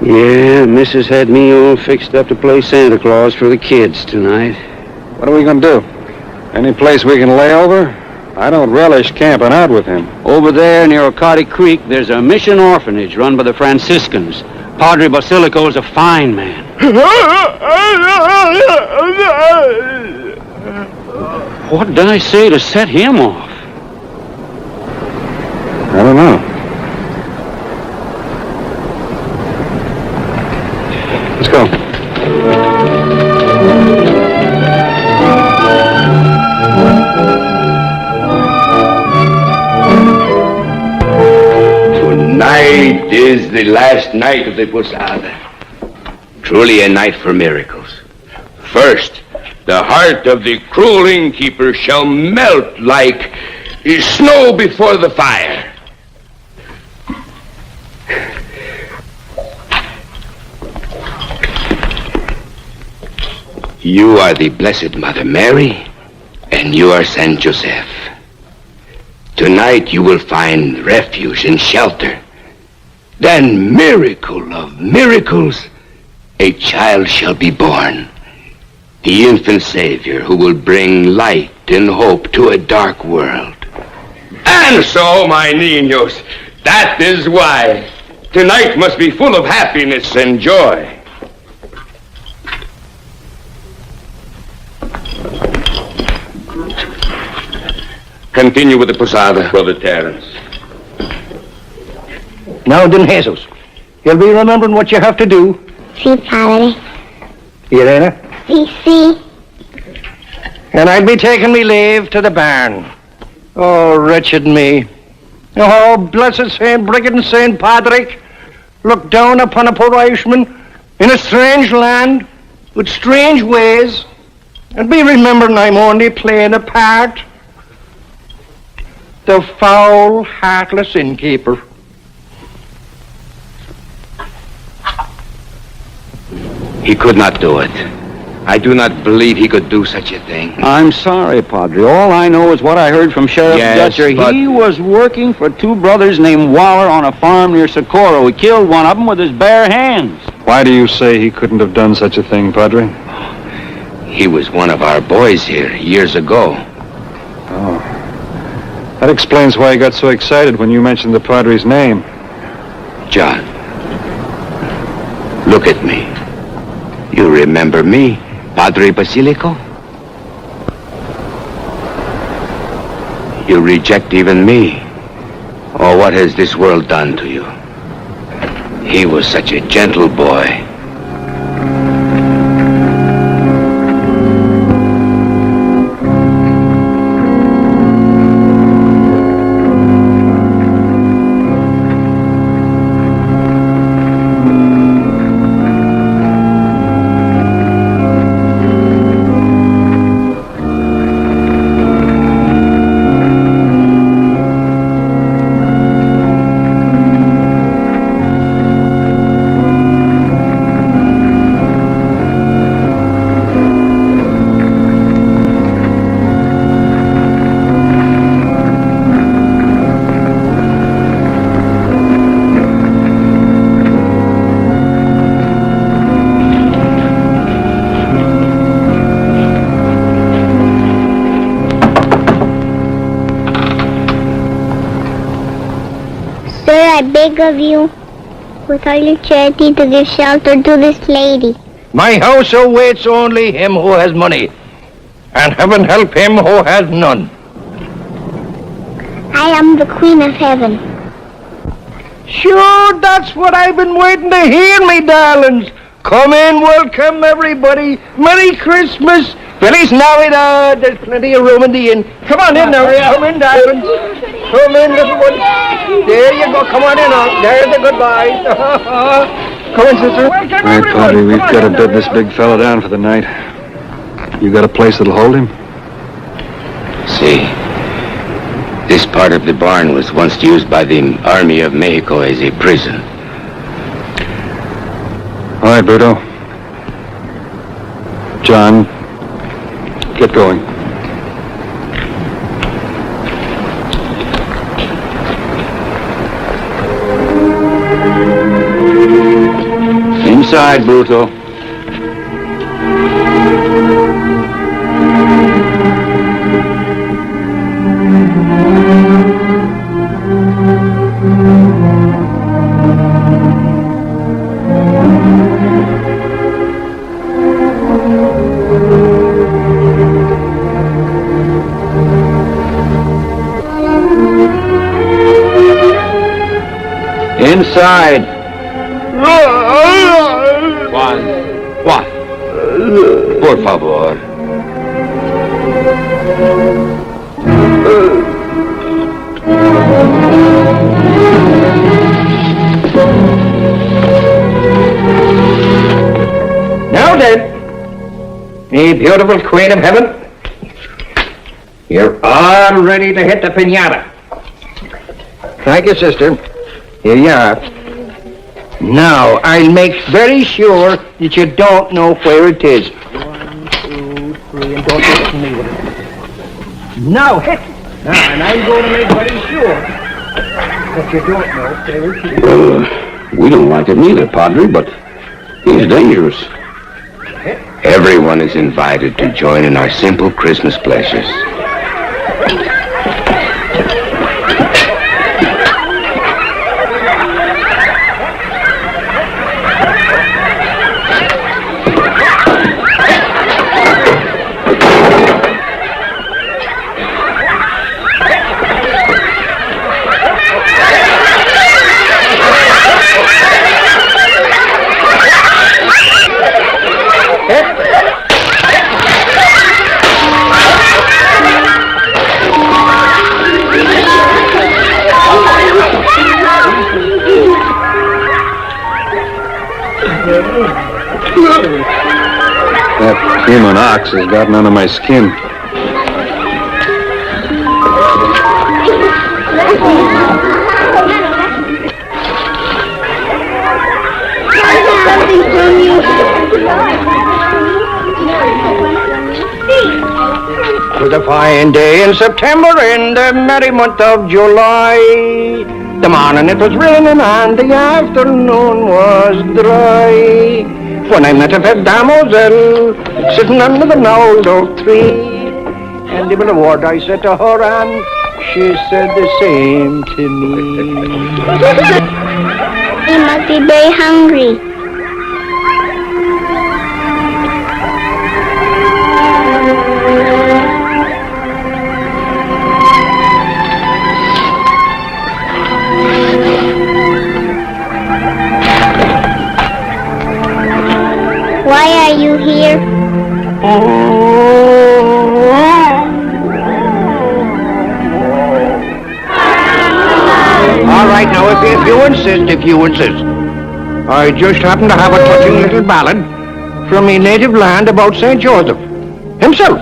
Yeah, Mrs. had me all fixed up to play Santa Claus for the kids tonight. What are we going to do? Any place we can lay over? I don't relish camping out with him. Over there near Ocati Creek, there's a mission orphanage run by the Franciscans. Padre Basilico's a fine man. What did I say to set him off? I don't know. Let's go. Tonight is the last night of the Posada. Truly a night for miracles. First, the heart of the cruel innkeeper shall melt like snow before the fire. You are the Blessed Mother Mary, and you are Saint Joseph. Tonight you will find refuge and shelter. Then, miracle of miracles, a child shall be born. The infant Savior who will bring light and hope to a dark world. And so, my niños, that is why tonight must be full of happiness and joy. Continue with the Posada, Brother Terence. Now, Don Jesus, you'll be remembering what you have to do. Si, Padre. Irena? Si. And I'll be taking me leave to the barn. Oh, wretched me. Oh, blessed St. Brigid and St. Patrick, look down upon a poor Irishman in a strange land with strange ways, and be remembering I'm only playing a part. The foul, heartless innkeeper. He could not do it. I do not believe he could do such a thing. I'm sorry, Padre. All I know is what I heard from Sheriff Dutcher. but- He was working for two brothers named Waller on a farm near Socorro. He killed one of them with his bare hands. Why do you say he couldn't have done such a thing, Padre? He was one of our boys here years ago. Oh. That explains why he got so excited when you mentioned the Padre's name. John, look at me. You remember me, Padre Basilico? You reject even me. Oh, what has this world done to you? He was such a gentle boy. I beg of you, with all your charity, to give shelter to this lady. My house awaits only him who has money, and heaven help him who has none. I am the Queen of Heaven. Sure, that's what I've been waiting to hear, me darlings. Come in, welcome everybody. Merry Christmas. Feliz Navidad. There's plenty of room in the inn. Come on in now. Come in, darlings. Come in, little one. There you go. Come on in now. There's the goodbye. Come in, sister. All right, Padre, we've got to bed this big fella down for the night. You got a place that'll hold him? See, this part of the barn was once used by the Army of Mexico as a prison. All right, Berto. John, get going. Inside, Bruto. Inside. Juan. Por favor. Now then, me beautiful Queen of Heaven, you're all ready to hit the piñata. Thank you, sister. Here you are. Now, I'll make very sure that you don't know where it is. 1, 2, 3, and don't look at me with it. Now, hit. Now, and I'm going to make very sure that you don't know where it is. We don't like it neither, Padre, but he's dangerous. Everyone is invited to join in our simple Christmas pleasures. That human ox has gotten under my skin. It was a fine day in September in the merry month of July. The morning it was raining and the afternoon was dry. When I met a fair damosel sitting under the gnarled oak tree, and the word I said to her, and she said the same to me. You must be very hungry. Why are you here? All right, now, if you insist. I just happen to have a touching little ballad from my native land about St. Joseph himself.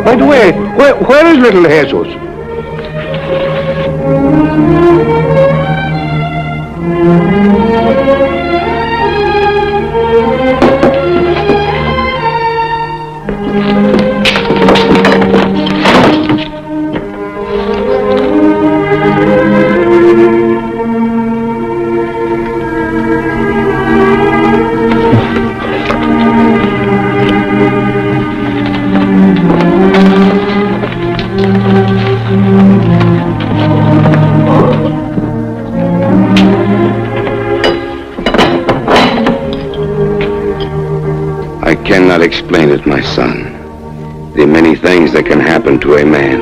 By the way, where is little Jesus? explain it, my son. The many things that can happen to a man.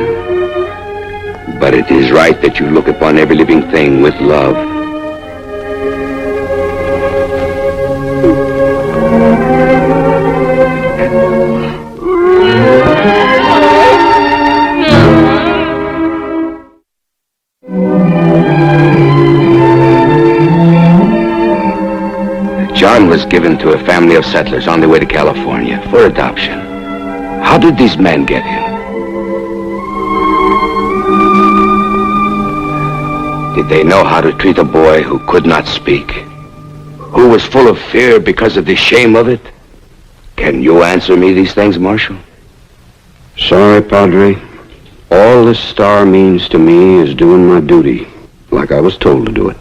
But it is right that you look upon every living thing with love. John was given to a family of settlers on their way to California for adoption. How did these men get him? Did they know how to treat a boy who could not speak? Who was full of fear because of the shame of it? Can you answer me these things, Marshal? Sorry, Padre. All this star means to me is doing my duty, like I was told to do it.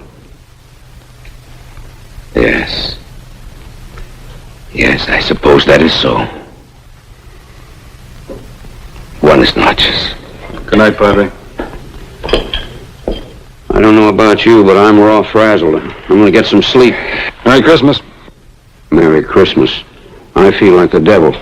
Yes. Yes, I suppose that is so. Buenas noches. Good night, Padre. I don't know about you, but I'm raw frazzled. I'm gonna get some sleep. Merry Christmas. Merry Christmas. I feel like the devil.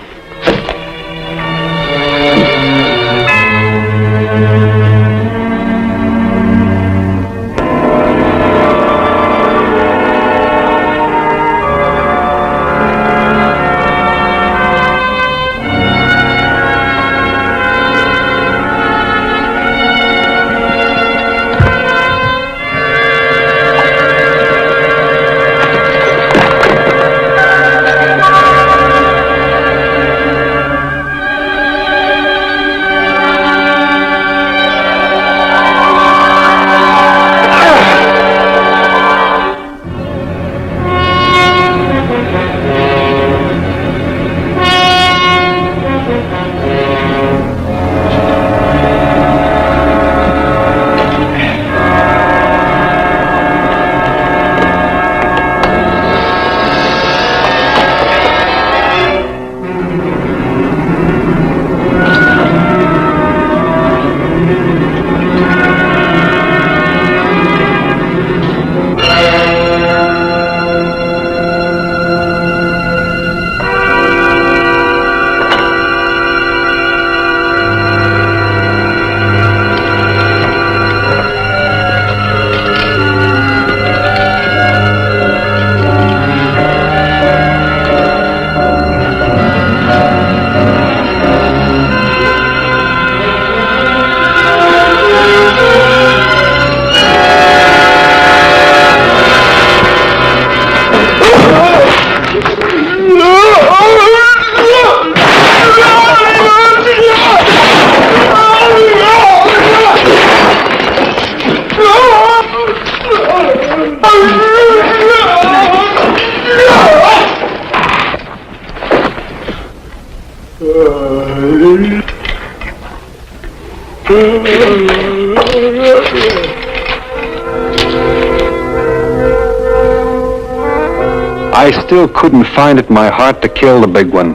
I still couldn't find it in my heart to kill the big one.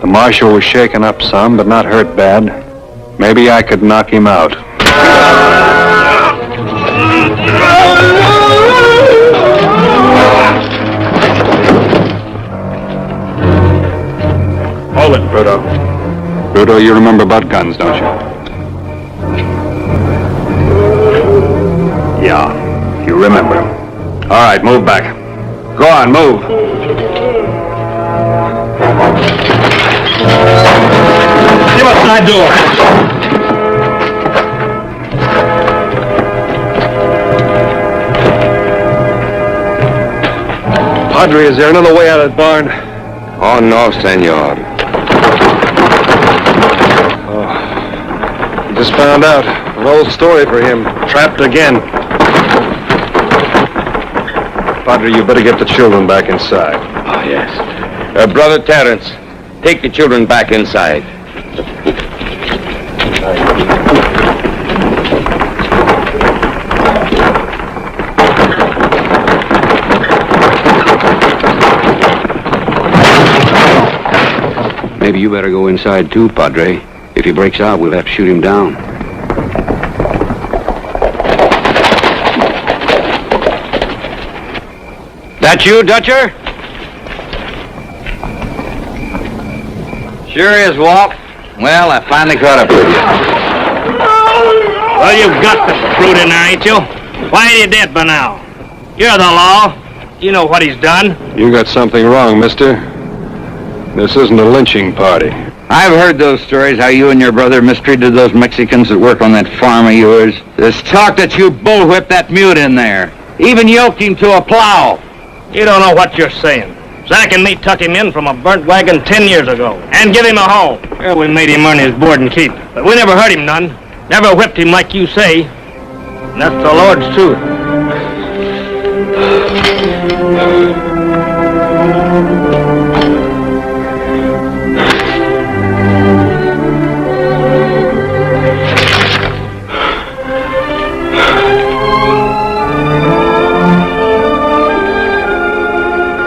The marshal was shaken up some, but not hurt bad. Maybe I could knock him out. Hold it, Bruto. Bruto, you remember about guns, don't you? Yeah, you remember. All right, move back. Go on, move. Give us that door. Padre, is there another way out of the barn? Oh, no, senor. Oh, just found out. An old story for him. Trapped again. Padre, you better get the children back inside. Oh, yes. Brother Terence, take the children back inside. Maybe you better go inside too, Padre. If he breaks out, we'll have to shoot him down. That you, Dutcher? Sure is, Walt. Well, I finally caught up with you. Well, you've got the brute in there, ain't you? Why ain't he dead by now? You're the law. You know what he's done. You got something wrong, mister. This isn't a lynching party. I've heard those stories, how you and your brother mistreated those Mexicans that work on that farm of yours. There's talk that you bullwhipped that mute in there. Even yoked him to a plow. You don't know what you're saying. Zach and me tucked him in from a burnt wagon 10 years ago and give him a home. Well, we made him earn his board and keep. But we never hurt him none. Never whipped him like you say. And that's the Lord's truth.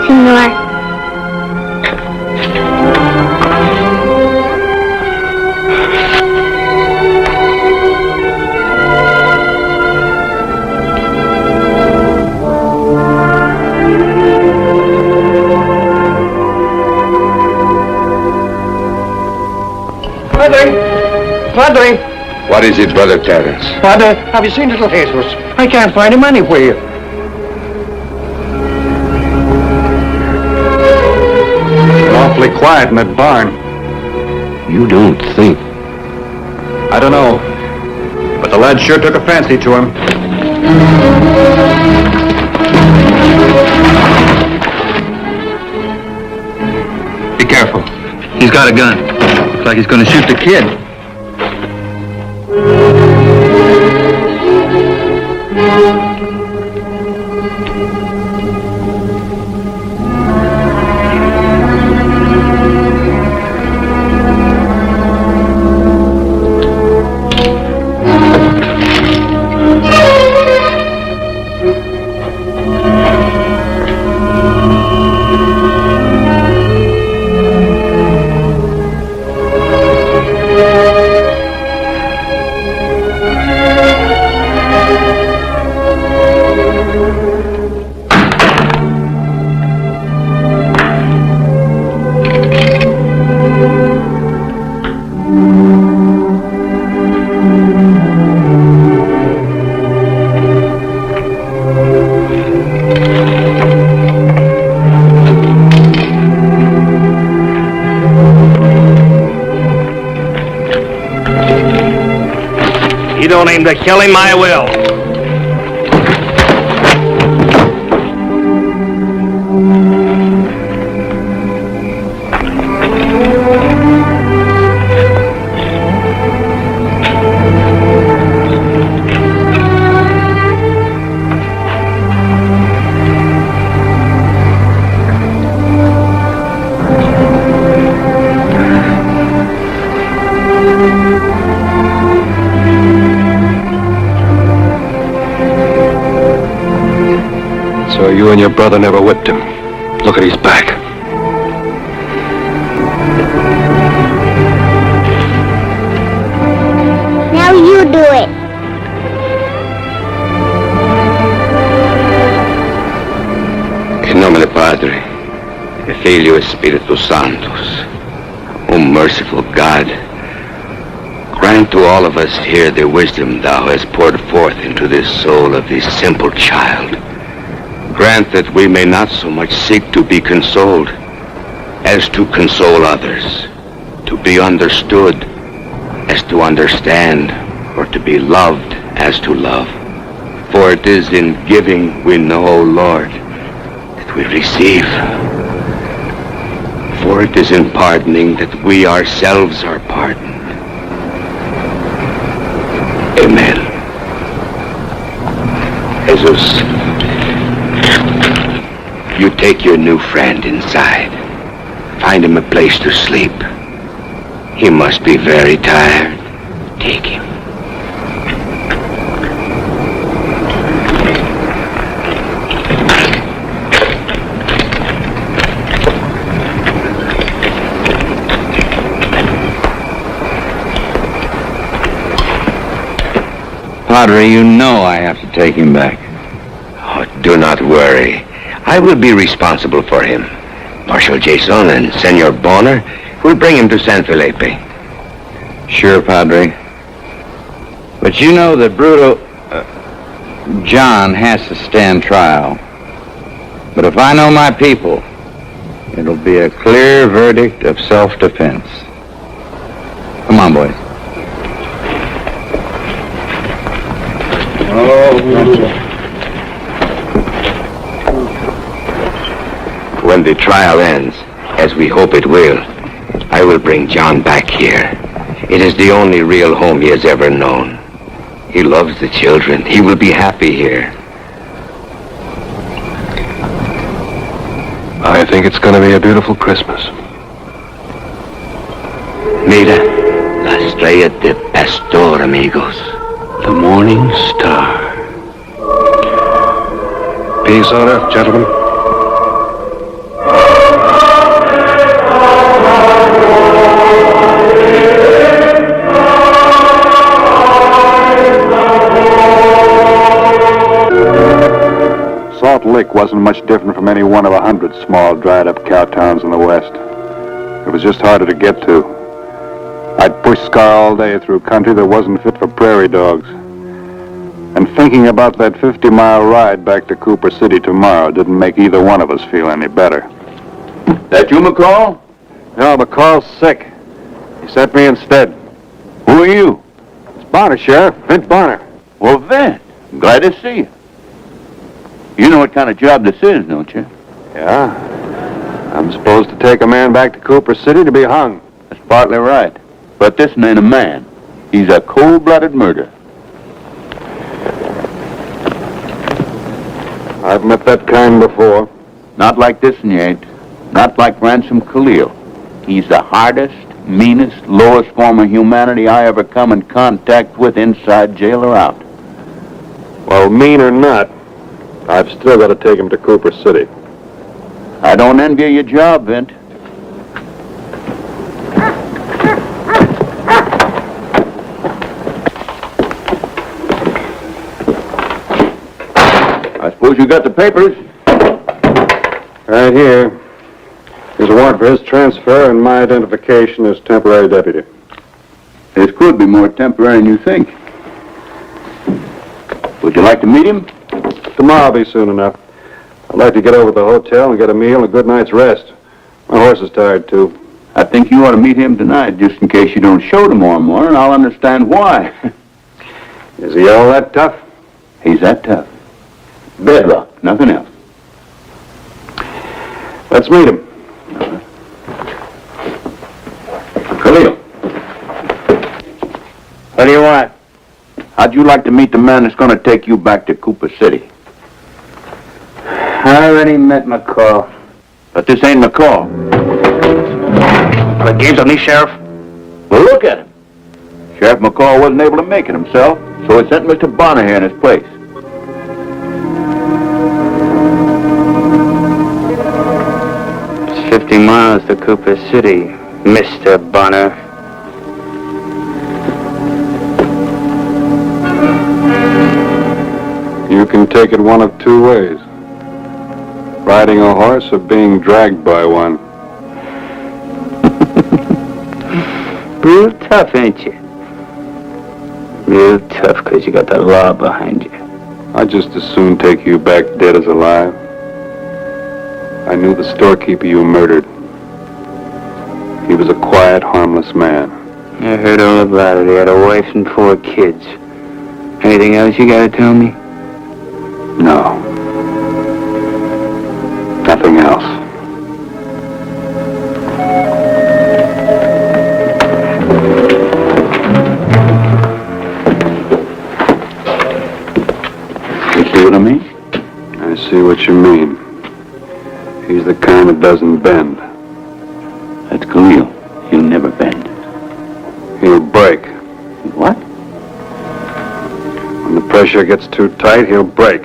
Senor. Padre! What is it, Brother Terence? Padre, have you seen little Jesus? I can't find him anywhere. Awfully quiet in that barn. You don't think? I don't know. But the lad sure took a fancy to him. Be careful. He's got a gun. Looks like he's going to shoot the kid. You don't aim to kill him, I will. So you and your brother never whipped him. Look at his back. Now you do it. In nomine Padre, e Filio e Spiritus Sanctus. O merciful God, grant to all of us here the wisdom thou hast poured forth into this soul of this simple child. Grant that we may not so much seek to be consoled as to console others, to be understood as to understand, or to be loved as to love. For it is in giving we know, O Lord, that we receive. For it is in pardoning that we ourselves are pardoned. Amen. Jesus, you take your new friend inside. Find him a place to sleep. He must be very tired. Take him. Padre, you know I have to take him back. Oh, do not worry. I will be responsible for him. Marshal Jason and Senor Bonner will bring him to San Felipe. Sure, Padre. But you know that Bruto... John has to stand trial. But if I know my people, it'll be a clear verdict of self-defense. Come on, boys. When the trial ends, as we hope it will, I will bring John back here. It is the only real home he has ever known. He loves the children. He will be happy here. I think it's going to be a beautiful Christmas. Mira, la estrella de pastor, amigos. The morning star. Peace on earth, gentlemen. Salt Lick wasn't much different from any one of 100 small, dried-up cow towns in the West. It was just harder to get to. I'd push Scar all day through country that wasn't fit for prairie dogs. And thinking about that 50-mile ride back to Cooper City tomorrow didn't make either one of us feel any better. That you, McCall? No, McCall's sick. He sent me instead. Who are you? It's Bonner, Sheriff. Vint Bonner. Well, Vint, glad to see you. You know what kind of job this is, don't you? Yeah. I'm supposed to take a man back to Cooper City to be hung. That's partly right. But this ain't a man. He's a cold-blooded murderer. I've met that kind before. Not like this one, you ain't. Not like Ransom Khalil. He's the hardest, meanest, lowest form of humanity I ever come in contact with inside jail or out. Well, mean or not, I've still got to take him to Cooper City. I don't envy your job, Vint. I suppose you got the papers? Right here. There's a warrant for his transfer and my identification as temporary deputy. This could be more temporary than you think. Would you like to meet him? Tomorrow will be soon enough. I'd like to get over to the hotel and get a meal and a good night's rest. My horse is tired, too. I think you ought to meet him tonight, just in case you don't show tomorrow morning. I'll understand why. Is he all that tough? He's that tough. Bedrock, nothing else. Let's meet him. Khalil. What do you want? How'd you like to meet the man that's going to take you back to Cooper City? I already met McCall. But this ain't McCall. The game's on me, Sheriff. Well, look at him. Sheriff McCall wasn't able to make it himself, so he sent Mr. Bonner here in his place. It's 50 miles to Cooper City, Mr. Bonner. You can take it one of two ways. Riding a horse or being dragged by one. Real tough, ain't you? Real tough because you got the law behind you. I'd just as soon take you back dead as alive. I knew the storekeeper you murdered. He was a quiet, harmless man. I heard all about it. He had a wife and 4 kids. Anything else you gotta tell me? No. Nothing else. You see what I mean? I see what you mean. He's the kind that doesn't bend. That's Khalil. He'll never bend. He'll break. What? When the pressure gets too tight, he'll break.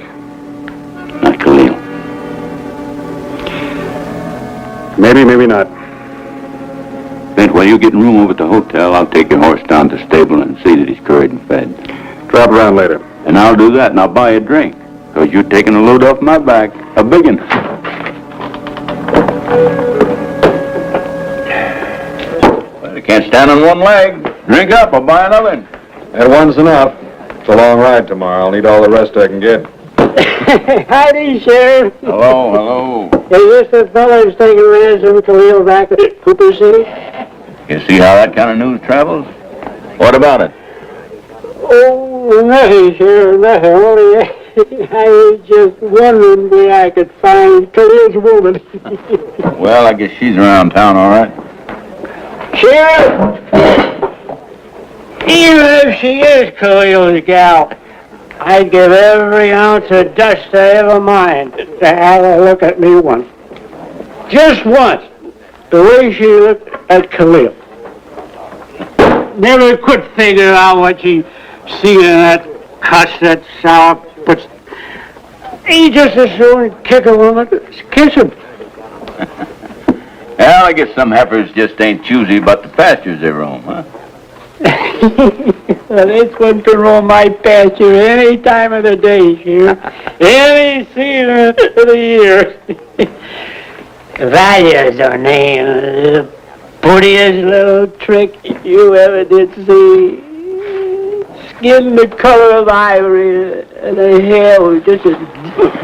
Not Khalil. Maybe, maybe not. Vint, while you're getting room over at the hotel, I'll take your horse down to the stable and see that he's curried and fed. Drop around later. And I'll do that, and I'll buy you a drink. Because you're taking a load off my back. A big one. Well, you can't stand on one leg. Drink up, I'll buy another. That one's enough. It's a long ride tomorrow. I'll need all the rest I can get. Howdy, Sheriff. Hello. Is this the fellow who's taking ransom Khalil back at Cooper City? You see how that kind of news travels? What about it? Oh, nothing, Sheriff, nothing. Only I was just wondering where I could find Khalil's woman. Well, I guess she's around town, all right. Sheriff! Even if she is Khalil's gal, I'd give every ounce of dust I ever mined to have her look at me once. Just once. The way she looked at Khalil. Never could figure out what she seen in that cuss, that sour, but he just as soon kick a woman as kiss him. Well, I guess some heifers just ain't choosy about the pastures they roam, huh? Well, this one can roam my pasture any time of the day, Sheriff. Any season of the year. Valia's her name. The prettiest little trick you ever did see. Skin the color of ivory, and her hair was just as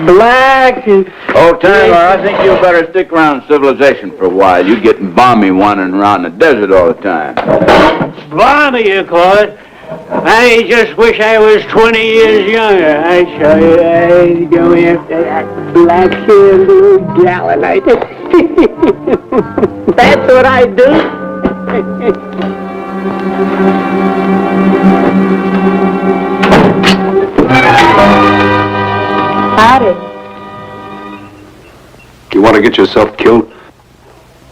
black as... Oh, Tyler, I think you better stick around civilization for a while. You're getting balmy wandering around the desert all the time. Balmy, you call it? I just wish I was 20 years younger. I show you, I'd go after that black-haired little gal, and I did. That's what I do. Howdy. Do you want to get yourself killed?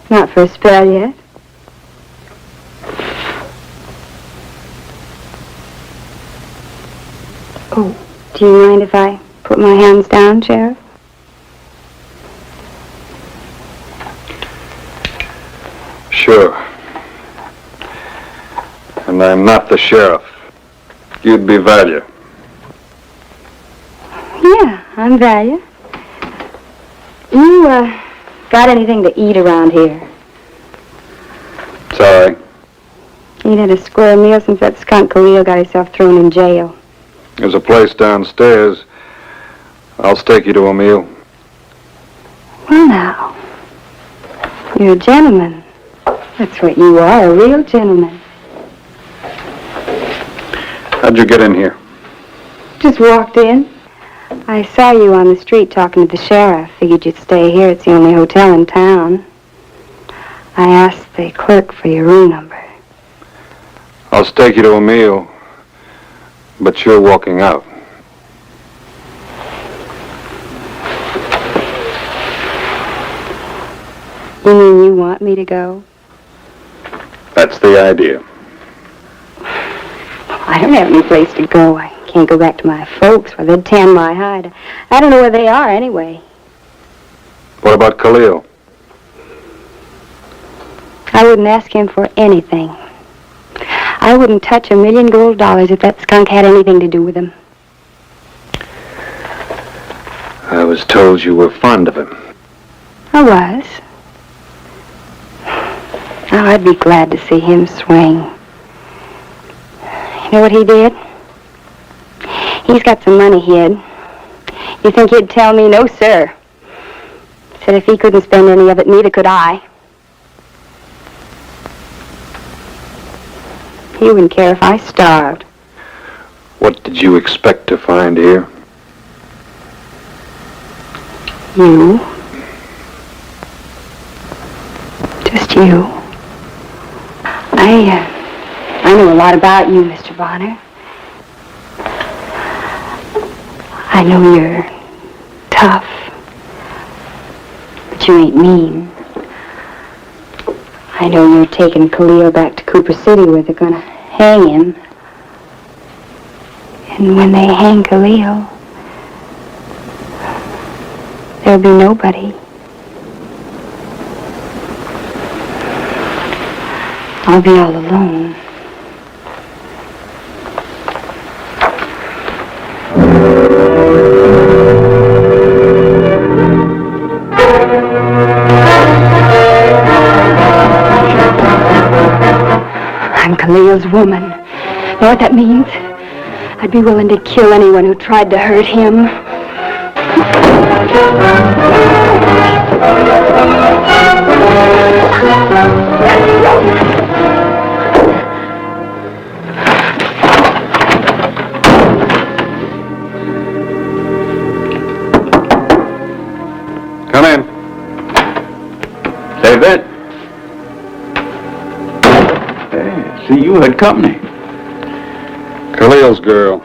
Not for a spell yet. Oh, do you mind if I put my hands down, Sheriff? Sure. And I'm not the sheriff. You'd be Valia. Yeah, I'm Valia. You, got anything to eat around here? Sorry. Ain't had a square meal since that skunk Khalil got himself thrown in jail. There's a place downstairs. I'll stake you to a meal. Well, now. You're a gentleman. That's what you are, a real gentleman. How'd you get in here? Just walked in. I saw you on the street talking to the sheriff. Figured you'd stay here. It's the only hotel in town. I asked the clerk for your room number. I'll stake you to a meal, but you're walking out. You mean you want me to go? That's the idea. I don't have any place to go. I can't go back to my folks where they'd tan my hide. I don't know where they are anyway. What about Khalil? I wouldn't ask him for anything. I wouldn't touch $1 million gold if that skunk had anything to do with him. I was told you were fond of him. I was. Oh, I'd be glad to see him swing. You know what he did? He's got some money hid. You think he'd tell me? No, sir. Said if he couldn't spend any of it, neither could I. He wouldn't care if I starved. What did you expect to find here? You. Just you. I know a lot about you, Mr. Bonner. I know you're tough, but you ain't mean. I know you're taking Khalil back to Cooper City where they're gonna hang him. And when they hang Khalil, there'll be nobody. I'll be all alone. Khalil's woman. Know what that means? I'd be willing to kill anyone who tried to hurt him. Come in. Say, Vet. Hey, see, you had company. Khalil's girl.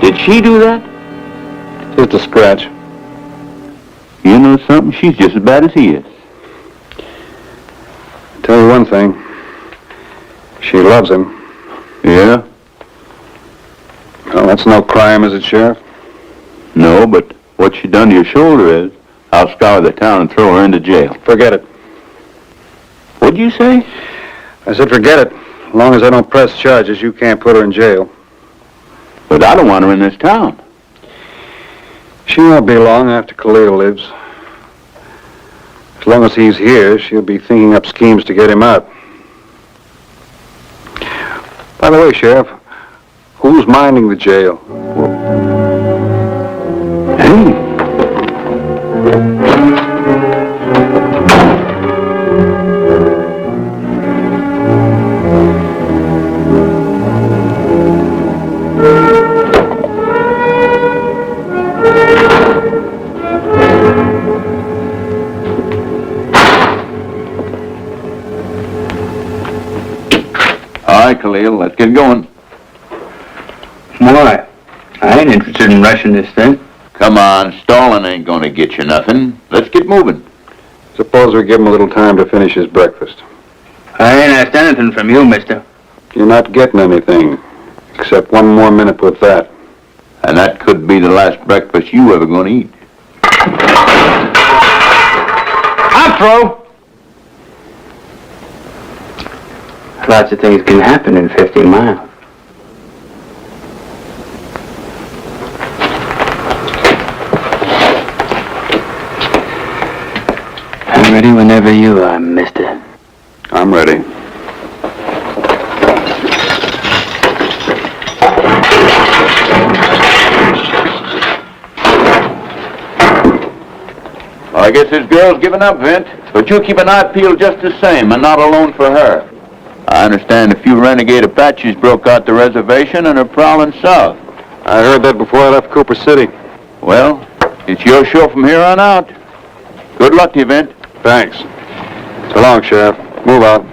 Did she do that? Just a scratch. You know something? She's just as bad as he is. Tell you one thing. She loves him. Yeah? Well, that's no crime, is it, Sheriff? No, but what she done to your shoulder is, I'll scour the town and throw her into jail. Forget it. What'd you say? I said forget it. As long as I don't press charges, you can't put her in jail. But I don't want her in this town. She won't be long after Khalil leaves. As long as he's here, she'll be thinking up schemes to get him out. By the way, Sheriff, who's minding the jail? Hey. All right, Khalil, let's get going. Why? I ain't interested in rushing this thing. Come on, stalling ain't gonna get you nothing. Let's get moving. Suppose we give him a little time to finish his breakfast. I ain't asked anything from you, mister. You're not getting anything, except one more minute with that. And that could be the last breakfast you ever gonna eat. I'm through. Lots of things can happen in 50 miles. I'm ready whenever you are, mister. I'm ready. Well, I guess this girl's given up, Vint. But you keep an eye peeled just the same, and not alone for her. I understand a few renegade Apaches broke out the reservation and are prowling south. I heard that before I left Cooper City. Well, it's your show from here on out. Good luck to you, Vint. Thanks. So long, Sheriff. Move out.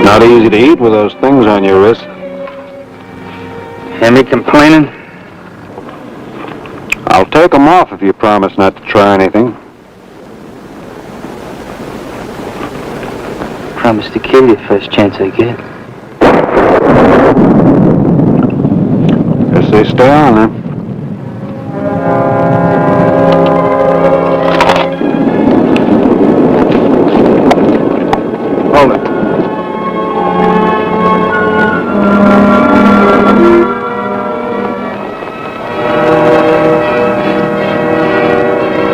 Not easy to eat with those things on your wrist. Hear me complaining? I'll take them off if you promise not to try anything. Promise to kill you first chance I get. Guess they stay on, then. Hold it.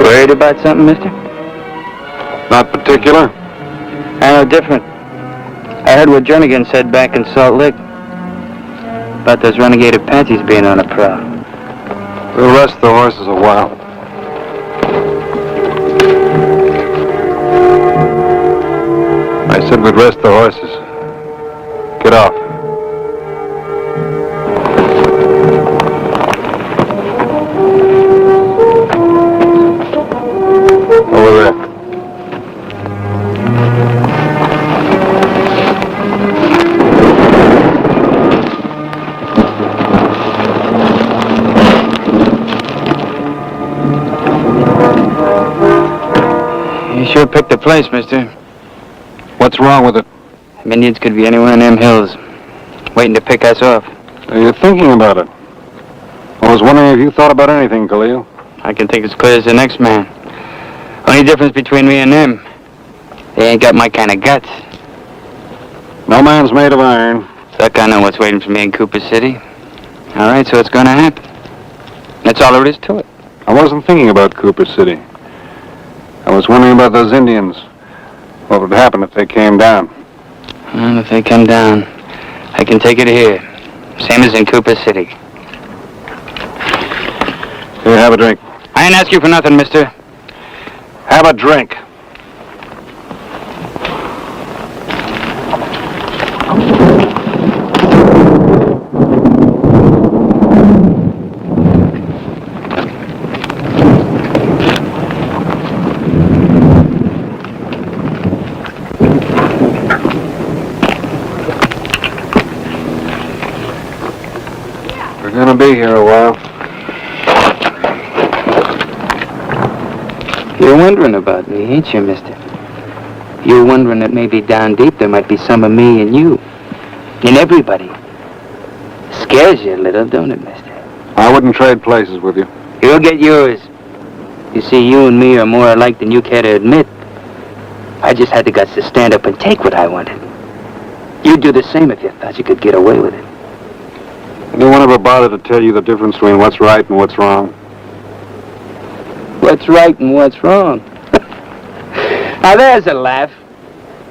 Worried about something, mister? Not particular. I know different. I heard what Jernigan said back in Salt Lake. about those renegade Apaches being on a prowl. We'll rest the horses a while. I said we'd rest the horses. Get off. Over there. You sure picked the place, mister. What's wrong with it? Them Indians could be anywhere in them hills, waiting to pick us off. Are you thinking about it? I was wondering if you thought about anything, Khalil. I can think as clear as the next man. Only difference between me and them, they ain't got my kind of guts. No man's made of iron. Suck, I know what's waiting for me in Cooper City. All right, so it's gonna happen. That's all there is to it. I wasn't thinking about Cooper City. I was wondering about those Indians. What would happen if they came down? Well, if they come down, I can take it here. Same as in Cooper City. Here, have a drink. I ain't ask you for nothing, mister. Have a drink. We're gonna be here a while. You're wondering about me, ain't you, mister? You're wondering that maybe down deep there might be some of me and you. And everybody. Scares you a little, don't it, mister? I wouldn't trade places with you. You'll get yours. You see, you and me are more alike than you care to admit. I just had the guts to stand up and take what I wanted. You'd do the same if you thought you could get away with it. No one ever bothered to tell you the difference between what's right and what's wrong. What's right and what's wrong? Now there's a laugh.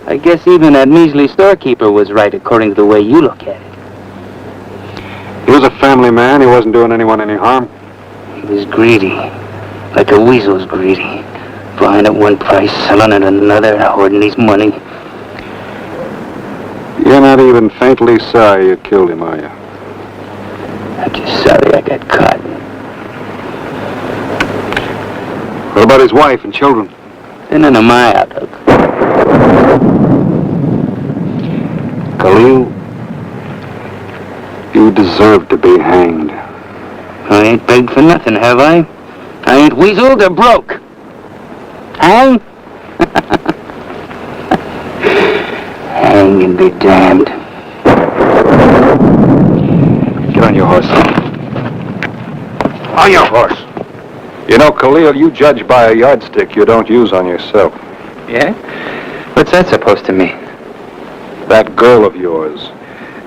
I guess even that measly storekeeper was right according to the way you look at it. He was a family man. He wasn't doing anyone any harm. He was greedy. Like a weasel's greedy. Buying at one price, selling at another, hoarding his money. You're not even faintly sorry you killed him, are you? I'm just sorry I got caught. What about his wife and children? They're none of my outlook. Khalil, you deserve to be hanged. I ain't begged for nothing, have I? I ain't weaseled or broke. Hang? Hang and be damned. Get on your horse. On your horse. You know, Khalil, you judge by a yardstick you don't use on yourself. Yeah? What's that supposed to mean? That girl of yours.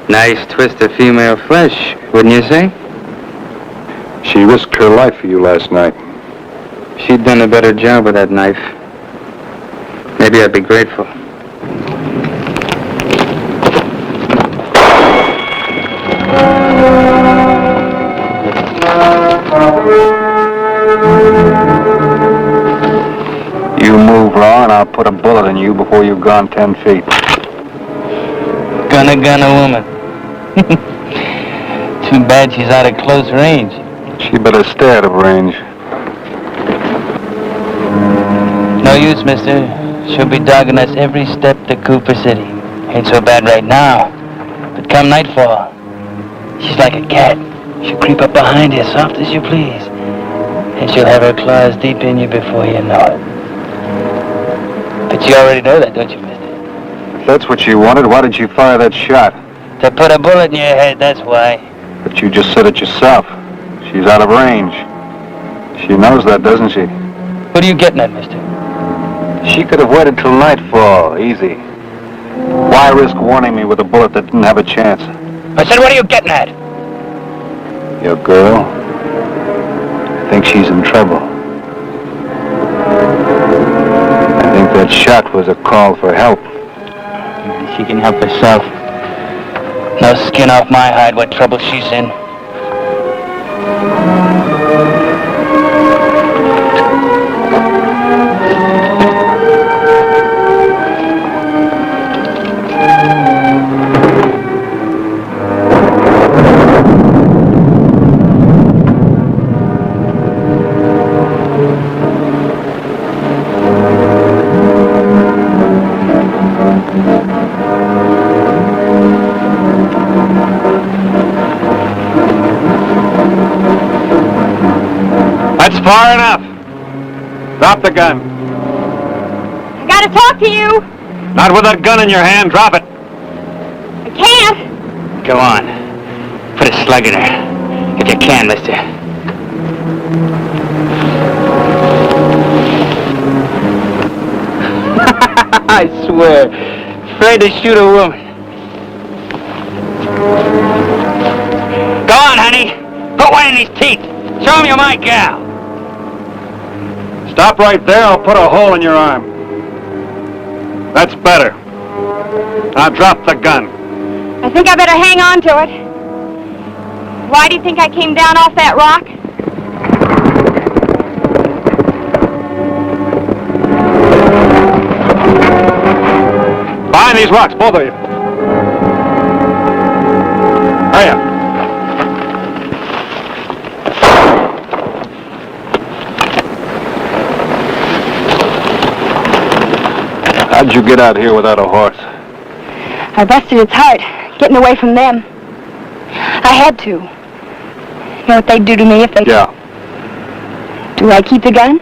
Nice twist of female flesh, wouldn't you say? She risked her life for you last night. She'd done a better job with that knife. Maybe I'd be grateful. You move, Law, and I'll put a bullet in you before you've gone 10 feet. Gonna gun a woman. Too bad she's out of close range. She better stay out of range. No use, mister. She'll be dogging us every step to Cooper City. Ain't so bad right now. But come nightfall, she's like a cat. She'll creep up behind you, soft as you please. And she'll have her claws deep in you before you know it. But you already know that, don't you, mister? If that's what you wanted, why did you fire that shot? To put a bullet in your head, that's why. But you just said it yourself. She's out of range. She knows that, doesn't she? What are you getting at, mister? She could have waited till nightfall. Easy. Why risk warning me with a bullet that didn't have a chance? I said, what are you getting at? Your girl? I think she's in trouble. I think that shot was a call for help. She can help herself. No skin off my hide what trouble she's in. That's far enough. Drop the gun. I gotta talk to you. Not with that gun in your hand. Drop it. I can't. Go on. Put a slug in her. If you can, mister. I swear. Afraid to shoot a woman. Go on, honey. Put one in his teeth. Show him you're my gal. Stop right there. I'll put a hole in your arm. That's better. Now drop the gun. I think I better hang on to it. Why do you think I came down off that rock? Behind these rocks, both of you. Hurry up. How'd you get out here without a horse? I busted its heart, getting away from them. I had to. You know what they'd do to me if they... Yeah. Do I keep the gun?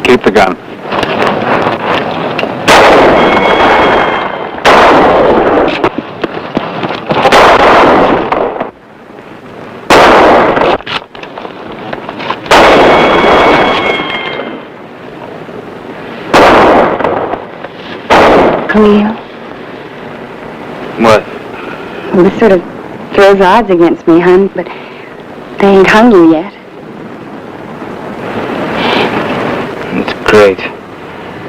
Keep the gun. Khalil? What? Well, this sort of throws odds against me, hon, but they ain't hung you yet. It's great.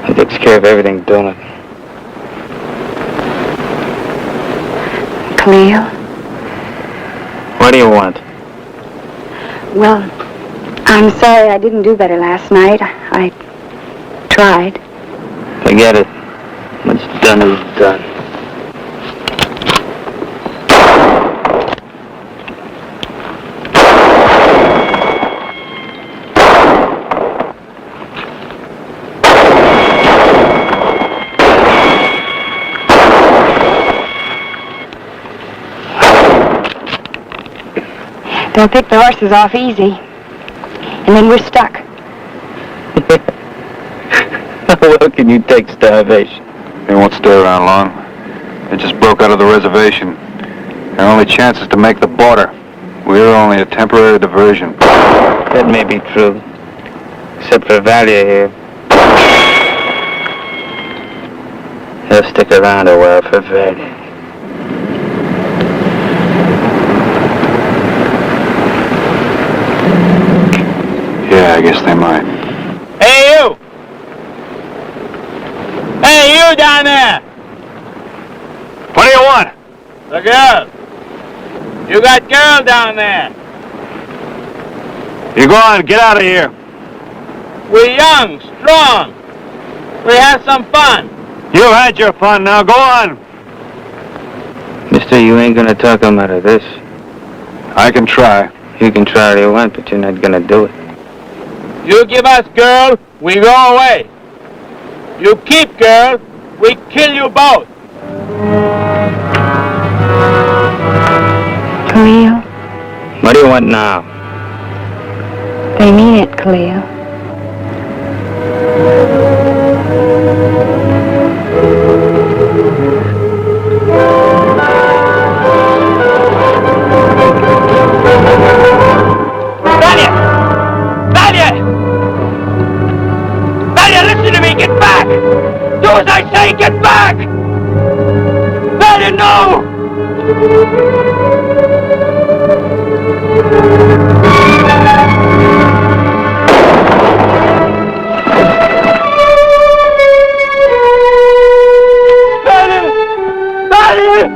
It takes care of everything, don't it? Khalil? What do you want? Well, I'm sorry I didn't do better last night. I tried. Forget it. What's done is done. Don't pick the horses off easy. And then we're stuck. How well can you take starvation? They won't stay around long. They just broke out of the reservation. Their only chance is to make the border. We're only a temporary diversion. That may be true. Except for Valia here. He'll stick around a while for Valia. Yeah, I guess they might. Hey, you! Hey, you down there! What do you want? The girl. You got girl down there. You go on, get out of here. We're young, strong. We have some fun. You had your fun, now go on. Mister, you ain't gonna talk him out of this. I can try. You can try all you want, but you're not gonna do it. You give us girl, we go away. You keep girl, we kill you both. Khalil, What do you want now? they mean it, Khalil. Valia! Valia! Valia, listen to me! Get back! Do as I say! Get back! Valia, no! Valia! Valia!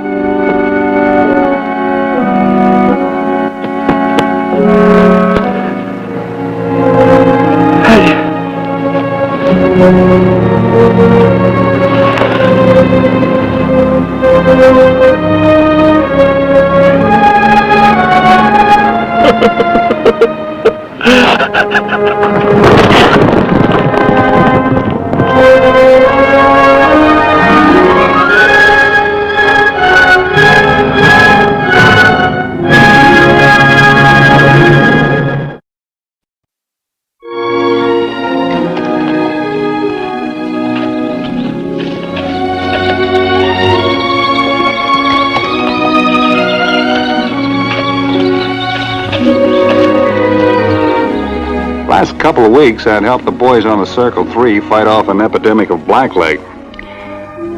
Last couple of weeks, I'd helped the boys on the Circle 3 fight off an epidemic of blackleg.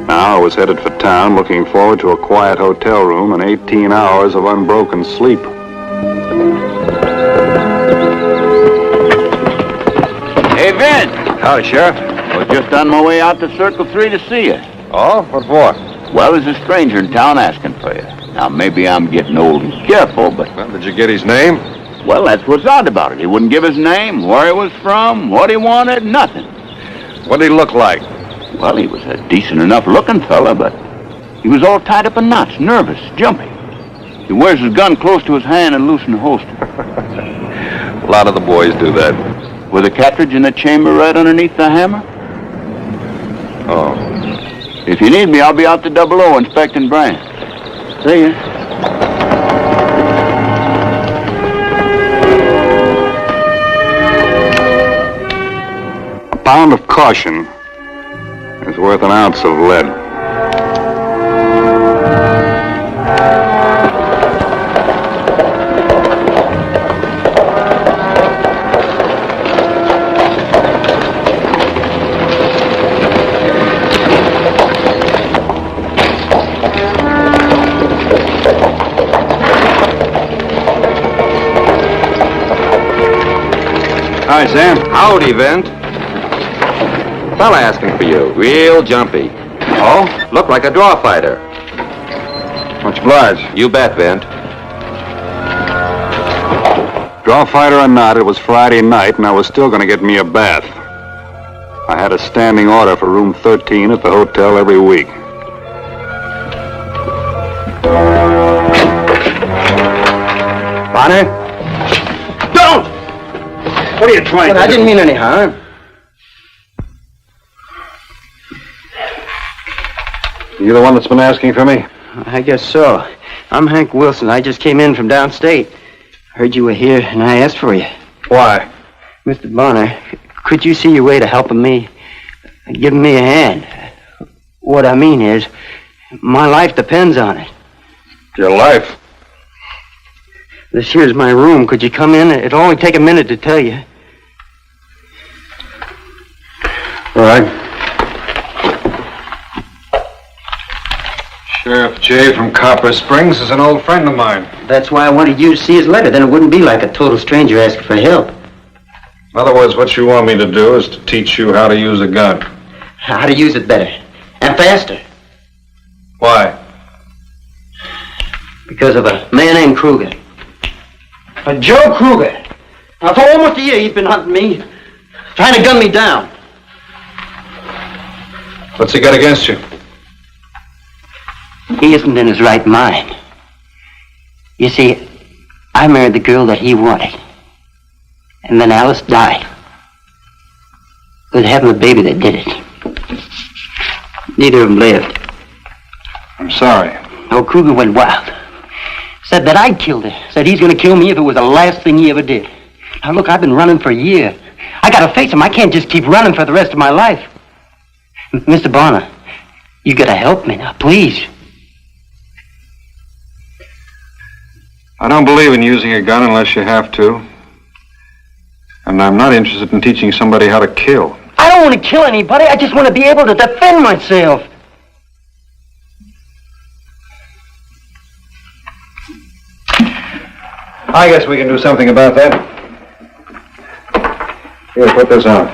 Now I was headed for town, looking forward to a quiet hotel room and 18 hours of unbroken sleep. Hey, Vince. Howdy, Sheriff. I was just on my way out to Circle 3 to see you. Oh? What for? Well, there's a stranger in town asking for you. Now, maybe I'm getting old and careful, but... Well, did you get his name? Well, that's what's odd about it. He wouldn't give his name, where he was from, what he wanted, nothing. What did he look like? Well, he was a decent enough looking fella, but he was all tied up in knots, nervous, jumpy. He wears his gun close to his hand and loose in the holster. A lot of the boys do that. With a cartridge in the chamber right underneath the hammer? Oh. If you need me, I'll be out to 00 inspecting branch. See ya. A pound of caution is worth an ounce of lead. Hi, Sam. Howdy, Vent. Fella asking for you. Real jumpy. Oh? Look like a draw fighter. Much obliged. You bet, Vent. Draw fighter or not, it was Friday night, and I was still going to get me a bath. I had a standing order for room 13 at the hotel every week. Bonner? Don't! What are you trying to do? I didn't mean any harm. You the one that's been asking for me? I guess so. I'm Hank Wilson. I just came in from downstate. Heard you were here, and I asked for you. Why? Mr. Bonner, could you see your way to helping me? Giving me a hand? What I mean is, my life depends on it. Your life? This here's my room. Could you come in? It'll only take a minute to tell you. All right. Sheriff Jay from Copper Springs is an old friend of mine. That's why I wanted you to see his letter. Then it wouldn't be like a total stranger asking for help. In other words, what you want me to do is to teach you how to use a gun. How to use it better. And faster. Why? Because of a man named Kruger. Joe Kruger. Now, for almost a year, he's been hunting me. Trying to gun me down. What's he got against you? He isn't in his right mind. You see, I married the girl that he wanted. And then Alice died. It was having the baby that did it. Neither of them lived. I'm sorry. No, Kruger went wild. Said that I'd killed her. Said he's going to kill me if it was the last thing he ever did. Now, look, I've been running for a year. I got to face him. I can't just keep running for the rest of my life. Mr. Bonner, you got to help me now, please. I don't believe in using a gun unless you have to. And I'm not interested in teaching somebody how to kill. I don't want to kill anybody. I just want to be able to defend myself. I guess we can do something about that. Here, put this on.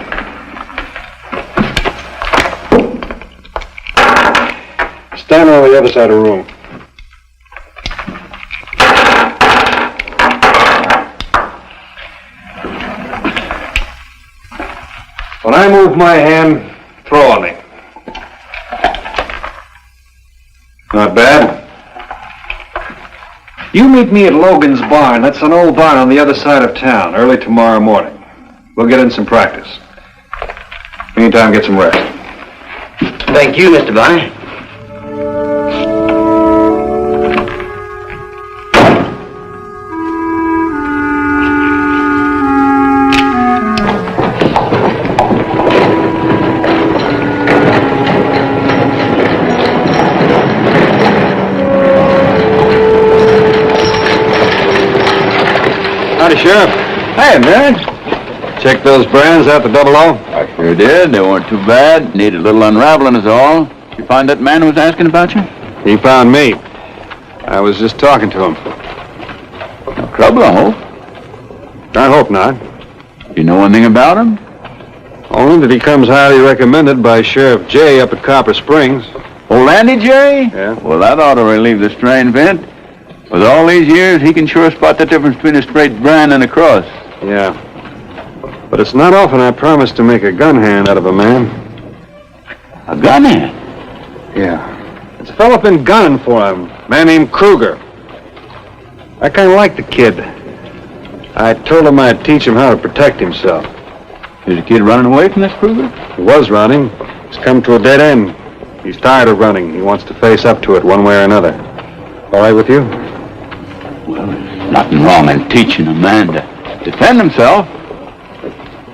Stand over the other side of the room. When I move my hand, throw on me. Not bad. You meet me at Logan's barn. That's an old barn on the other side of town, early tomorrow morning. We'll get in some practice. Meantime, get some rest. Thank you, Mr. Bonner. Howdy, Sheriff. Hey, man. Check those brands out the 00? I sure did. They weren't too bad. Needed a little unraveling is all. Did you find that man who was asking about you? He found me. I was just talking to him. No trouble, I hope. I hope not. You know anything about him? Only that he comes highly recommended by Sheriff Jay up at Copper Springs. Old Andy J? Yeah. Well, that ought to relieve the strain, Vint. With all these years, he can sure spot the difference between a straight brand and a cross. Yeah. But it's not often I promise to make a gun hand out of a man. A gun hand? Yeah. There's a fellow been gunning for him, a man named Kruger. I kind of like the kid. I told him I'd teach him how to protect himself. Is the kid running away from this Kruger? He was running. He's come to a dead end. He's tired of running. He wants to face up to it one way or another. All right with you? Well, there's nothing wrong in teaching a man to defend himself.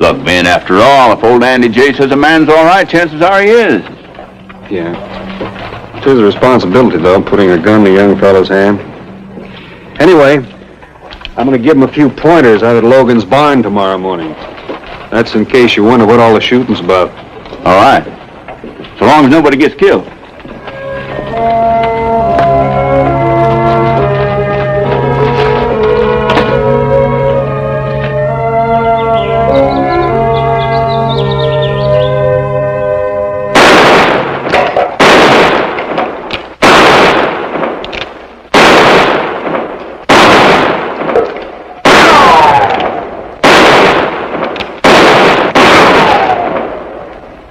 Look, Ben, after all, if old Andy J says a man's all right, chances are he is. Yeah. It's his responsibility, though, putting a gun in a young fellow's hand. Anyway, I'm going to give him a few pointers out at Logan's barn tomorrow morning. That's in case you wonder what all the shooting's about. All right. So long as nobody gets killed.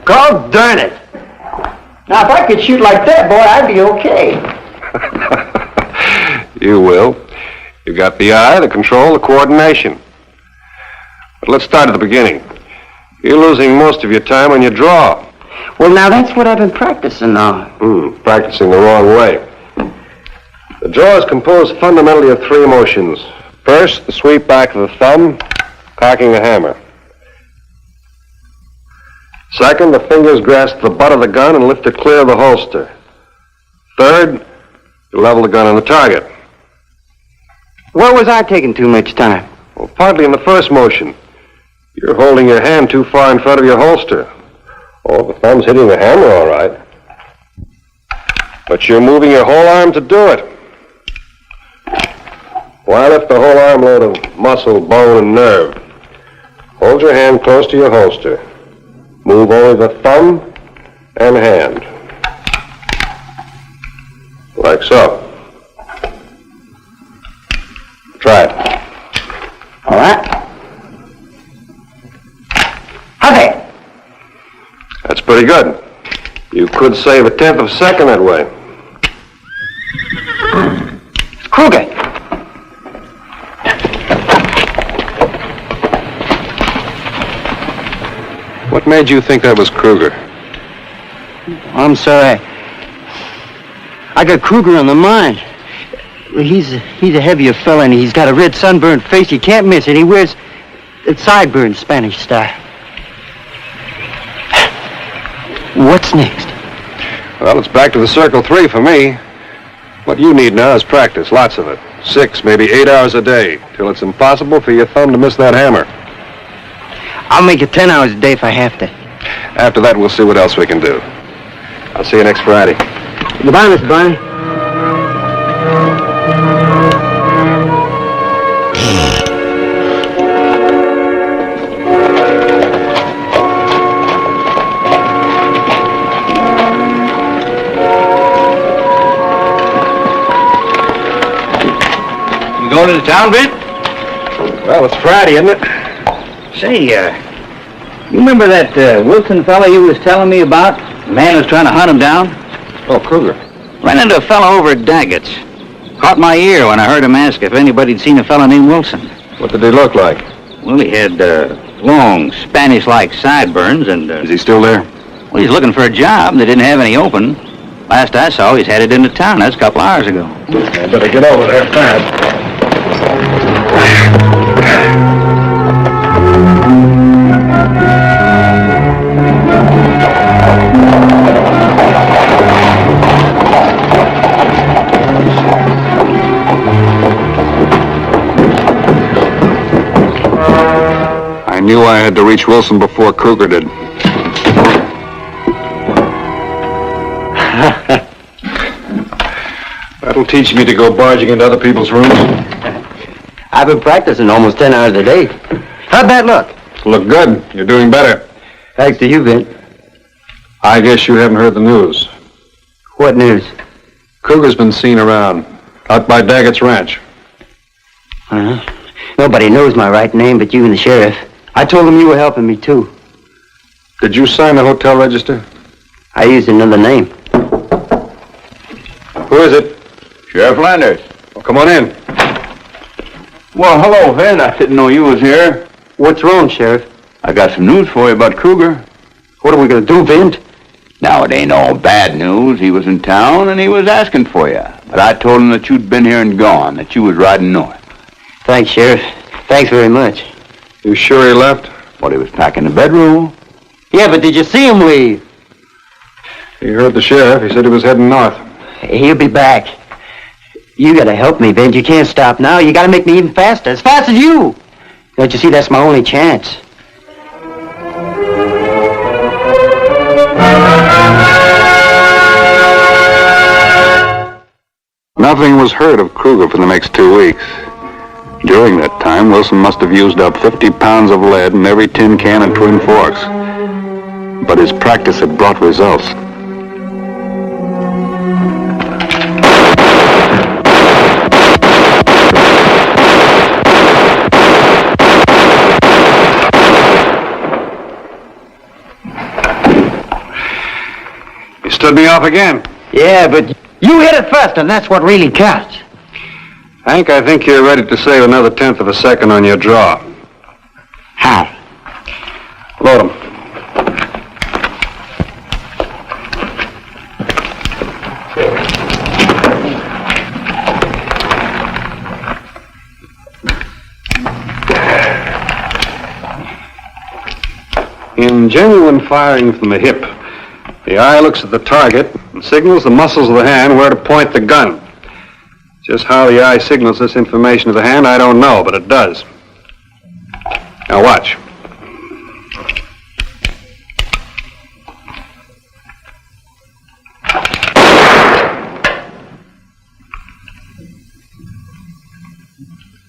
God darn it. Now, if I could shoot like that, boy, I'd be okay. You will. You've got the eye, the control, the coordination. But let's start at the beginning. You're losing most of your time when you draw. Well, now, that's what I've been practicing now. Practicing the wrong way. The draw is composed fundamentally of three motions. First, the sweep back of the thumb, cocking the hammer. Second, the fingers grasp the butt of the gun and lift it clear of the holster. Third, you level the gun on the target. Where was I taking too much time? Well, partly in the first motion. You're holding your hand too far in front of your holster. Oh, the thumb's hitting the hammer all right. But you're moving your whole arm to do it. Why lift the whole arm load of muscle, bone, and nerve? Hold your hand close to your holster. Move only the thumb and hand. Like so. Try it. All right. Okay. That's pretty good. You could save a tenth of a second that way. Kruger. What made you think that was Kruger? I'm sorry. I got Kruger on the mind. He's a heavier fella, and he's got a red sunburned face. You can't miss it. He wears a sideburns, Spanish style. What's next? Well, it's back to the circle 3 for me. What you need now is practice, lots of it. 6, maybe 8 hours a day, till it's impossible for your thumb to miss that hammer. I'll make it 10 hours a day if I have to. After that, we'll see what else we can do. I'll see you next Friday. Goodbye, Mr. Barney. You going to the town, Vint? Well, it's Friday, isn't it? Say, You remember that Wilson fella you was telling me about? The man was trying to hunt him down? Oh, Kruger. Ran into a fella over at Daggett's. Caught my ear when I heard him ask if anybody'd seen a fella named Wilson. What did he look like? Well, he had long, Spanish-like sideburns and... Is he still there? Well, he's looking for a job. They didn't have any open. Last I saw, he's headed into town. That's a couple hours ago. I better get over there fast. I knew I had to reach Wilson before Kruger did. That'll teach me to go barging into other people's rooms. I've been practicing almost 10 hours a day. How'd that look? Look good. You're doing better. Thanks to you, Vint. I guess you haven't heard the news. What news? Kruger's been seen around, out by Daggett's ranch. Uh-huh. Nobody knows my right name but you and the sheriff. I told him you were helping me, too. Did you sign the hotel register? I used another name. Who is it? Sheriff Landers. Well, come on in. Well, hello, Vin. I didn't know you was here. What's wrong, Sheriff? I got some news for you about Kruger. What are we going to do, Vint? Now, it ain't all bad news. He was in town, and he was asking for you. But I told him that you'd been here and gone, that you was riding north. Thanks, Sheriff. Thanks very much. You sure he left? Well, he was packing the bedroom. Yeah, but did you see him leave? He heard the sheriff. He said he was heading north. He'll be back. You gotta help me, Vint. You can't stop now. You gotta make me even faster. As fast as you. Don't you see, that's my only chance. Nothing was heard of Kruger for the next 2 weeks. During that time, Wilson must have used up 50 pounds of lead in every tin can and Twin Forks. But his practice had brought results. You stood me off again. Yeah, but you hit it first, and that's what really counts. Hank, I think you're ready to save another 1/10 of a second on your draw. How? Load 'em. In genuine firing from the hip, the eye looks at the target and signals the muscles of the hand where to point the gun. Just how the eye signals this information to the hand, I don't know, but it does. Now watch.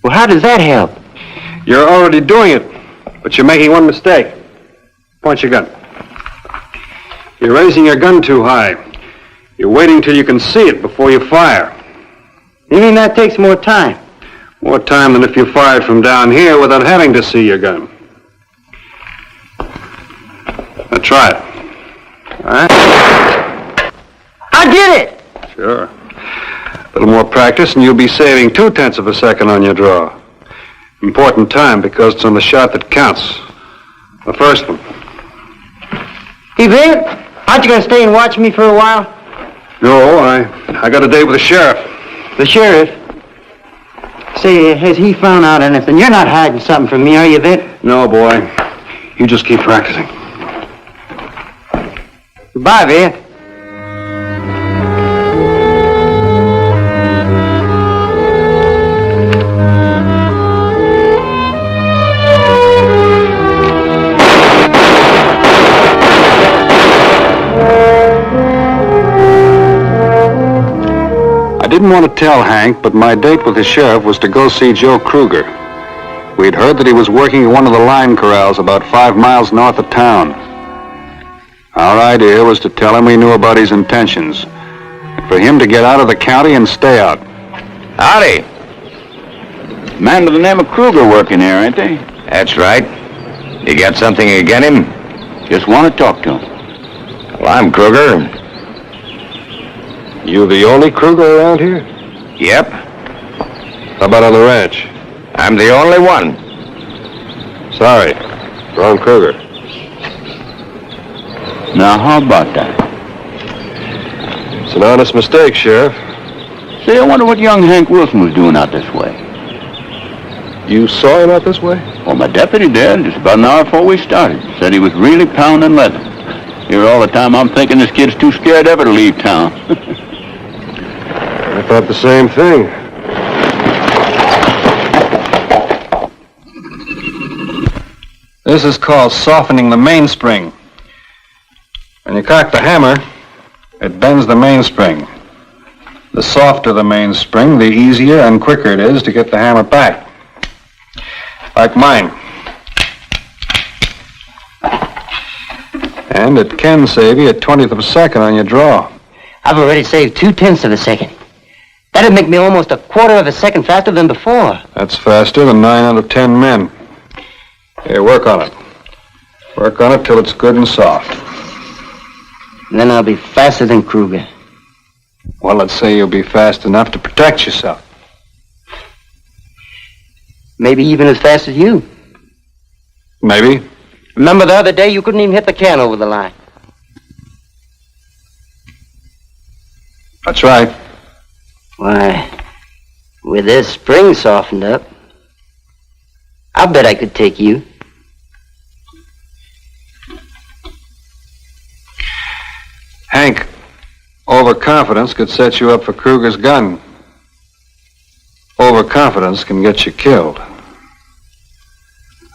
Well, how does that help? You're already doing it, but you're making one mistake. Point your gun. You're raising your gun too high. You're waiting till you can see it before you fire. You mean that takes more time? More time than if you fired from down here without having to see your gun. Now try it. All right? I did it! Sure. A little more practice and you'll be saving 2/10 of a second on your draw. Important time because it's on the shot that counts. The first one. Hey, Vint, aren't you going to stay and watch me for a while? No, I got a date with the sheriff. The sheriff? Say, has he found out anything? You're not hiding something from me, are you, Vint? No, boy. You just keep practicing. Goodbye, Vint. I didn't want to tell Hank, but my date with the sheriff was to go see Joe Kruger. We'd heard that he was working at one of the line corrals about 5 miles north of town. Our idea was to tell him we knew about his intentions, and for him to get out of the county and stay out. Howdy. Man with the name of Kruger working here, ain't they? That's right. You got something against him? Just want to talk to him. Well, I'm Kruger. You the only Kruger around here? Yep. How about on the ranch? I'm the only one. Sorry. Wrong Kruger. Now, how about that? It's an honest mistake, Sheriff. Say, I wonder what young Hank Wilson was doing out this way. You saw him out this way? Well, my deputy did, just about an hour before we started. Said he was really pounding leather. Here all the time I'm thinking this kid's too scared ever to leave town. I thought the same thing. This is called softening the mainspring. When you cock the hammer, it bends the mainspring. The softer the mainspring, the easier and quicker it is to get the hammer back. Like mine. And it can save you a 20th of a second on your draw. I've already saved 0.2 of a second. That'd make me almost a quarter of a second faster than before. That's faster than 9 out of 10 men. Here, work on it. Work on it till it's good and soft. And then I'll be faster than Kruger. Well, let's say you'll be fast enough to protect yourself. Maybe even as fast as you. Maybe. Remember the other day you couldn't even hit the can over the line. That's right. Why, with this spring softened up, I'll bet I could take you. Hank, overconfidence could set you up for Kruger's gun. Overconfidence can get you killed.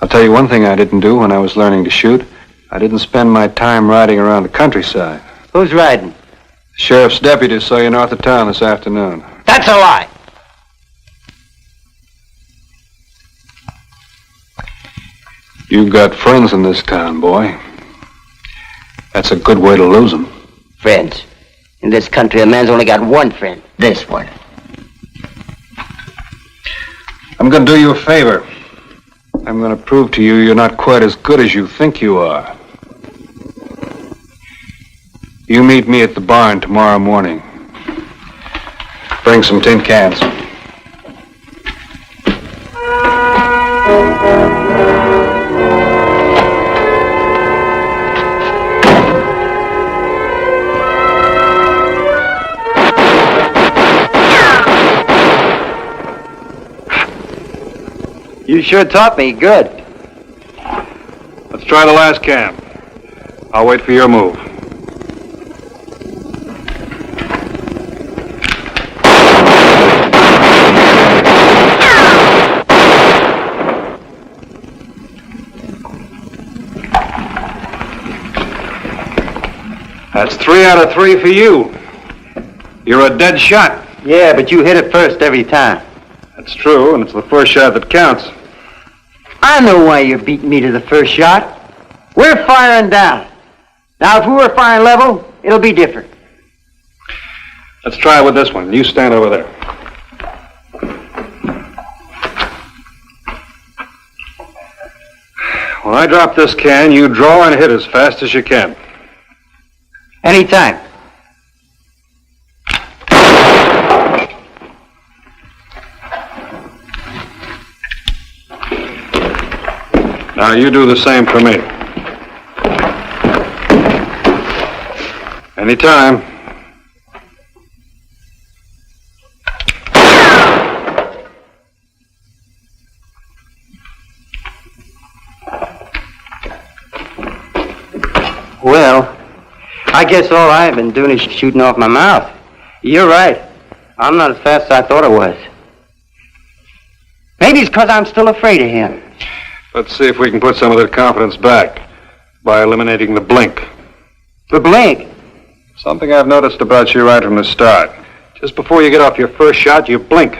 I'll tell you one thing I didn't do when I was learning to shoot. I didn't spend my time riding around the countryside. Who's riding? The sheriff's deputy saw you north of town this afternoon. That's a lie. You've got friends in this town, boy. That's a good way to lose them. Friends. In this country, a man's only got one friend. This one. I'm going to do you a favor. I'm going to prove to you you're not quite as good as you think you are. You meet me at the barn tomorrow morning. Bring some tin cans. You sure taught me good. Let's try the last can. I'll wait for your move. That's 3 out of 3 for you. You're a dead shot. Yeah, but you hit it first every time. That's true, and it's the first shot that counts. I know why you're beating me to the first shot. We're firing down. Now, if we were firing level, it'll be different. Let's try it with this one. You stand over there. When I drop this can, you draw and hit as fast as you can. Anytime. Now, you do the same for me. Anytime. Well, I guess all I've been doing is shooting off my mouth. You're right. I'm not as fast as I thought I was. Maybe it's because I'm still afraid of him. Let's see if we can put some of that confidence back by eliminating the blink. The blink? Something I've noticed about you right from the start. Just before you get off your first shot, you blink.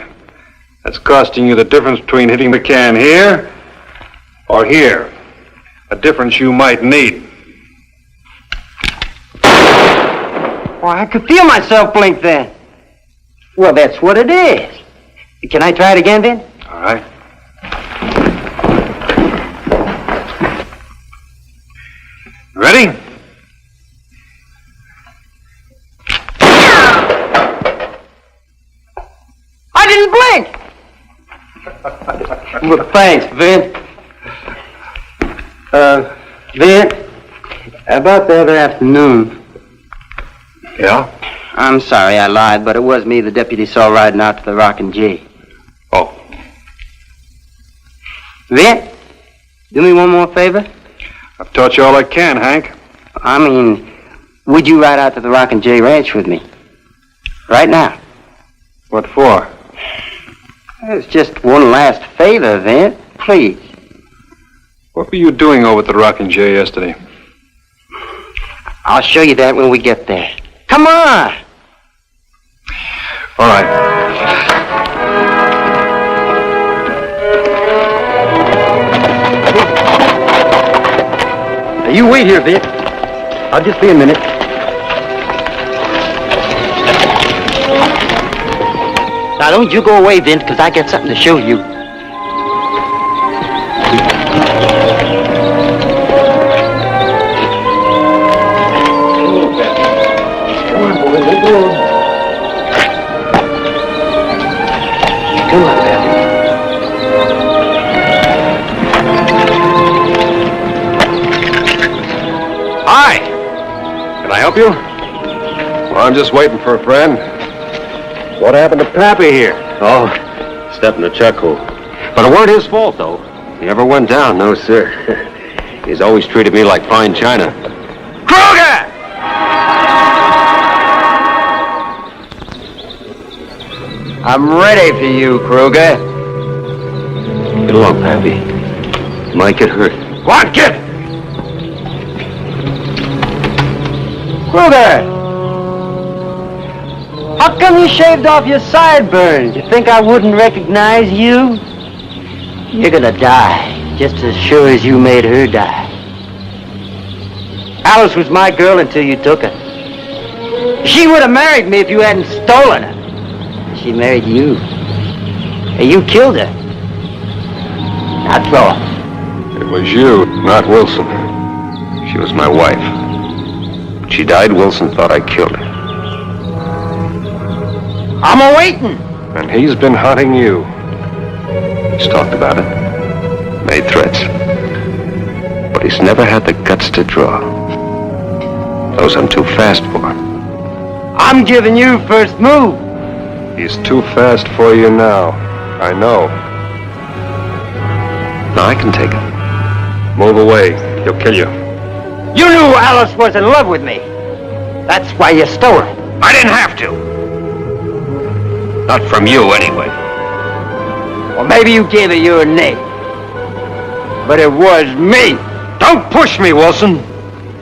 That's costing you the difference between hitting the can here or here. A difference you might need. Well, I could feel myself blink then. Well, that's what it is. Can I try it again, then? All right. Ready? I didn't blink! Well, thanks, Vint. Vint, about the other afternoon. Yeah? I'm sorry I lied, but it was me the deputy saw riding out to the Rockin' J. Oh. Vint, do me one more favor? I've taught you all I can, Hank. I mean, would you ride out to the Rockin' J Ranch with me? Right now. What for? It's just one last favor, Vint. Please. What were you doing over at the Rockin' J yesterday? I'll show you that when we get there. Come on! All right. Now, you wait here, Vic. I'll just be a minute. Now, don't you go away, Vint, because I got something to show you. Hi! Can I help you? Well, I'm just waiting for a friend. What happened to Pappy here? Oh, stepped in a chuck hole. But it weren't his fault, though. He never went down, no, sir. He's always treated me like fine china. Kruger! I'm ready for you, Kruger. Get along, Pappy. You might get hurt. Go on, kid! Kruger! How come you shaved off your sideburns? You think I wouldn't recognize you? You're gonna die, just as sure as you made her die. Alice was my girl until you took her. She would have married me if you hadn't stolen her. She married you. And you killed her. That's all. It was you, not Wilson. She was my wife. When she died, Wilson thought I killed her. I'm a-waiting. And he's been hunting you. He's talked about it. Made threats. But he's never had the guts to draw. Knows I'm too fast for him. I'm giving you first move. He's too fast for you now. I know. Now I can take him. Move away. He'll kill you. You knew Alice was in love with me. That's why you stole her. I didn't have to. Not from you, anyway. Well, maybe you gave her your name. But it was me. Don't push me, Wilson.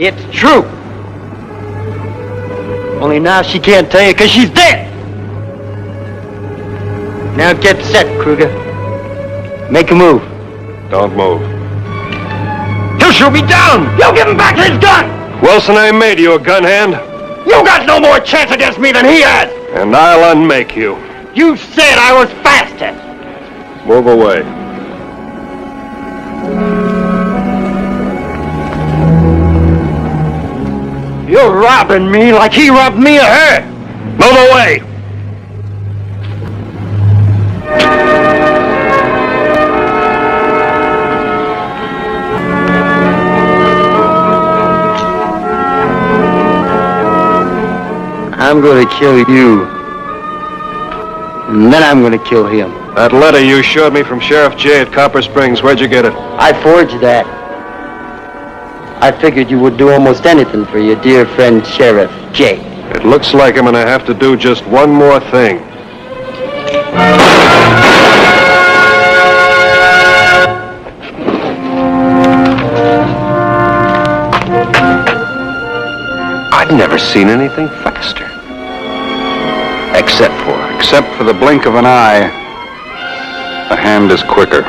It's true. Only now she can't tell you because she's dead. Now get set, Kruger. Make a move. Don't move. He'll shoot me down. You give him back his gun. Wilson, I made you a gun hand. You got no more chance against me than he has. And I'll unmake you. You said I was faster. Move away. You're robbing me like he robbed me of her. Move away. I'm going to kill you. And then I'm going to kill him. That letter you showed me from Sheriff J at Copper Springs, where'd you get it? I forged that. I figured you would do almost anything for your dear friend Sheriff J. It looks like I'm going to have to do just one more thing. I've never seen anything faster. Except for the blink of an eye, the hand is quicker.